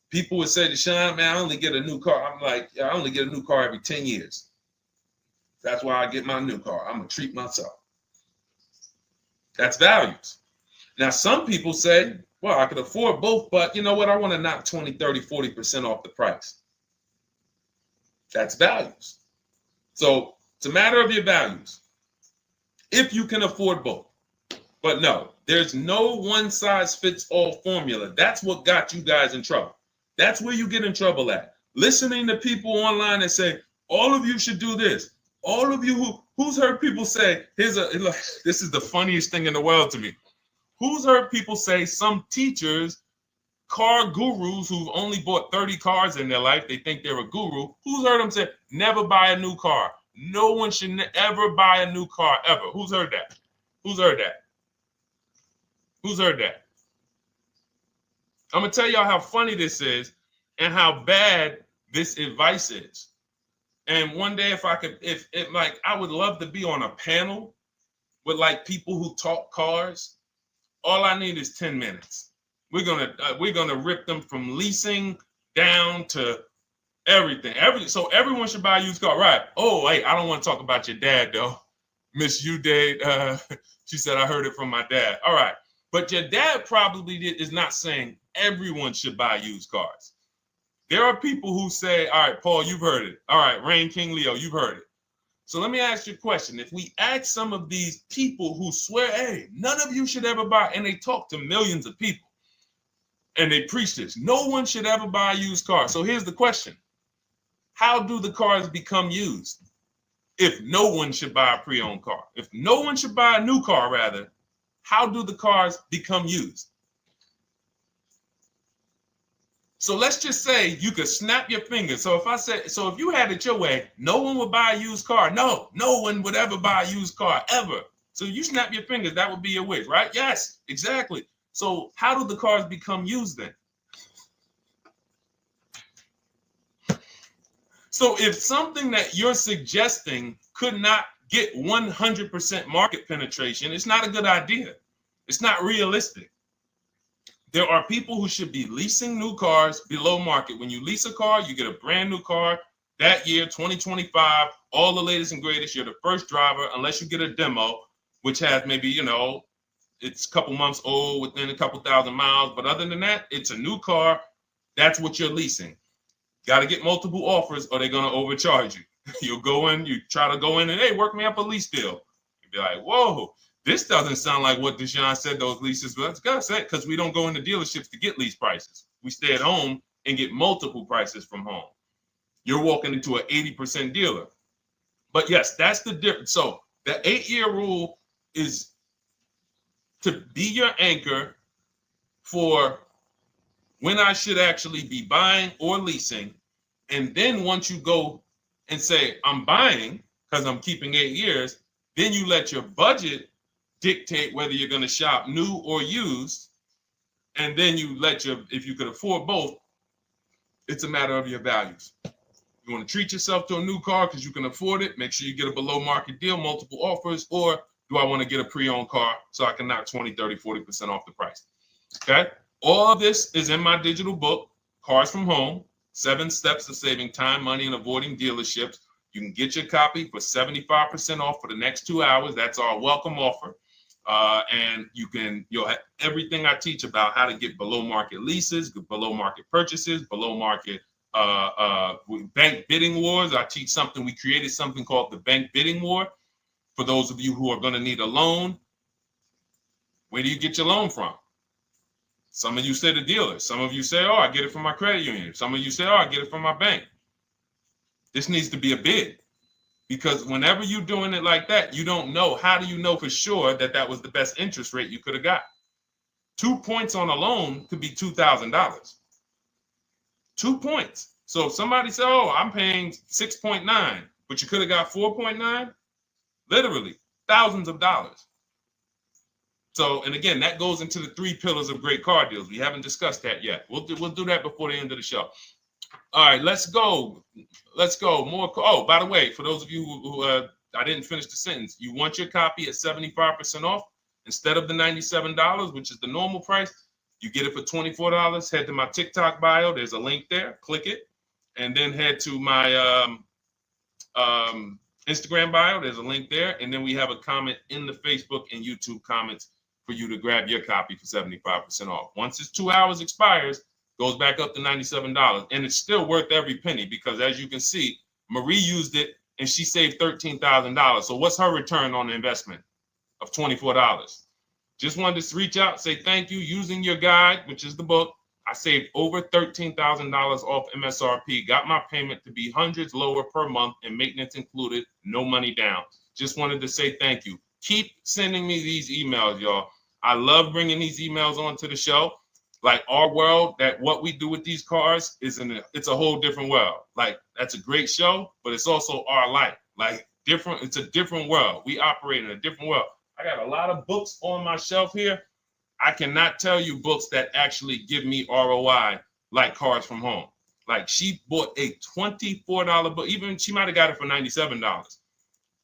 People would say, Deshone, man, I only get a new car. I'm like, yeah, I only get a new car every 10 years. That's why I get my new car. I'm going to treat myself. That's values. Now, some people say, well, I could afford both, but you know what? I want to knock 20, 30, 40% off the price. That's values. So it's a matter of your values. If you can afford both. But no, there's no one-size-fits-all formula. That's what got you guys in trouble. That's where you get in trouble at. Listening to people online and say, all of you should do this. All of you who's heard people say, this is the funniest thing in the world to me. Who's heard people say some teachers, car gurus who've only bought 30 cars in their life, they think they're a guru. Who's heard them say, never buy a new car? No one should ever buy a new car ever. Who's heard that? Who's heard that? Who's heard that? I'm going to tell y'all how funny this is and how bad this advice is. And one day, I would love to be on a panel with like people who talk cars. All I need is 10 minutes. We're gonna rip them from leasing down to everything. So everyone should buy a used car, right? Oh, wait, I don't want to talk about your dad though. Miss you dad. She said I heard it from my dad. All right, but your dad probably is not saying everyone should buy used cars. There are people who say, all right, Paul, you've heard it. All right, Rain King Leo, you've heard it. So let me ask you a question. If we ask some of these people who swear, hey, none of you should ever buy, and they talk to millions of people, and they preach this, no one should ever buy a used car. So here's the question. how do the cars become used? If no one should buy a pre-owned car, if no one should buy a new car, rather, how do the cars become used? So let's just say you could snap your fingers. So if you had it your way, no one would buy a used car. No one would ever buy a used car, ever. So you snap your fingers, that would be your wish, right? Yes, exactly. So how do the cars become used then? So if something that you're suggesting could not get 100% market penetration, it's not a good idea. It's not realistic. There are people who should be leasing new cars below market. When you lease a car, you get a brand new car that year, 2025, all the latest and greatest. You're the first driver, unless you get a demo, which has maybe, it's a couple months old, within a couple thousand miles. But other than that, it's a new car. That's what you're leasing. Got to get multiple offers or they're going to overcharge you. You'll go in, you try to go in and, hey, work me up a lease deal. You'll be like, whoa, this doesn't sound like what Deshone said those leases. But that's got to say, because we don't go into dealerships to get lease prices. We stay at home and get multiple prices from home. You're walking into an 80% dealer. But yes, that's the difference. So the 8-year rule is to be your anchor for when I should actually be buying or leasing. And then once you go and say, I'm buying because I'm keeping 8 years, then you let your budget dictate whether you're going to shop new or used. And then you if you could afford both, it's a matter of your values. You want to treat yourself to a new car because you can afford it, make sure you get a below market deal, multiple offers, or do I want to get a pre-owned car so I can knock 20, 30, 40% off the price? Okay. All of this is in my digital book, Cars from Home, 7 Steps to Saving Time, Money, and Avoiding Dealerships. You can get your copy for 75% off for the next 2 hours. That's our welcome offer. And you'll have everything I teach about how to get below market leases, below market purchases, below market bank bidding wars. We created something called the bank bidding war. For those of you who are going to need a loan, where do you get your loan from? Some of you say the dealer. Some of you say, oh, I get it from my credit union. Some of you say, oh, I get it from my bank. This needs to be a bid, because whenever you're doing it like that, you don't know. How do you know for sure that that was the best interest rate you could have got? 2 points on a loan could be $2,000. 2 points. So if somebody said, oh, I'm paying 6.9, but you could have got 4.9, literally thousands of dollars. So, and again, that goes into the 3 pillars of great car deals. We haven't discussed that yet. We'll do that before the end of the show. All right, let's go. More. Oh, by the way, for those of you who I didn't finish the sentence, you want your copy at 75% off instead of the $97, which is the normal price. You get it for $24. Head to my TikTok bio. There's a link there. Click it, and then head to my Instagram bio. There's a link there, and then we have a comment in the Facebook and YouTube comments for you to grab your copy for 75% off. Once it's 2 hours expires, goes back up to $97, and it's still worth every penny, because as you can see, Marie used it and she saved $13,000. So what's her return on the investment of $24? Just wanted to reach out, say thank you. Using your guide, which is the book, I saved over $13,000 off MSRP, got my payment to be hundreds lower per month and maintenance included, no money down. Just wanted to say thank you. Keep sending me these emails, y'all. I love bringing these emails onto the show. Like, our world, that what we do with these cars it's a whole different world. Like, that's a great show, but it's also our life. Like, different, it's a different world. We operate in a different world. I got a lot of books on my shelf here. I cannot tell you books that actually give me ROI like Cars from Home. Like, she bought a $24 book. Even she might have got it for $97.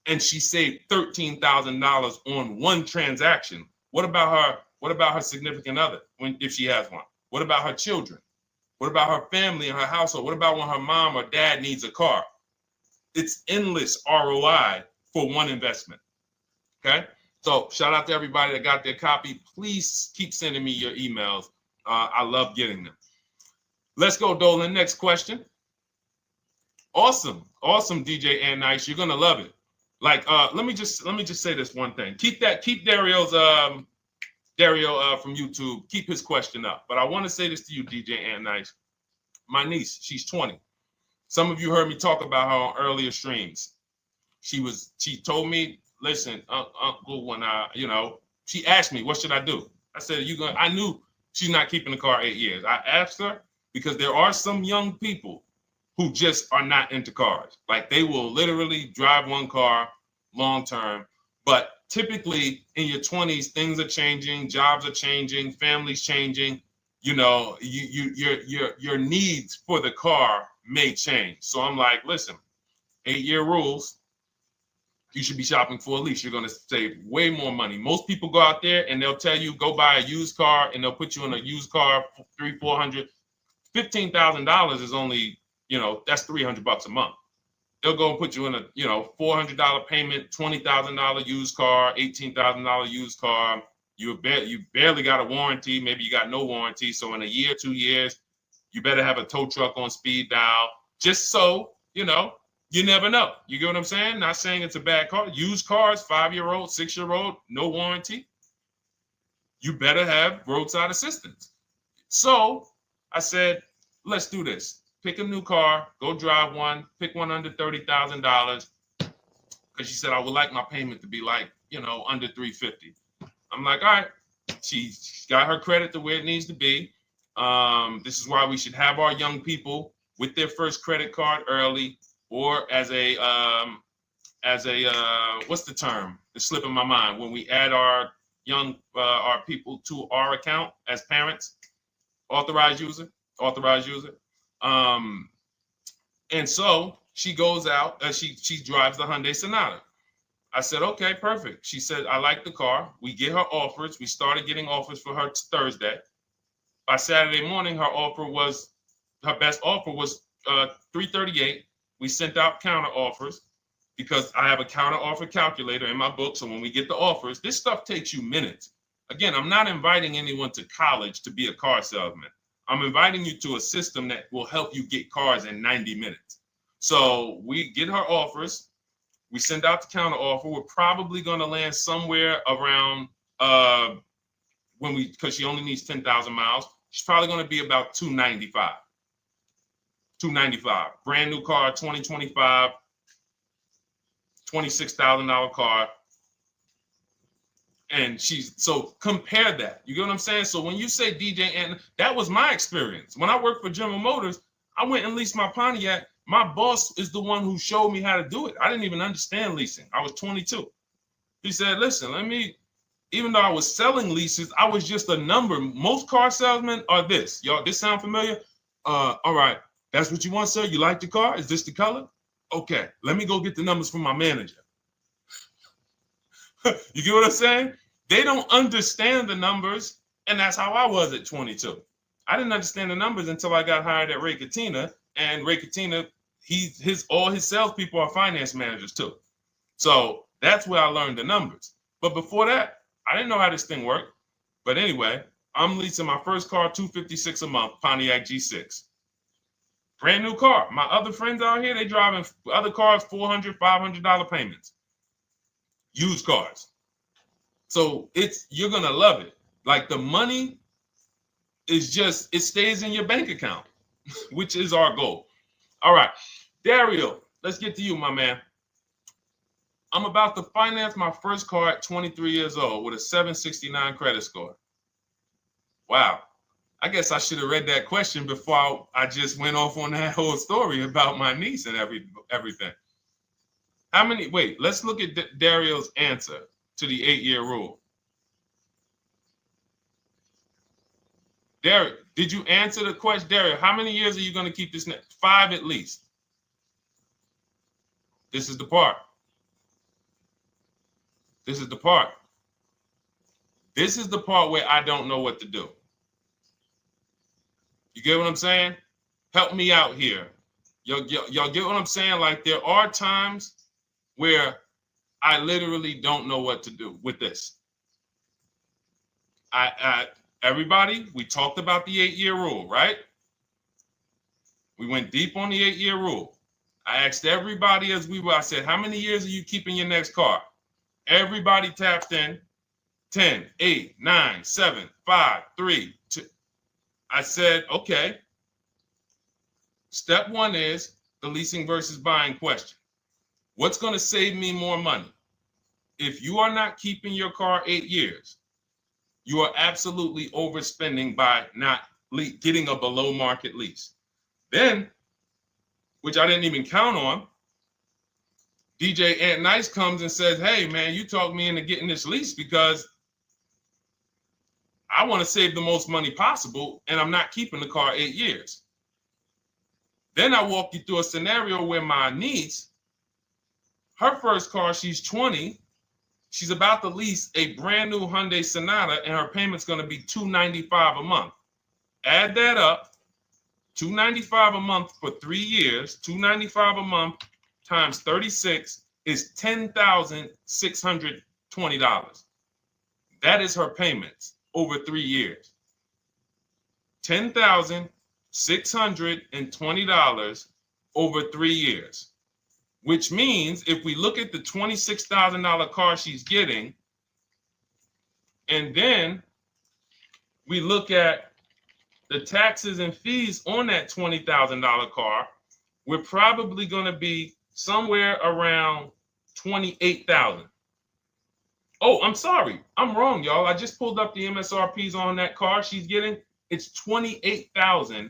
And she saved $13,000 on one transaction. What about her? What about her significant other, if she has one? What about her children? What about her family and her household? What about when her mom or dad needs a car? It's endless ROI for one investment. Okay? So shout out to everybody that got their copy. Please keep sending me your emails. I love getting them. Let's go, Dolan. Next question. Awesome, DJ and Nice. You're gonna love it. Like, let me just say this one thing. Keep Dario's Dario from YouTube, keep his question up. But I want to say this to you, DJ and Nice. My niece, she's 20. Some of you heard me talk about her on earlier streams. She told me, listen, Uncle, when she asked me, what should I do? I said, I knew she's not keeping the car 8 years. I asked her because there are some young people who just are not into cars. Like they will literally drive one car long term, but typically in your 20s, things are changing, jobs are changing, families changing. Your needs for the car may change. So I'm like, listen, 8-year rules. You should be shopping for a lease. You're going to save way more money. Most people go out there and they'll tell you go buy a used car, and they'll put you in a used car for $300, $400, $15,000 is only, that's $300 a month. They'll go and put you in a, $400 payment, $20,000 used car, $18,000 used car. You barely got a warranty. Maybe you got no warranty. So in a year, 2 years, you better have a tow truck on speed dial, just so, you never know. You get what I'm saying? Not saying it's a bad car. Used cars, 5-year-old, 6-year-old, no warranty. You better have roadside assistance. So I said, let's do this. Pick a new car, go drive one, pick one under $30,000. Because she said, I would like my payment to be like, under $350. I'm like, all right. She's got her credit to where it needs to be. This is why we should have our young people with their first credit card early, or as a what's the term? It's slipping my mind. When we add our our people to our account as parents, authorized user. And so she goes out, she drives the Hyundai Sonata. I said, okay, perfect. She said, I like the car. We get her offers. We started getting offers for her Thursday. By Saturday morning, her best offer was $338. We sent out counter offers because I have a counter offer calculator in my book. So when we get the offers, this stuff takes you minutes. Again, I'm not inviting anyone to college to be a car salesman. I'm inviting you to a system that will help you get cars in 90 minutes. So we get her offers. We send out the counter offer. We're probably going to land somewhere around because she only needs 10,000 miles. She's probably going to be about $295. Brand new car, 2025, $26,000 car. And so compare that. You get what I'm saying? So when you say DJ, and that was my experience. When I worked for General Motors, I went and leased my Pontiac. My boss is the one who showed me how to do it. I didn't even understand leasing. I was 22. He said, listen, even though I was selling leases, I was just a number. Most car salesmen are this. Y'all, this sound familiar? All right. That's what you want, sir? You like the car? Is this the color? Okay. Let me go get the numbers from my manager. You get what I'm saying? They don't understand the numbers, and that's how I was at 22. I didn't understand the numbers until I got hired at Ray Katina, and Ray Katina, all his salespeople are finance managers too. So that's where I learned the numbers. But before that, I didn't know how this thing worked. But anyway, I'm leasing my first car, $256 a month, Pontiac G6. Brand new car. My other friends out here, they driving other cars, $400, $500 payments. Used cars. So you're going to love it. Like the money is it stays in your bank account, which is our goal. All right. Dario, let's get to you, my man. I'm about to finance my first car at 23 years old with a 769 credit score. Wow. I guess I should have read that question before I just went off on that whole story about my niece and everything. Let's look at Dario's answer to the 8-year rule. Dario, did you answer the question? Dario, how many years are you going to keep this? 5 at least. This is the part. This is the part where I don't know what to do. You get what I'm saying? Help me out here. Y'all get what I'm saying? Like there are times where I literally don't know what to do with this. Everybody, we talked about the 8-year rule, right? We went deep on the 8-year rule. I asked everybody I said, how many years are you keeping your next car? Everybody tapped in 10, 8, 9, 7, 5, 3, 2. I said, okay. Step 1 is the leasing versus buying question. What's going to save me more money? If you are not keeping your car 8 years, you are absolutely overspending by not getting a below market lease. Then, which I didn't even count on, DJ Ant Nice comes and says, hey, man, you talked me into getting this lease because I want to save the most money possible, and I'm not keeping the car 8 years. Then I walk you through a scenario where my niece, her first car, she's 20, she's about to lease a brand new Hyundai Sonata, and her payment's going to be $295 a month. Add that up, $295 a month for 3 years, $295 a month times 36 is $10,620. That is her payments over 3 years. $10,620 over 3 years, which means if we look at the $26,000 car she's getting, and then we look at the taxes and fees on that $20,000 car, we're probably going to be somewhere around $28,000. Oh, I'm sorry. I'm wrong, y'all. I just pulled up the MSRPs on that car she's getting. It's $28,500.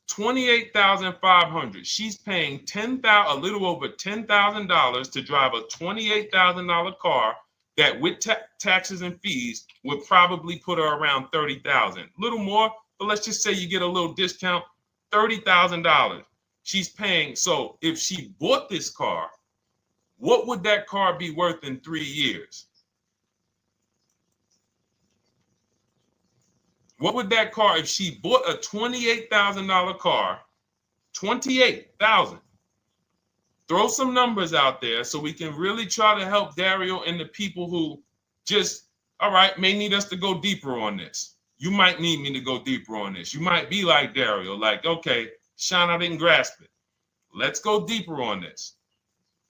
$28,500. She's paying a little over $10,000 to drive a $28,000 car that with taxes and fees would probably put her around $30,000. A little more, but let's just say you get a little discount, $30,000. She's paying. So if she bought this car, what would that car be worth in 3 years? What would that car, if she bought a $28,000 car, $28,000? Throw some numbers out there so we can really try to help Dario and the people who just, all right, may need us to go deeper on this. You might need me to go deeper on this. You might be like Dario, like, okay, Sean, I didn't grasp it. Let's go deeper on this.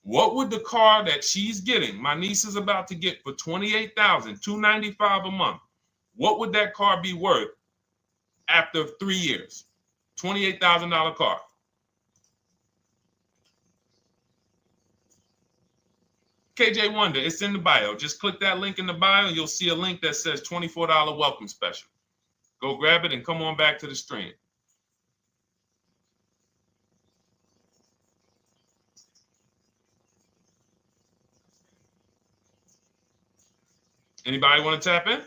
What would the car that she's getting, my niece is about to get for $28,000, $295 a month, what would that car be worth after 3 years? $28,000 car. KJ Wonder, it's in the bio. Just click that link in the bio and you'll see a link that says $24 welcome special. Go grab it and come on back to the stream. Anybody want to tap in?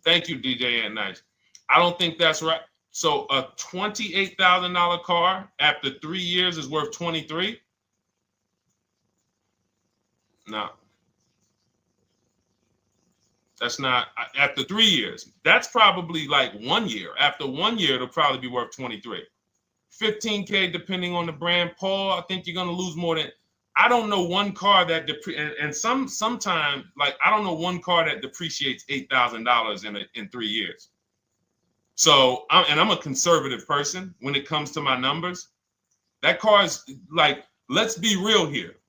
Thank you, DJ and Nice. I don't think that's right. So a $28,000 car after 3 years is worth 23? No. That's not after 3 years. That's probably like 1 year. After 1 year, it'll probably be worth 23. 15K depending on the brand. Paul, I think you're gonna lose more than. I don't know one car that sometimes like I don't know one car that depreciates $8,000 in 3 years. So I'm a conservative person when it comes to my numbers. That car is like, let's be real here.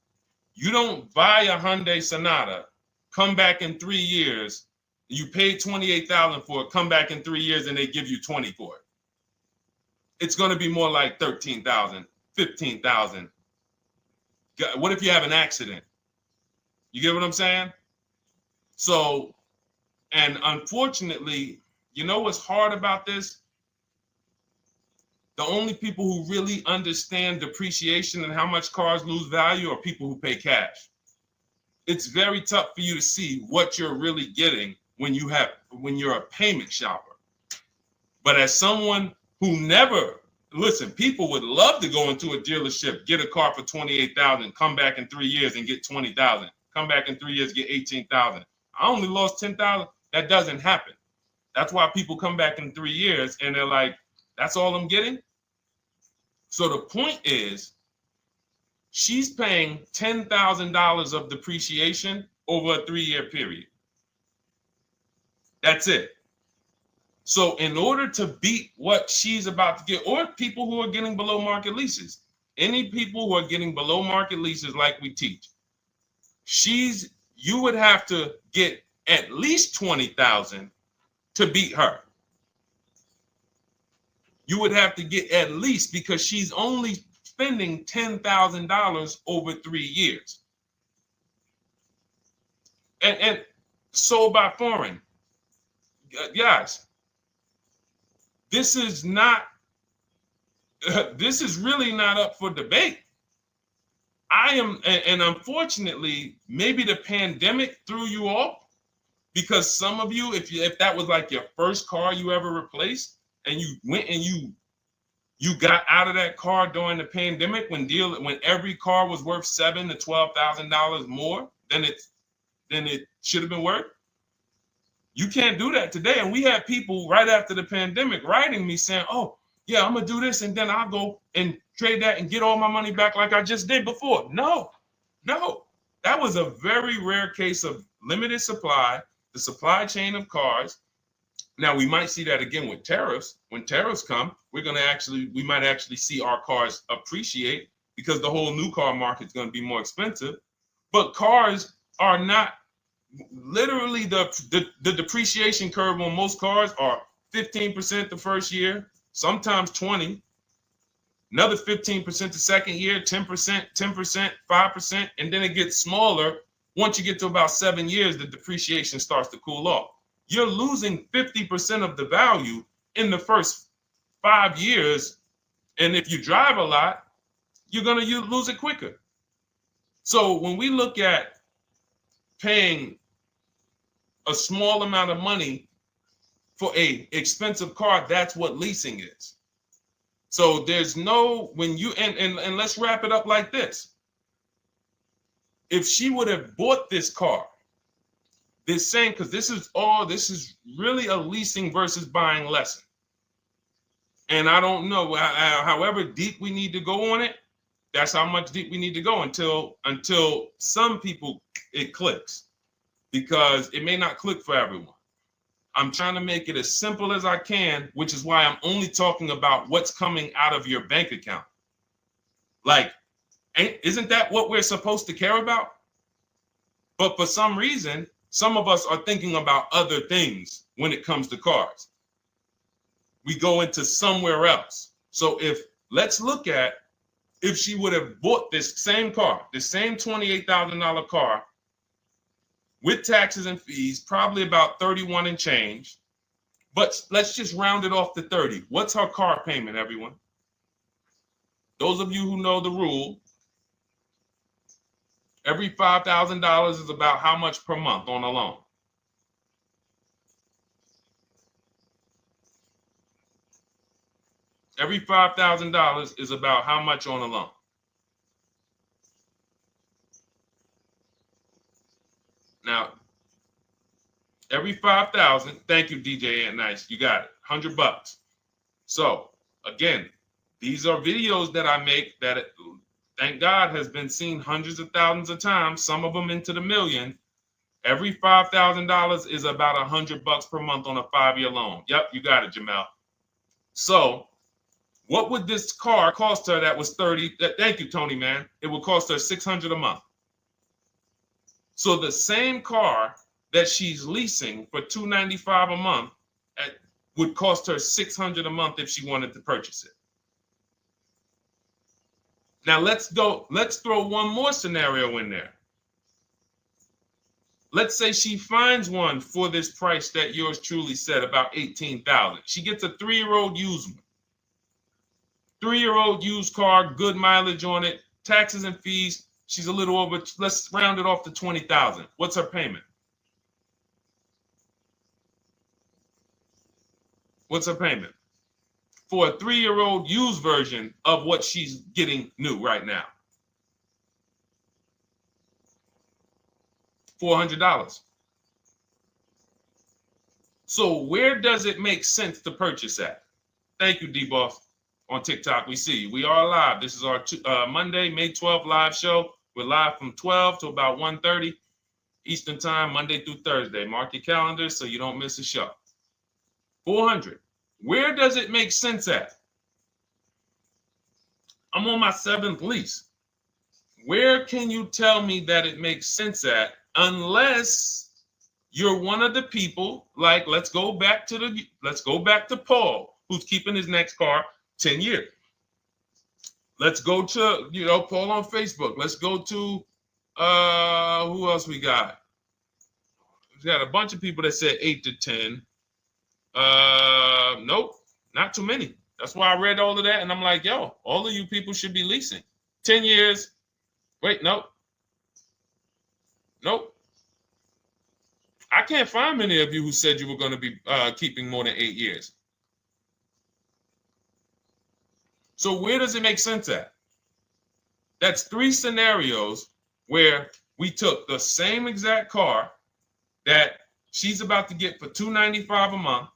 You don't buy a Hyundai Sonata, come back in 3 years, you paid $28,000 for it, come back in 3 years and they give you 20 for it. It's going to be more like $13,000, $15,000. What if you have an accident? You get what I'm saying? So, and unfortunately, you know what's hard about this? The only people who really understand depreciation and how much cars lose value are people who pay cash. It's very tough for you to see what you're really getting when you're a payment shopper. But as someone who never, listen, people would love to go into a dealership, get a car for $28,000, come back in 3 years and get $20,000, come back in 3 years, get $18,000. I only lost $10,000. That doesn't happen. That's why people come back in 3 years and they're like, that's all I'm getting? So the point is, she's paying $10,000 of depreciation over a 3-year period. That's it. So in order to beat what she's about to get, or people who are getting below market leases, any people who are getting below market leases like we teach, you would have to get at least $20,000 to beat her. You would have to get at least, because she's only spending $10,000 over 3 years. And sold by foreign. Guys, this is not, this is really not up for debate. And unfortunately, maybe the pandemic threw you off, because some of you, if that was like your first car you ever replaced, and you went and you got out of that car during the pandemic when every car was worth $7,000 to $12,000 more than it should have been worth. You can't do that today. And we had people right after the pandemic writing me saying, "Oh, yeah, I'm gonna do this, and then I'll go and trade that and get all my money back like I just did before." No, that was a very rare case of limited supply, the supply chain of cars. Now we might see that again with tariffs. When tariffs come, we might actually see our cars appreciate, because the whole new car market is going to be more expensive. But cars are not, literally the depreciation curve on most cars are 15% the first year, sometimes 20, another 15% the second year, 10%, 5%, and then it gets smaller. Once you get to about 7 years, the depreciation starts to cool off. You're losing 50% of the value in the first 5 years. And if you drive a lot, you're going to lose it quicker. So when we look at paying a small amount of money for a expensive car, that's what leasing is. So there's no, and let's wrap it up like this. If she would have bought this car, because this is really a leasing versus buying lesson. And I don't know, however deep we need to go on it, that's how much deep we need to go until some people it clicks, because it may not click for everyone. I'm trying to make it as simple as I can, which is why I'm only talking about what's coming out of your bank account. Like, isn't that what we're supposed to care about? But for some reason, some of us are thinking about other things when it comes to cars. We go into somewhere else. So let's look at if she would have bought this same car, the same $28,000 car with taxes and fees, probably about 31 and change. But let's just round it off to 30. What's her car payment, everyone? Those of you who know the rule, every $5,000 is about how much per month on a loan? Every $5,000 is about how much on a loan? Now, every 5,000, thank you, DJ Ant Nice, you got it, $100. So again, these are videos that I make that, thank God, has been seen hundreds of thousands of times, some of them into the million. Every $5,000 is about $100 per month on a 5-year loan. Yep, you got it, Jamel. So what would this car cost her that was 30? Thank you, Tony, man. It would cost her $600 a month. So the same car that she's leasing for $295 a month would cost her $600 a month if she wanted to purchase it. Now let's throw one more scenario in there. Let's say she finds one for this price that yours truly said, about $18,000. She gets a 3-year-old used one. 3-year-old used car, good mileage on it, taxes and fees. She's a little over, let's round it off to $20,000. What's her payment? What's her payment for a 3-year-old used version of what she's getting new right now? $400. So where does it make sense to purchase at? Thank you, D-Boss. On TikTok, we see you. We are live. This is our Monday, May 12th live show. We're live from 12 to about 1:30 Eastern time, Monday through Thursday. Mark your calendars so you don't miss a show. 400. Where does it make sense at? I'm on my 7th lease. Where can you tell me that it makes sense at, unless you're one of the people, like, let's go back to Paul, who's keeping his next car 10 years. Let's go to, Paul on Facebook. Let's go to, who else we got? We got a bunch of people that said 8 to 10. Nope, not too many. That's why I read all of that, and I'm like, yo, all of you people should be leasing. 10 years. Wait, nope. I can't find many of you who said you were going to be keeping more than 8 years. So where does it make sense at? That's 3 scenarios where we took the same exact car that she's about to get for $295 a month,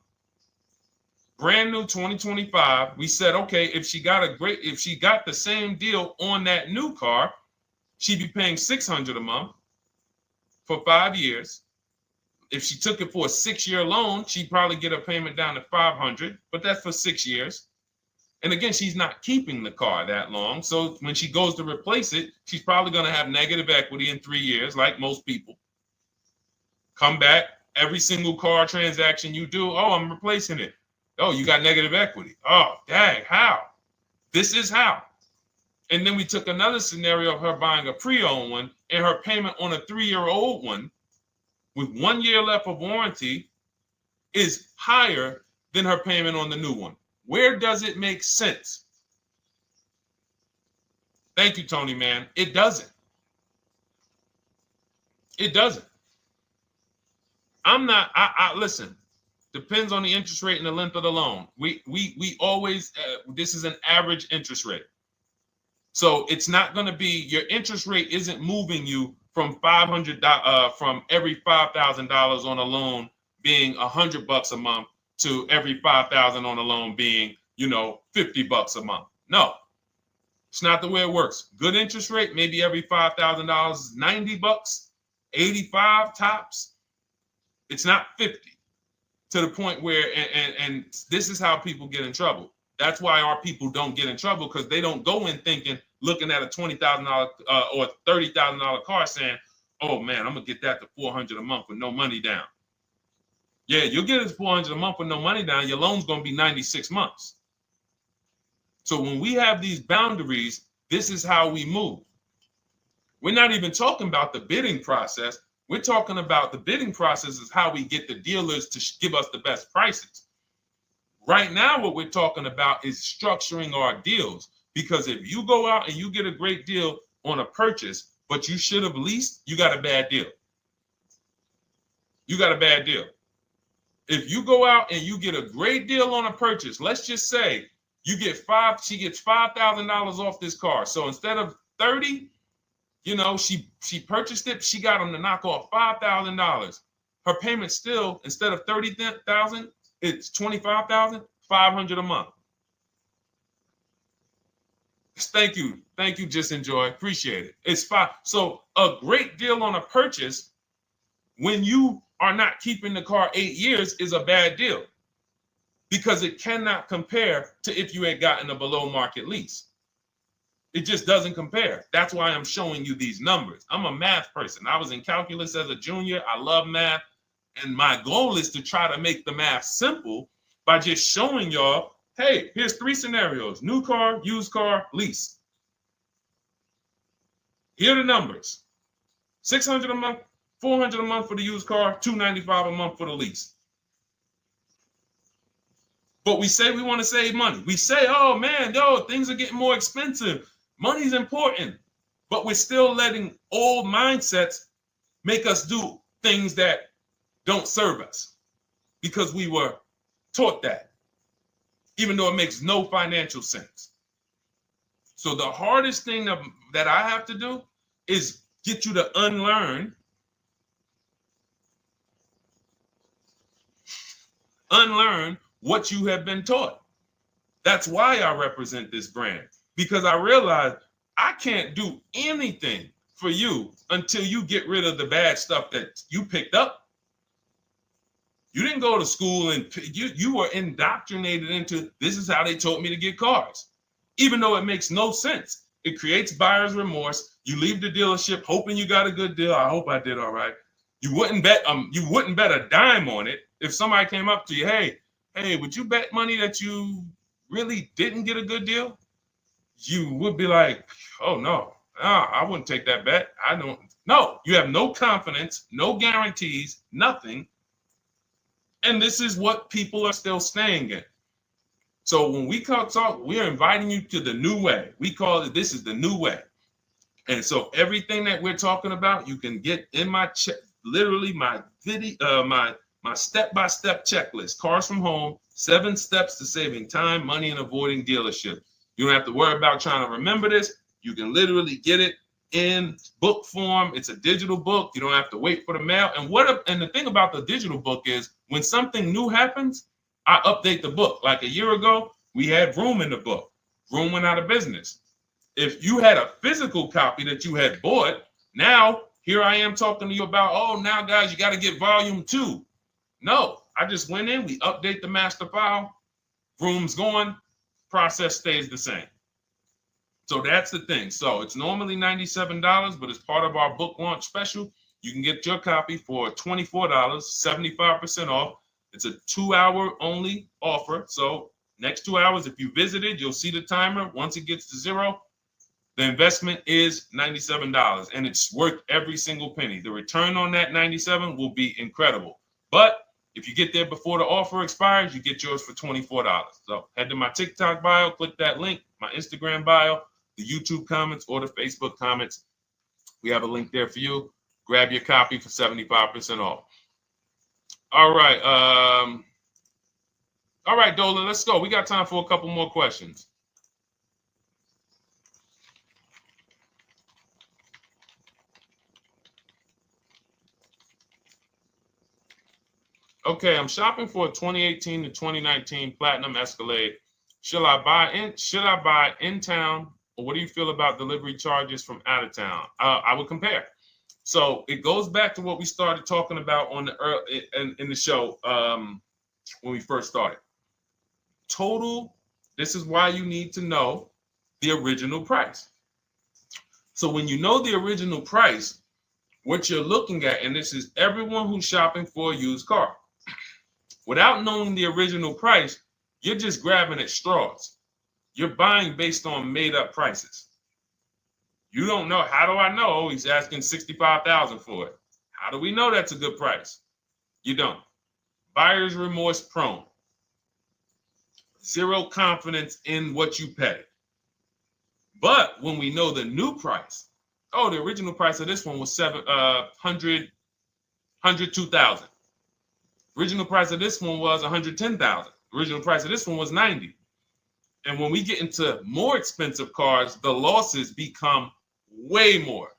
brand new 2025. We said, okay, if she got the same deal on that new car, she'd be paying $600 a month for 5 years. If she took it for a 6-year loan, she'd probably get her payment down to $500, but that's for 6 years. And again, she's not keeping the car that long. So when she goes to replace it, she's probably going to have negative equity in 3 years, like most people. Come back, every single car transaction you do, oh, I'm replacing it. Oh, you got negative equity. Oh, dang, how? This is how. And then we took another scenario of her buying a pre-owned one, and her payment on a 3-year-old one with 1 year left of warranty is higher than her payment on the new one. Where does it make sense? Thank you, Tony, man. It doesn't. It doesn't. Listen, depends on the interest rate and the length of the loan. We always, this is an average interest rate. So it's not going to be, your interest rate isn't moving you from from every $5,000 on a loan being $100 a month to every $5,000 on a loan being, $50 a month. No, it's not the way it works. Good interest rate, maybe every $5,000 is $90, 85 tops. It's not 50, to the point where, and this is how people get in trouble. That's why our people don't get in trouble, because they don't go in looking at a $20,000 or $30,000 car saying, oh man, I'm gonna get that to $400 a month with no money down. Yeah, you'll get it to $400 a month with no money down. Your loan's gonna be 96 months. So when we have these boundaries, this is how we move. We're not even talking about the bidding process. We're talking about the bidding process is how we get the dealers to give us the best prices. Right now, what we're talking about is structuring our deals. Because if you go out and you get a great deal on a purchase, but you should have leased, you got a bad deal. You got a bad deal. If you go out and you get a great deal on a purchase, let's just say she gets $5,000 off this car. So instead of 30, she purchased it, she got them to knock off $5,000. Her payment still, instead of $30,000, it's $25,500 a month. Thank you, Just Enjoy, appreciate it. It's fine. So a great deal on a purchase, when you are not keeping the car 8 years, is a bad deal, because it cannot compare to if you had gotten a below market lease. It just doesn't compare. That's why I'm showing you these numbers. I'm a math person. I was in calculus as a junior. I love math. And my goal is to try to make the math simple by just showing y'all, hey, here's 3 scenarios: new car, used car, lease. Here are the numbers: $600 a month, $400 a month for the used car, $295 a month for the lease. But we say we want to save money. We say, oh man, things are getting more expensive. Money's important. But we're still letting old mindsets make us do things that don't serve us, because we were taught that, even though it makes no financial sense. So the hardest thing that I have to do is get you to unlearn what you have been taught. That's why I represent this brand, because I realize I can't do anything for you until you get rid of the bad stuff that you picked up. You didn't go to school and you were indoctrinated into, this is how they taught me to get cars, even though it makes no sense. It creates buyer's remorse. You leave the dealership hoping you got a good deal. I hope I did all right. You wouldn't bet a dime on it. If somebody came up to you, hey, would you bet money that you really didn't get a good deal? You would be like, oh no, I wouldn't take that bet. I don't. No, you have no confidence, no guarantees, nothing. And this is what people are still staying in. So when we talk, we're inviting you to the new way. We call it, this is the new way. And so everything that we're talking about, you can get in my literally my video, my step-by-step checklist, Cars from Home, 7 steps to saving time, money, and avoiding dealership. You don't have to worry about trying to remember this. You can literally get it in book form. It's a digital book. You don't have to wait for the mail. And the thing about the digital book is when something new happens, I update the book. Like a year ago, we had Room in the book. Room went out of business. If you had a physical copy that you had bought, now here I am talking to you about, oh, now guys, you got to get volume 2. No, I just went in, we update the master file, Room's going, process stays the same. So that's the thing. So it's normally $97, but as part of our book launch special, you can get your copy for $24, 75% off. It's a 2-hour only offer. So next 2 hours, if you visited, you'll see the timer. Once it gets to 0, the investment is $97, and it's worth every single penny. The return on that $97 will be incredible. But if you get there before the offer expires, you get yours for $24. So head to my TikTok bio, click that link, my Instagram bio, the YouTube comments, or the Facebook comments. We have a link there for you. Grab your copy for 75% off. All right. All right, Dolan, let's go. We got time for a couple more questions. Okay, I'm shopping for a 2018 to 2019 Platinum Escalade. Should I buy in town, or what do you feel about delivery charges from out of town? I would compare. So it goes back to what we started talking about on the in the show when we first started. Total. This is why you need to know the original price. So when you know the original price, what you're looking at, and this is everyone who's shopping for a used car. Without knowing the original price, you're just grabbing at straws. You're buying based on made up prices. You don't know. How do I know? Oh, he's asking $65,000 for it. How do we know that's a good price? You don't. Buyer's remorse prone. Zero confidence in what you pay. But when we know the new price, oh, the original price of this one was $102,000. Original price of this one was $110,000. Original price of this one was $90,000. And when we get into more expensive cars, the losses become way more.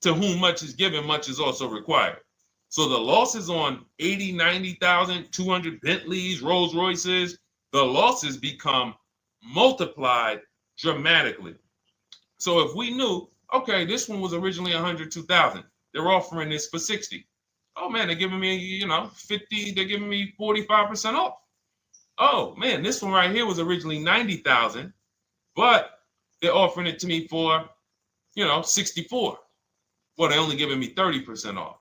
To whom much is given, much is also required. So the losses on 80, 90,000, 200 Bentleys, Rolls Royces, the losses become multiplied dramatically. So if we knew, okay, this one was originally $102,000, they're offering this for $60,000. Oh man, they're giving me, 50, they're giving me 45% off. Oh man, this one right here was originally $90,000, but they're offering it to me for, $64,000. Well, they're only giving me 30% off.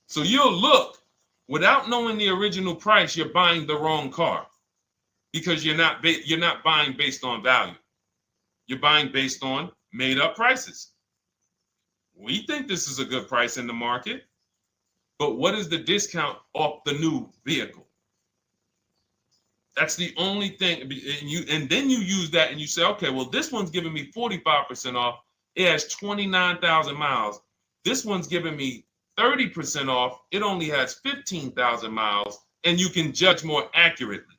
So you'll look, without knowing the original price, you're buying the wrong car because you're not buying based on value. You're buying based on made up prices. We think this is a good price in the market, but what is the discount off the new vehicle? That's the only thing. And then you use that and you say, okay, well, this one's giving me 45% off. It has 29,000 miles. This one's giving me 30% off. It only has 15,000 miles, and you can judge more accurately.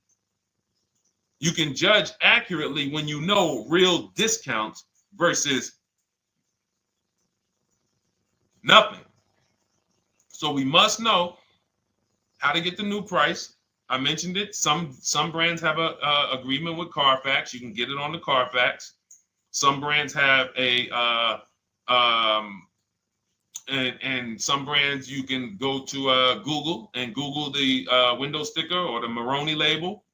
You can judge accurately when you know real discounts versus nothing. So we must know how to get the new price. I mentioned it. Some brands have a agreement with Carfax. You can get it on the Carfax. Some brands have and some brands you can go to Google and Google the window sticker or the Maroni label,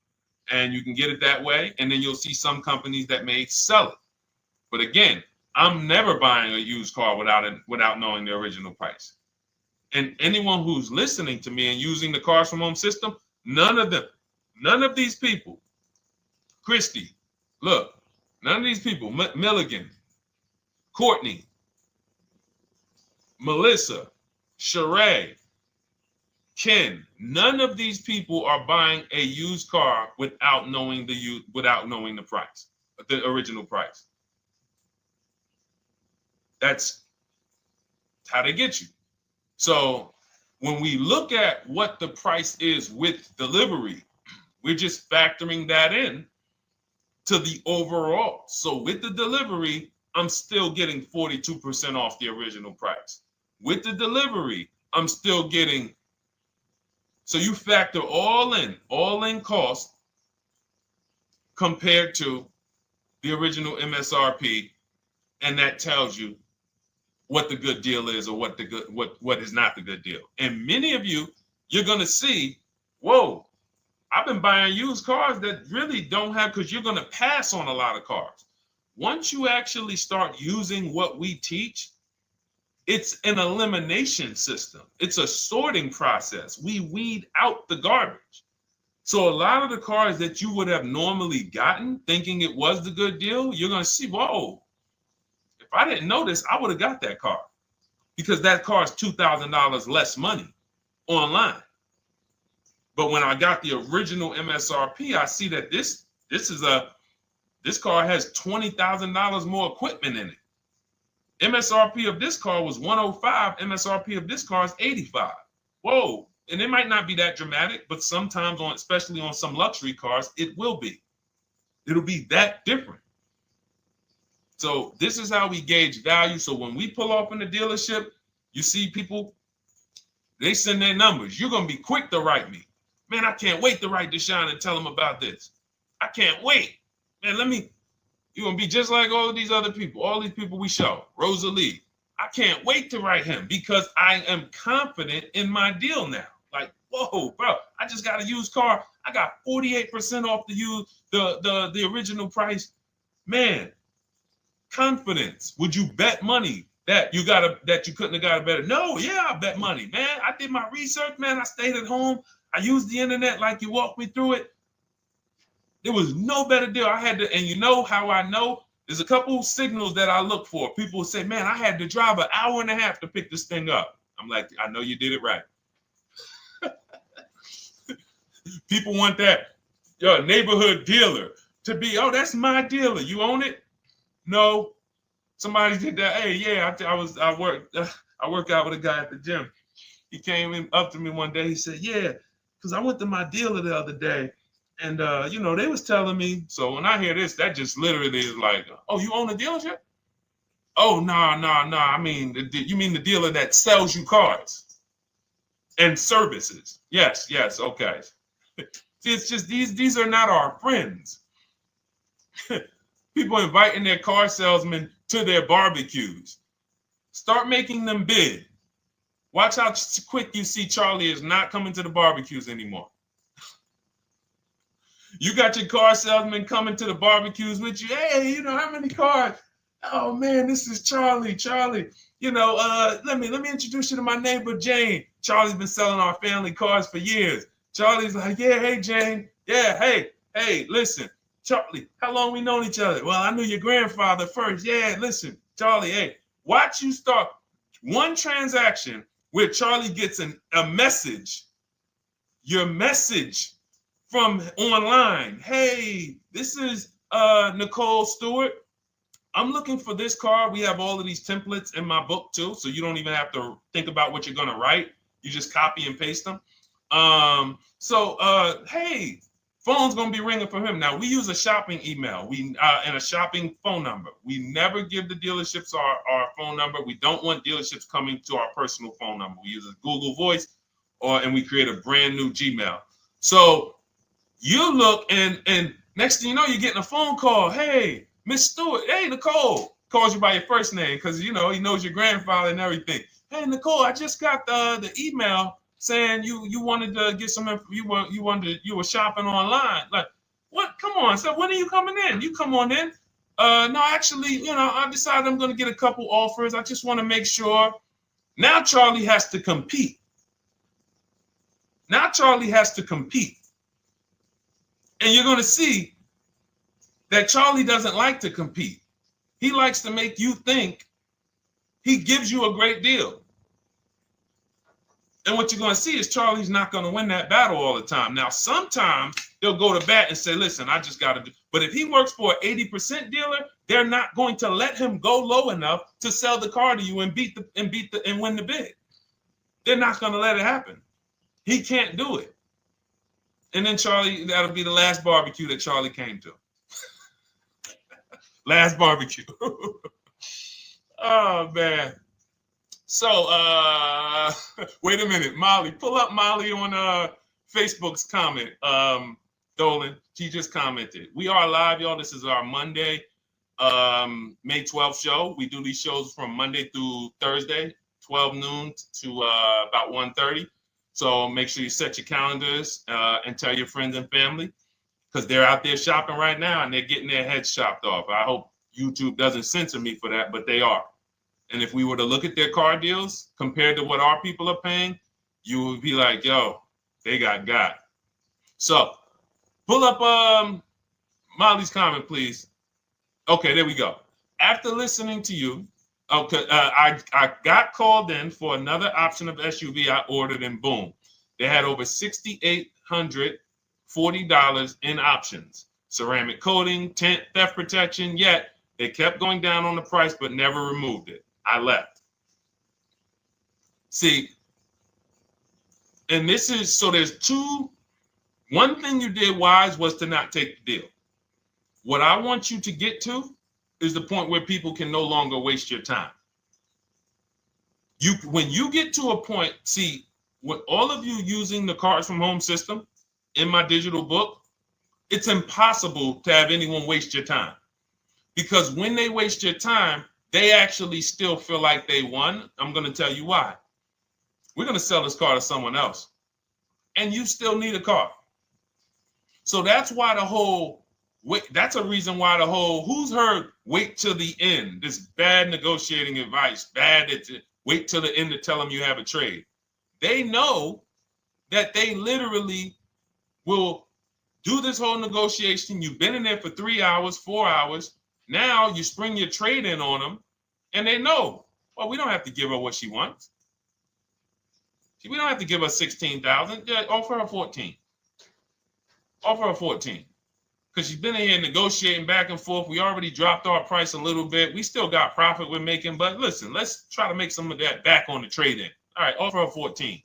and you can get it that way. And then you'll see some companies that may sell it. But again, I'm never buying a used car without knowing the original price. And anyone who's listening to me and using the Cars from Home system, none of these people, Christy, look, none of these people, Milligan, Courtney, Melissa, Sheree, Ken, none of these people are buying a used car without knowing the price, the original price. That's how they get you. So when we look at what the price is with delivery, we're just factoring that in to the overall. So with the delivery, I'm still getting 42% off the original price. With the delivery, I'm still getting, so you factor all in cost compared to the original MSRP, and that tells you what the good deal is or what is not the good deal. And many of you, you're going to see, whoa, I've been buying used cars that really don't have, because you're going to pass on a lot of cars. Once you actually start using what we teach, it's an elimination system. It's a sorting process. We weed out the garbage. So a lot of the cars that you would have normally gotten thinking it was the good deal, you're going to see, whoa, if I didn't know this, I would have got that car, because that car is $2,000 less money online. But when I got the original MSRP, I see that this car has $20,000 more equipment in it. MSRP of this car was 105. MSRP of this car is 85. Whoa. And it might not be that dramatic, but sometimes especially on some luxury cars, it will be. It'll be that different. So this is how we gauge value. So when we pull off in the dealership, you see people, they send their numbers. You're going to be quick to write me. Man, I can't wait to write Deshone and tell him about this. I can't wait. Man, you're going to be just like all of these other people, all these people we show. Rosalie, I can't wait to write him because I am confident in my deal now. Like, whoa, bro, I just got a used car. I got 48% off the original price. Man, confidence. Would you bet money that you couldn't have got a better? No, yeah, I bet money, man. I did my research, man. I stayed at home. I used the internet like you walked me through it. There was no better deal. I had to, and you know how I know? There's a couple signals that I look for. People say, man, I had to drive an hour and a half to pick this thing up. I'm like, I know you did it right. People want that neighborhood dealer to be, oh, that's my dealer. You own it? No. Somebody did that. Hey, yeah, I work out with a guy at the gym. He came up to me one day. He said, yeah, because I went to my dealer the other day. And, they was telling me. So when I hear this, that just literally is like, oh, you own a dealership? Oh, no. I mean, you mean the dealer that sells you cars and services? Yes. Okay. See, it's just these are not our friends. People inviting their car salesmen to their barbecues. Start making them bid. Watch how quick you see Charlie is not coming to the barbecues anymore. You got your car salesman coming to the barbecues with you. Hey, how many cars? Oh man, this is Charlie. Charlie, let me introduce you to my neighbor Jane. Charlie's been selling our family cars for years. Charlie's like, yeah, hey Jane. Yeah, hey, listen, Charlie, how long we known each other? Well, I knew your grandfather first. Yeah, listen, Charlie, hey, watch you start one transaction where Charlie gets a message, your message from online. Hey, this is Nicole Stewart. I'm looking for this car. We have all of these templates in my book too, so you don't even have to think about what you're going to write. You just copy and paste them. Hey, phone's going to be ringing for him. Now, we use a shopping email and a shopping phone number. We never give the dealerships our phone number. We don't want dealerships coming to our personal phone number. We use a Google Voice and we create a brand new Gmail. So you look and next thing you know, you're getting a phone call. Hey, Miss Stewart. Hey, Nicole. Calls you by your first name because, he knows your grandfather and everything. Hey, Nicole, I just got the email saying you wanted to get some you were shopping online. Like, what? Come on. So when are you coming in? You come on in. No, actually, I decided I'm going to get a couple offers. I just want to make sure Now Charlie has to compete. Now Charlie has to compete. And you're going to see that Charlie doesn't like to compete. He likes to make you think he gives you a great deal. And what you're going to see is Charlie's not going to win that battle all the time. Now, sometimes they'll go to bat and say, listen, I just got to do. But if he works for an 80% dealer, they're not going to let him go low enough to sell the car to you and win the bid. They're not going to let it happen. He can't do it. And then Charlie, that'll be the last barbecue that Charlie came to. Last barbecue. Oh, man. So, wait a minute, Molly. Pull up Molly on Facebook's comment. Dolan, she just commented. We are live, y'all. This is our Monday, May 12th show. We do these shows from Monday through Thursday, 12 noon to about 1:30. So make sure you set your calendars and tell your friends and family, because they're out there shopping right now and they're getting their heads chopped off. I hope YouTube doesn't censor me for that, but they are. And if we were to look at their car deals compared to what our people are paying, you would be like, yo, they got. So pull up Molly's comment, please. Okay, there we go. After listening to you, okay, I got called in for another option of SUV I ordered, and boom, they had over $6,840 in options. Ceramic coating, tint, theft protection, yet they kept going down on the price but never removed it. I left. See, and this is, so there's two. One thing you did wise was to not take the deal. What I want you to get to is the point where people can no longer waste your time. When you get to a point, see, with all of you using the Cars from Home system in my digital book, it's impossible to have anyone waste your time. Because when they waste your time, they actually still feel like they won. I'm going to tell you why. We're going to sell this car to someone else, and you still need a car. So that's why that's a reason why who's heard wait till the end, this bad negotiating advice, wait till the end to tell them you have a trade. They know that they literally will do this whole negotiation. You've been in there for 3 hours, 4 hours. Now you spring your trade in on them, and they know, well, we don't have to give her what she wants. We don't have to give her $16,000. Yeah, offer her 14. Offer her 14. Because she's been in here negotiating back and forth. We already dropped our price a little bit. We still got profit we're making, but listen, let's try to make some of that back on the trade-in. All right, offer her 14.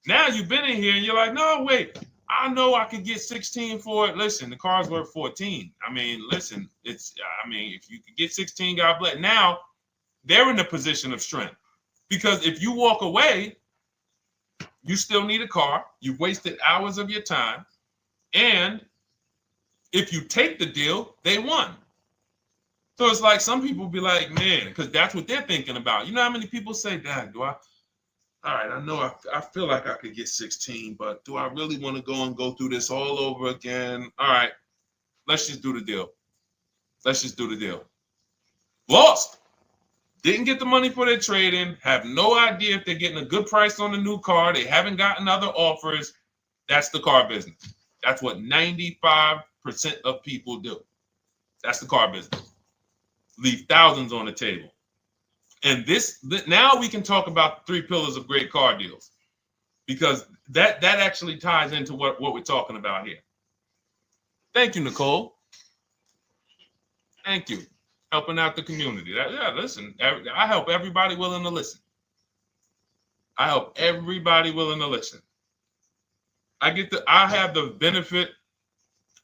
Now you've been in here and you're like, no, wait, I know I could get 16 for it. Listen, the car's worth 14. I mean, listen, if you could get 16, God bless. Now they're in a position of strength, because if you walk away, you still need a car. You've wasted hours of your time. And if you take the deal, they won. So it's like some people be like, man, because that's what they're thinking about. You know how many people say, Dad, all right, I know I feel like I could get 16, but do I really want to go through this all over again? All right, let's just do the deal. Lost. Didn't get the money for their trade-in. Have no idea if they're getting a good price on the new car. They haven't gotten other offers. That's the car business. That's what 95% of people do. That's the car business. Leave thousands on the table. And now we can talk about the 3 pillars of great car deals, because that actually ties into what we're talking about here. Thank you, Nicole. Thank you. Helping out the community. Listen, I help everybody willing to listen. I have the benefit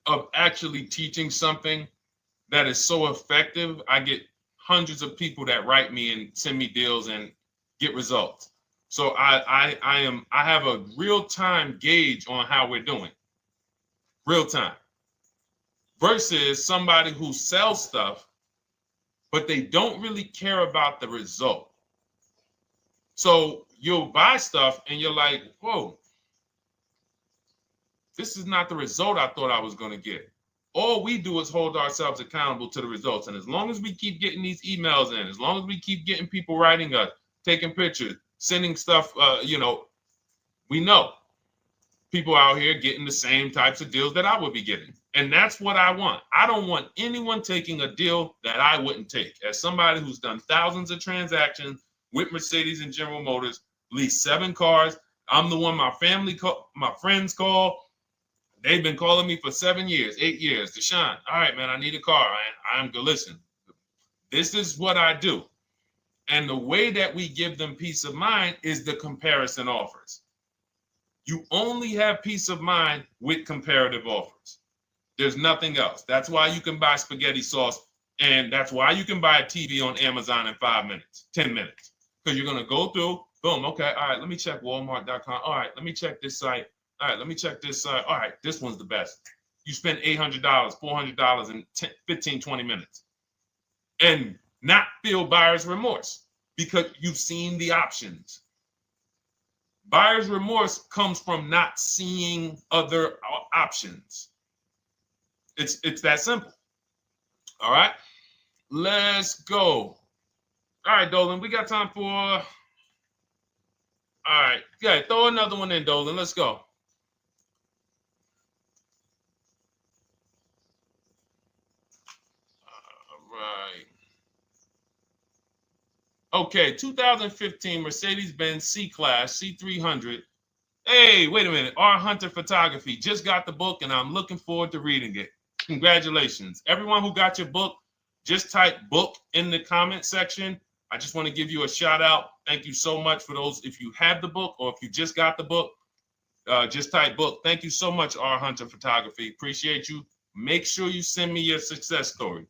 of actually teaching something that is so effective. I get hundreds of people that write me and send me deals and get results. So I have a real-time gauge on how we're doing. Real time. Versus somebody who sells stuff, but they don't really care about the result. So you'll buy stuff and you're like, whoa, this is not the result I thought I was going to get. All we do is hold ourselves accountable to the results. And as long as we keep getting these emails in, as long as we keep getting people writing us, taking pictures, sending stuff, we know people out here getting the same types of deals that I would be getting. And that's what I want. I don't want anyone taking a deal that I wouldn't take. As somebody who's done thousands of transactions with Mercedes and General Motors, leased 7 cars. I'm the one my friends call. They've been calling me for 7 years, 8 years. Deshone, all right, man, I need a car. I'm good. Listen, this is what I do. And the way that we give them peace of mind is the comparison offers. You only have peace of mind with comparative offers. There's nothing else. That's why you can buy spaghetti sauce, and that's why you can buy a TV on Amazon in 5 minutes, 10 minutes. Because you're going to go through, boom, okay, all right, let me check Walmart.com. All right, let me check this site. All right, let me check this site. All right, this one's the best. You spend $800, $400 in 15, 20 minutes. And not feel buyer's remorse because you've seen the options. Buyer's remorse comes from not seeing other options. It's that simple. All right, let's go. All right, Dolan, we got time for. All right, yeah, throw another one in, Dolan. Let's go. All right. Okay, 2015 Mercedes-Benz C-Class C300. Hey, wait a minute. R. Hunter Photography. Just got the book, and I'm looking forward to reading it. Congratulations. Everyone who got your book, just type book in the comment section. I just want to give you a shout out. Thank you so much for those. If you have the book or if you just got the book, just type book. Thank you so much, R. Hunter Photography. Appreciate you. Make sure you send me your success story.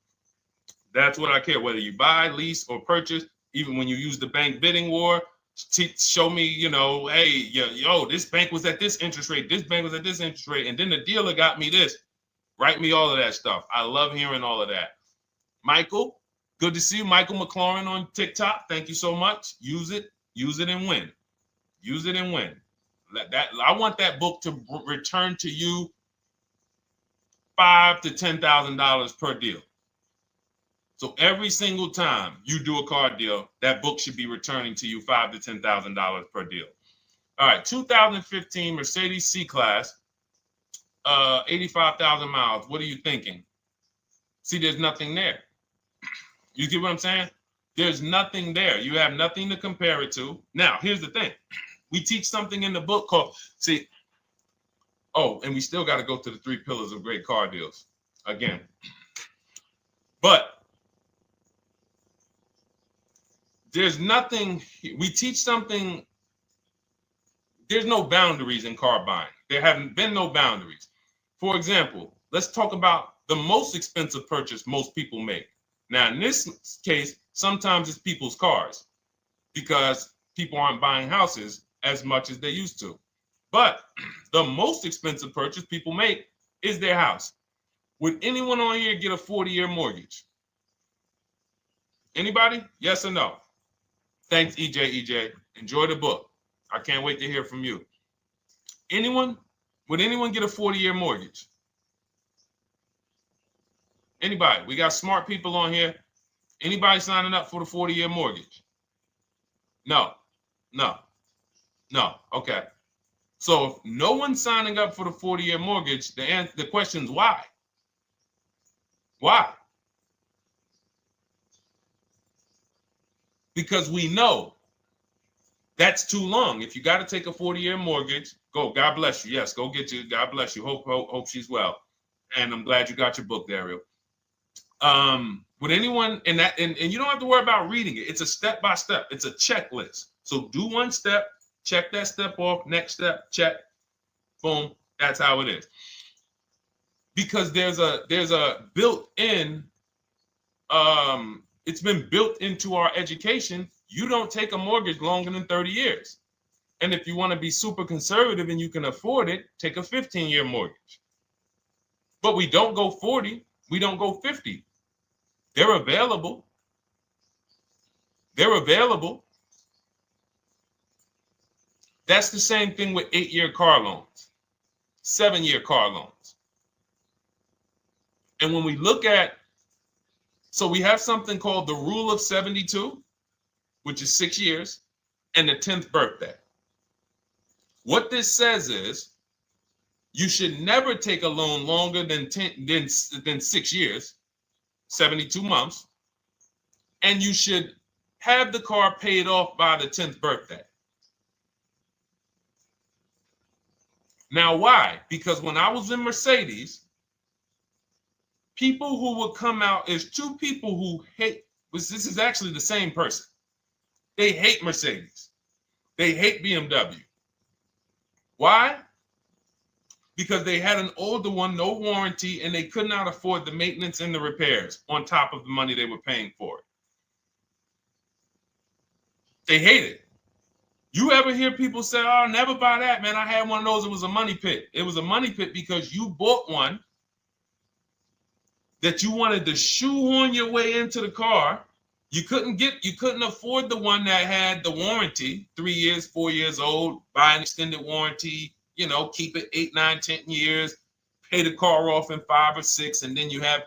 That's what I care, whether you buy, lease, or purchase. Even when you use the bank bidding war, show me, hey, yo, this bank was at this interest rate. This bank was at this interest rate. And then the dealer got me this. Write me all of that stuff. I love hearing all of that. Michael, good to see you. Michael McLaurin on TikTok. Thank you so much. Use it and win. Use it and win. I want that book to return to you $5,000 to $10,000 per deal. So every single time you do a car deal, that book should be returning to you $5,000 to $10,000 per deal. All right, 2015 Mercedes C-Class, 85,000 miles. What are you thinking? See, there's nothing there. You get what I'm saying? There's nothing there. You have nothing to compare it to. Now, here's the thing. We teach something in the book called, and we still got to go to the 3 pillars of great car deals again. But there's nothing, we teach something, there's no boundaries in car buying. There haven't been no boundaries. For example, let's talk about the most expensive purchase most people make. Now, in this case, sometimes it's people's cars because people aren't buying houses as much as they used to. But the most expensive purchase people make is their house. Would anyone on here get a 40-year mortgage? Anybody? Yes or no? Thanks, EJ. Enjoy the book. I can't wait to hear from you. Anyone? Would anyone get a 40-year mortgage? Anybody? We got smart people on here. Anybody signing up for the 40-year mortgage? No. Okay. So if no one's signing up for the 40-year mortgage, the question is why? Why? Because we know that's too long. If you got to take a 40-year mortgage, go. God bless you. Yes, go get you. God bless you. Hope she's well. And I'm glad you got your book, Daryl. Would anyone and you don't have to worry about reading it. It's a step by step. It's a checklist. So do one step, check that step off. Next step, check. Boom. That's how it is. Because there's a built-in. It's been built into our education. You don't take a mortgage longer than 30 years. And if you want to be super conservative and you can afford it, take a 15-year mortgage. But we don't go 40. We don't go 50. They're available. That's the same thing with 8-year car loans, 7-year car loans. And when we look at, so we have something called the rule of 72, which is 6 years. and the 10th birthday. What this says is you should never take a loan longer than 6 years, 72 months, and you should have the car paid off by the 10th birthday. Now, why? Because when I was in Mercedes, people who would come out is two people who hate, this is actually the same person. They hate Mercedes. They hate BMW. Why? Because they had an older one, no warranty, and they could not afford the maintenance and the repairs on top of the money they were paying for it. They hate it. You ever hear people say, oh, never buy that, man. I had one of those. It was a money pit. It was a money pit because you bought one that you wanted to shoehorn your way into the car. You couldn't afford the one that had the warranty, 3 years, 4 years old, buy an extended warranty, keep it 8, 9, 10 years, pay the car off in 5 or 6, and then you have,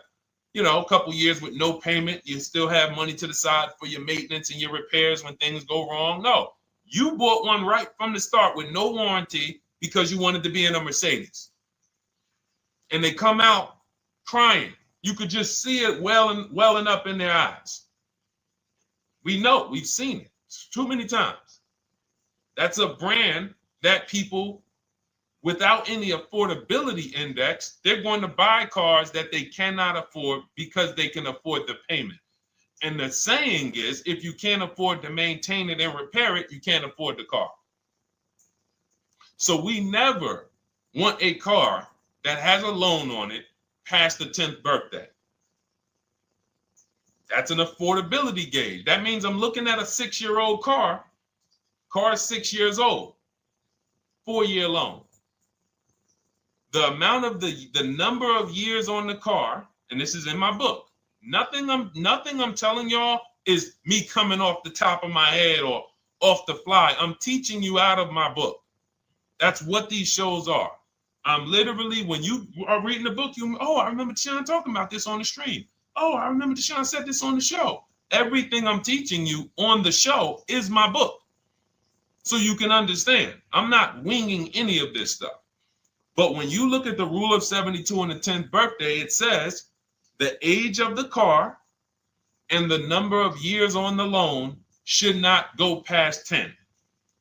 a couple years with no payment. You still have money to the side for your maintenance and your repairs when things go wrong. No, you bought one right from the start with no warranty because you wanted to be in a Mercedes. And they come out crying. You could just see it welling up in their eyes. We know, we've seen it too many times. That's a brand that people without any affordability index, they're going to buy cars that they cannot afford because they can afford the payment. And the saying is, if you can't afford to maintain it and repair it, you can't afford the car. So we never want a car that has a loan on it past the 10th birthday. That's an affordability gauge. That means I'm looking at a 6-year-old car. Car is 6 years old. 4-year loan. The amount of the number of years on the car, and this is in my book. Nothing I'm telling y'all is me coming off the top of my head or off the fly. I'm teaching you out of my book. That's what these shows are. I'm literally, when you are reading the book, I remember Deshone talking about this on the stream. Oh, I remember Deshone said this on the show. Everything I'm teaching you on the show is my book. So you can understand. I'm not winging any of this stuff. But when you look at the rule of 72 on the 10th birthday, it says the age of the car and the number of years on the loan should not go past 10.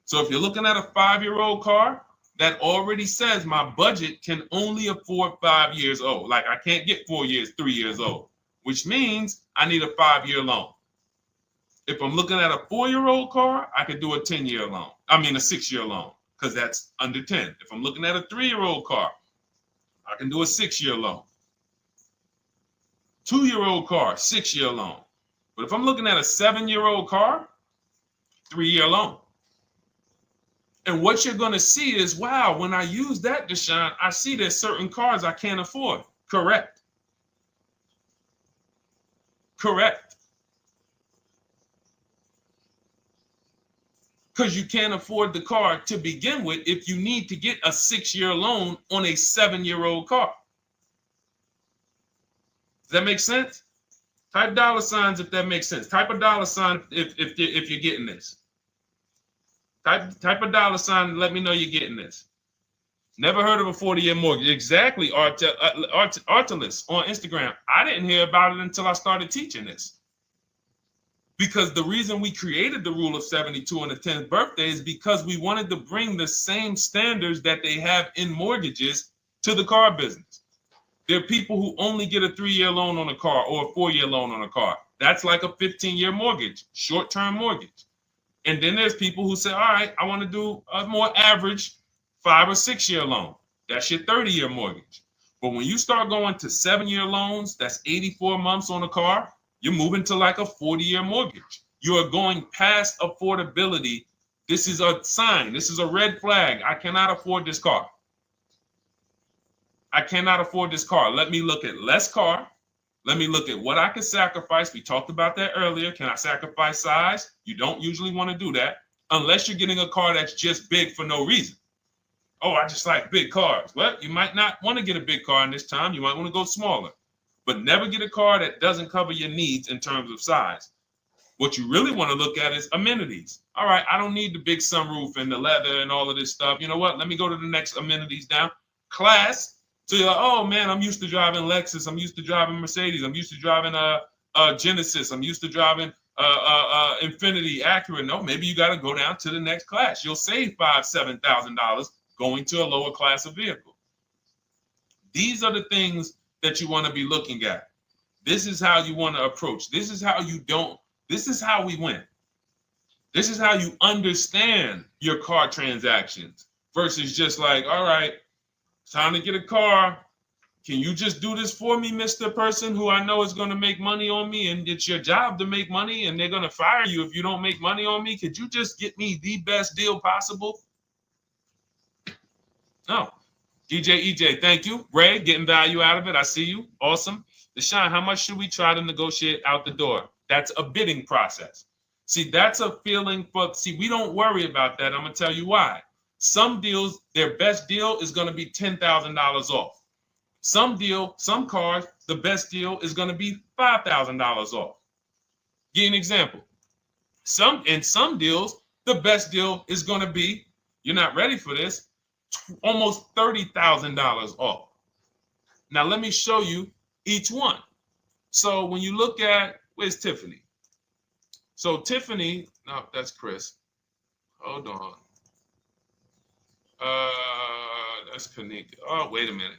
So if you're looking at a 5-year-old car, that already says my budget can only afford 5 years old. Like I can't get 4 years, 3 years old, which means I need a 5-year loan. If I'm looking at a 4-year-old car, I could do a 10-year loan. I mean a 6-year loan, because that's under 10. If I'm looking at a 3-year-old car, I can do a 6-year loan. 2-year-old car, 6-year loan. But if I'm looking at a 7-year-old car, 3-year loan. And what you're going to see is, wow, when I use that, Deshone, I see there's certain cars I can't afford. Correct. Correct. Because you can't afford the car to begin with if you need to get a 6-year loan on a 7-year-old car. Does that make sense? Type $ if that makes sense. Type a $ if you're getting this. Type a $ and let me know you're getting this. Never heard of a 40-year mortgage. Exactly, Artelis on Instagram. I didn't hear about it until I started teaching this. Because the reason we created the rule of 72 on the 10th birthday is because we wanted to bring the same standards that they have in mortgages to the car business. There are people who only get a 3-year loan on a car or a 4-year loan on a car. That's like a 15-year mortgage, short-term mortgage. And then there's people who say, all right, I want to do a more average 5 or 6-year loan. That's your 30-year mortgage. But when you start going to 7-year loans, that's 84 months on a car, you're moving to like a 40-year mortgage. You are going past affordability. This is a sign. This is a red flag. I cannot afford this car. I cannot afford this car. Let me look at less car. Let me look at what I can sacrifice. We talked about that earlier. Can I sacrifice size? You don't usually want to do that unless you're getting a car that's just big for no reason. Oh, I just like big cars. Well, you might not want to get a big car in this time. You might want to go smaller. But never get a car that doesn't cover your needs in terms of size. What you really want to look at is amenities. All right, I don't need the big sunroof and the leather and all of this stuff. You know what? Let me go to the next amenities down. Class. So you're like, oh man, I'm used to driving Lexus. I'm used to driving Mercedes. I'm used to driving Genesis. I'm used to driving Infiniti, Acura. No, maybe you got to go down to the next class. You'll save $5,000-$7,000 going to a lower class of vehicle. These are the things that you want to be looking at. This is how you want to approach. This is how you don't. This is how we win. This is how you understand your car transactions versus just like, all right, it's time to get a car. Can you just do this for me, Mr. Person who I know is going to make money on me, and it's your job to make money and they're going to fire you if you don't make money on me? Could you just get me the best deal possible? No. DJ EJ, thank you. Ray, getting value out of it. I see you. Awesome. Deshone, how much should we try to negotiate out the door? That's a bidding process. See, that's a feeling for, we don't worry about that. I'm going to tell you why. Some deals, their best deal is going to be $10,000 off. Some cars, the best deal is going to be $5,000 off. Give you an example. In some deals, the best deal is going to be, you're not ready for this, almost $30,000 off. Now, let me show you each one. So when you look at, where's Tiffany? So Tiffany, no, that's Chris. Hold on. That's Kanika. Oh, wait a minute.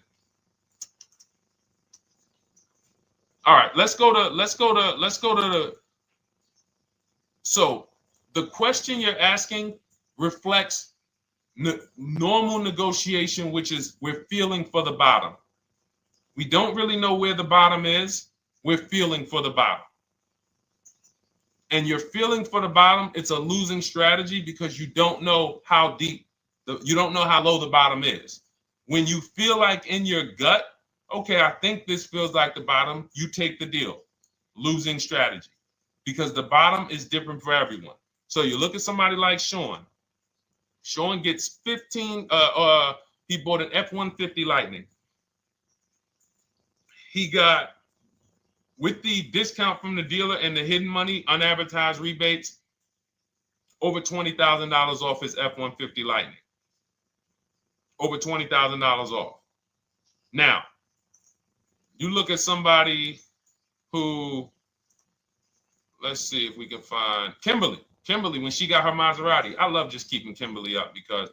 All right, let's go to the. So the question you're asking reflects normal negotiation, which is we're feeling for the bottom. We don't really know where the bottom is. We're feeling for the bottom. And you're feeling for the bottom, it's a losing strategy because you don't know how deep, you don't know how low the bottom is. When you feel like in your gut, okay, I think this feels like the bottom, you take the deal. Losing strategy. Because the bottom is different for everyone. So you look at somebody like Sean. Sean gets 15, he bought an F-150 Lightning. He got, with the discount from the dealer and the hidden money, unadvertised rebates, over $20,000 off his F-150 Lightning. Over $20,000 off. Now, you look at somebody who, let's see if we can find Kimberly. Kimberly, when she got her Maserati, I love just keeping Kimberly up because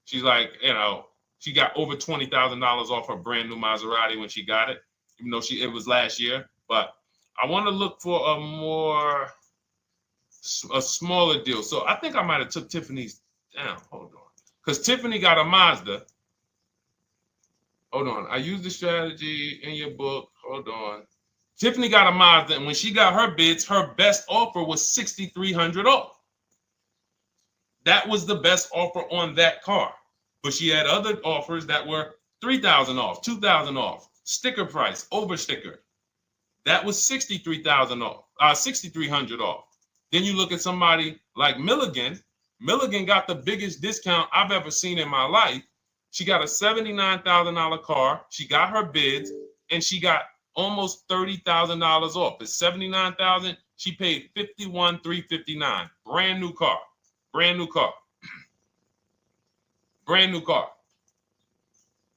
she's like, you know, she got over $20,000 off her brand new Maserati when she got it, even though it was last year. But I want to look for a smaller deal. So I think I might have took Tiffany's down. Hold on. Because Tiffany got a Mazda. Hold on. I used the strategy in your book. Hold on. Tiffany got a Mazda, and when she got her bids, her best offer was $6,300 off. That was the best offer on that car. But she had other offers that were $3,000 off, $2,000 off, sticker price, over sticker. That was $63,000 off, $6,300 off. Then you look at somebody like Milligan. Milligan got the biggest discount I've ever seen in my life. She got a $79,000 car. She got her bids, and she got almost $30,000 off. It's $79,000. She paid $51,359. Brand new car. Brand new car. Brand new car.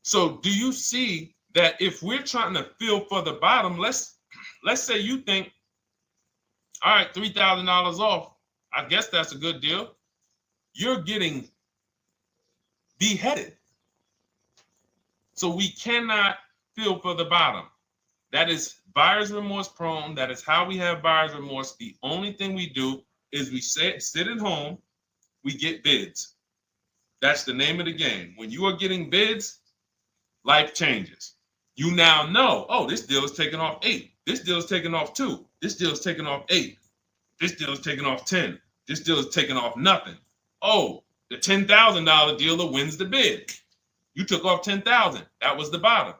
So do you see that if we're trying to feel for the bottom, let's say you think, all right, $3,000 off. I guess that's a good deal. You're getting beheaded. So we cannot feel for the bottom. That is buyer's remorse prone. That is how we have buyer's remorse. The only thing we do is we sit at home, we get bids. That's the name of the game. When you are getting bids, life changes. You now know, oh, this deal is taking off 8. This deal is taking off 2. This deal is taking off 8. This deal is taking off 10. This deal is taking off nothing. Oh, the $10,000 dealer wins the bid. You took off $10,000. That was the bottom.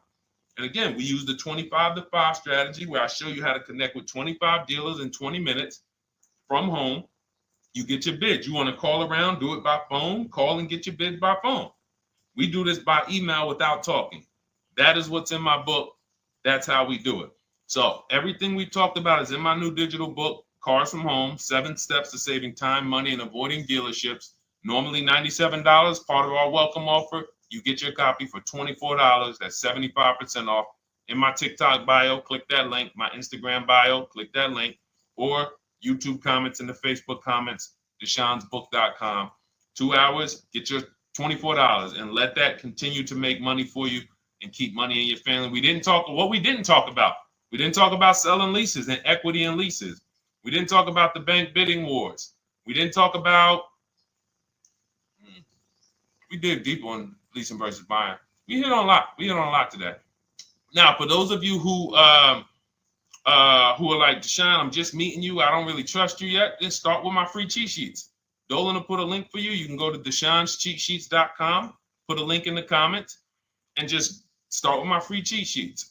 And again, we use the 25-to-5 strategy where I show you how to connect with 25 dealers in 20 minutes from home. You get your bid. You want to call around, do it by phone, call and get your bid by phone. We do this by email without talking. That is what's in my book. That's how we do it. So everything we talked about is in my new digital book. Cars from Home, 7 Steps to Saving Time, Money, and Avoiding Dealerships. Normally $97, part of our welcome offer. You get your copy for $24. That's 75% off. In my TikTok bio, click that link. My Instagram bio, click that link. Or YouTube comments and the Facebook comments, deshonsbook.com. 2 hours, get your $24 and let that continue to make money for you and keep money in your family. We didn't talk about. We didn't talk about selling leases and equity in leases. We didn't talk about the bank bidding wars. We didn't talk about, we dig deep on leasing versus buying. We hit on a lot today. Now, for those of you who are like, Deshone, I'm just meeting you, I don't really trust you yet, then start with my free cheat sheets. Dolan will put a link for you. You can go to DeshonesCheatSheets.com, put a link in the comments, and just start with my free cheat sheets.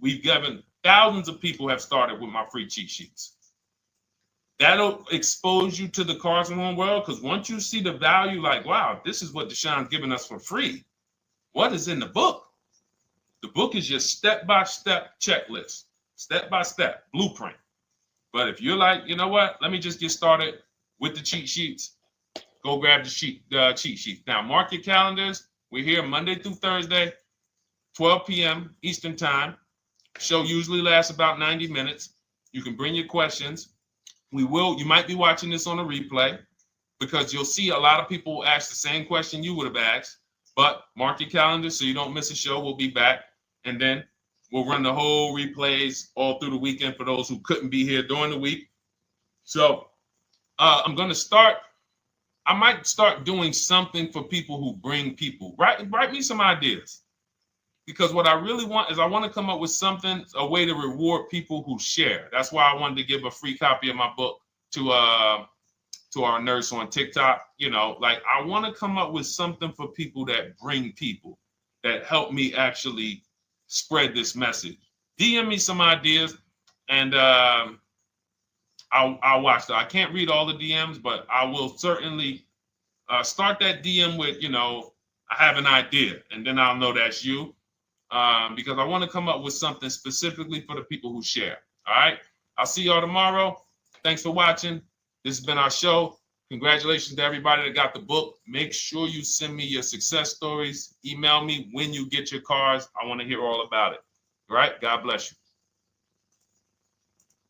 We've given thousands of people have started with my free cheat sheets. That'll expose you to the Cars from Home world, because once you see the value, like, wow, this is what Deshone's giving us for free. What is in the book? The book is your step-by-step checklist, step-by-step blueprint. But if you're like, you know what, let me just get started with the cheat sheets, go grab the cheat sheets. Now, mark your calendars. We're here Monday through Thursday, 12 p.m. Eastern Time. Show usually lasts about 90 minutes. You can bring your questions. You might be watching this on a replay, because you'll see a lot of people ask the same question you would have asked. But mark your calendar so you don't miss a show. We'll be back, and then we'll run the whole replays all through the weekend for those who couldn't be here during the week. So I'm going to start. I might start doing something for people who bring people. Write me some ideas, because what I really want is I want to come up with something, a way to reward people who share. That's why I wanted to give a free copy of my book to our nurse on TikTok. You know, like, I want to come up with something for people that bring people, that help me actually spread this message. DM me some ideas, and I'll watch that. I can't read all the DMs, but I will certainly start that DM with, you know, I have an idea, and then I'll know that's you, because I want to come up with something specifically for the people who share. All right. I'll see y'all tomorrow. Thanks for watching. This has been our show. Congratulations to everybody that got the book. Make sure you send me your success stories. Email me when you get your cars. I want to hear all about it. All right. God bless you.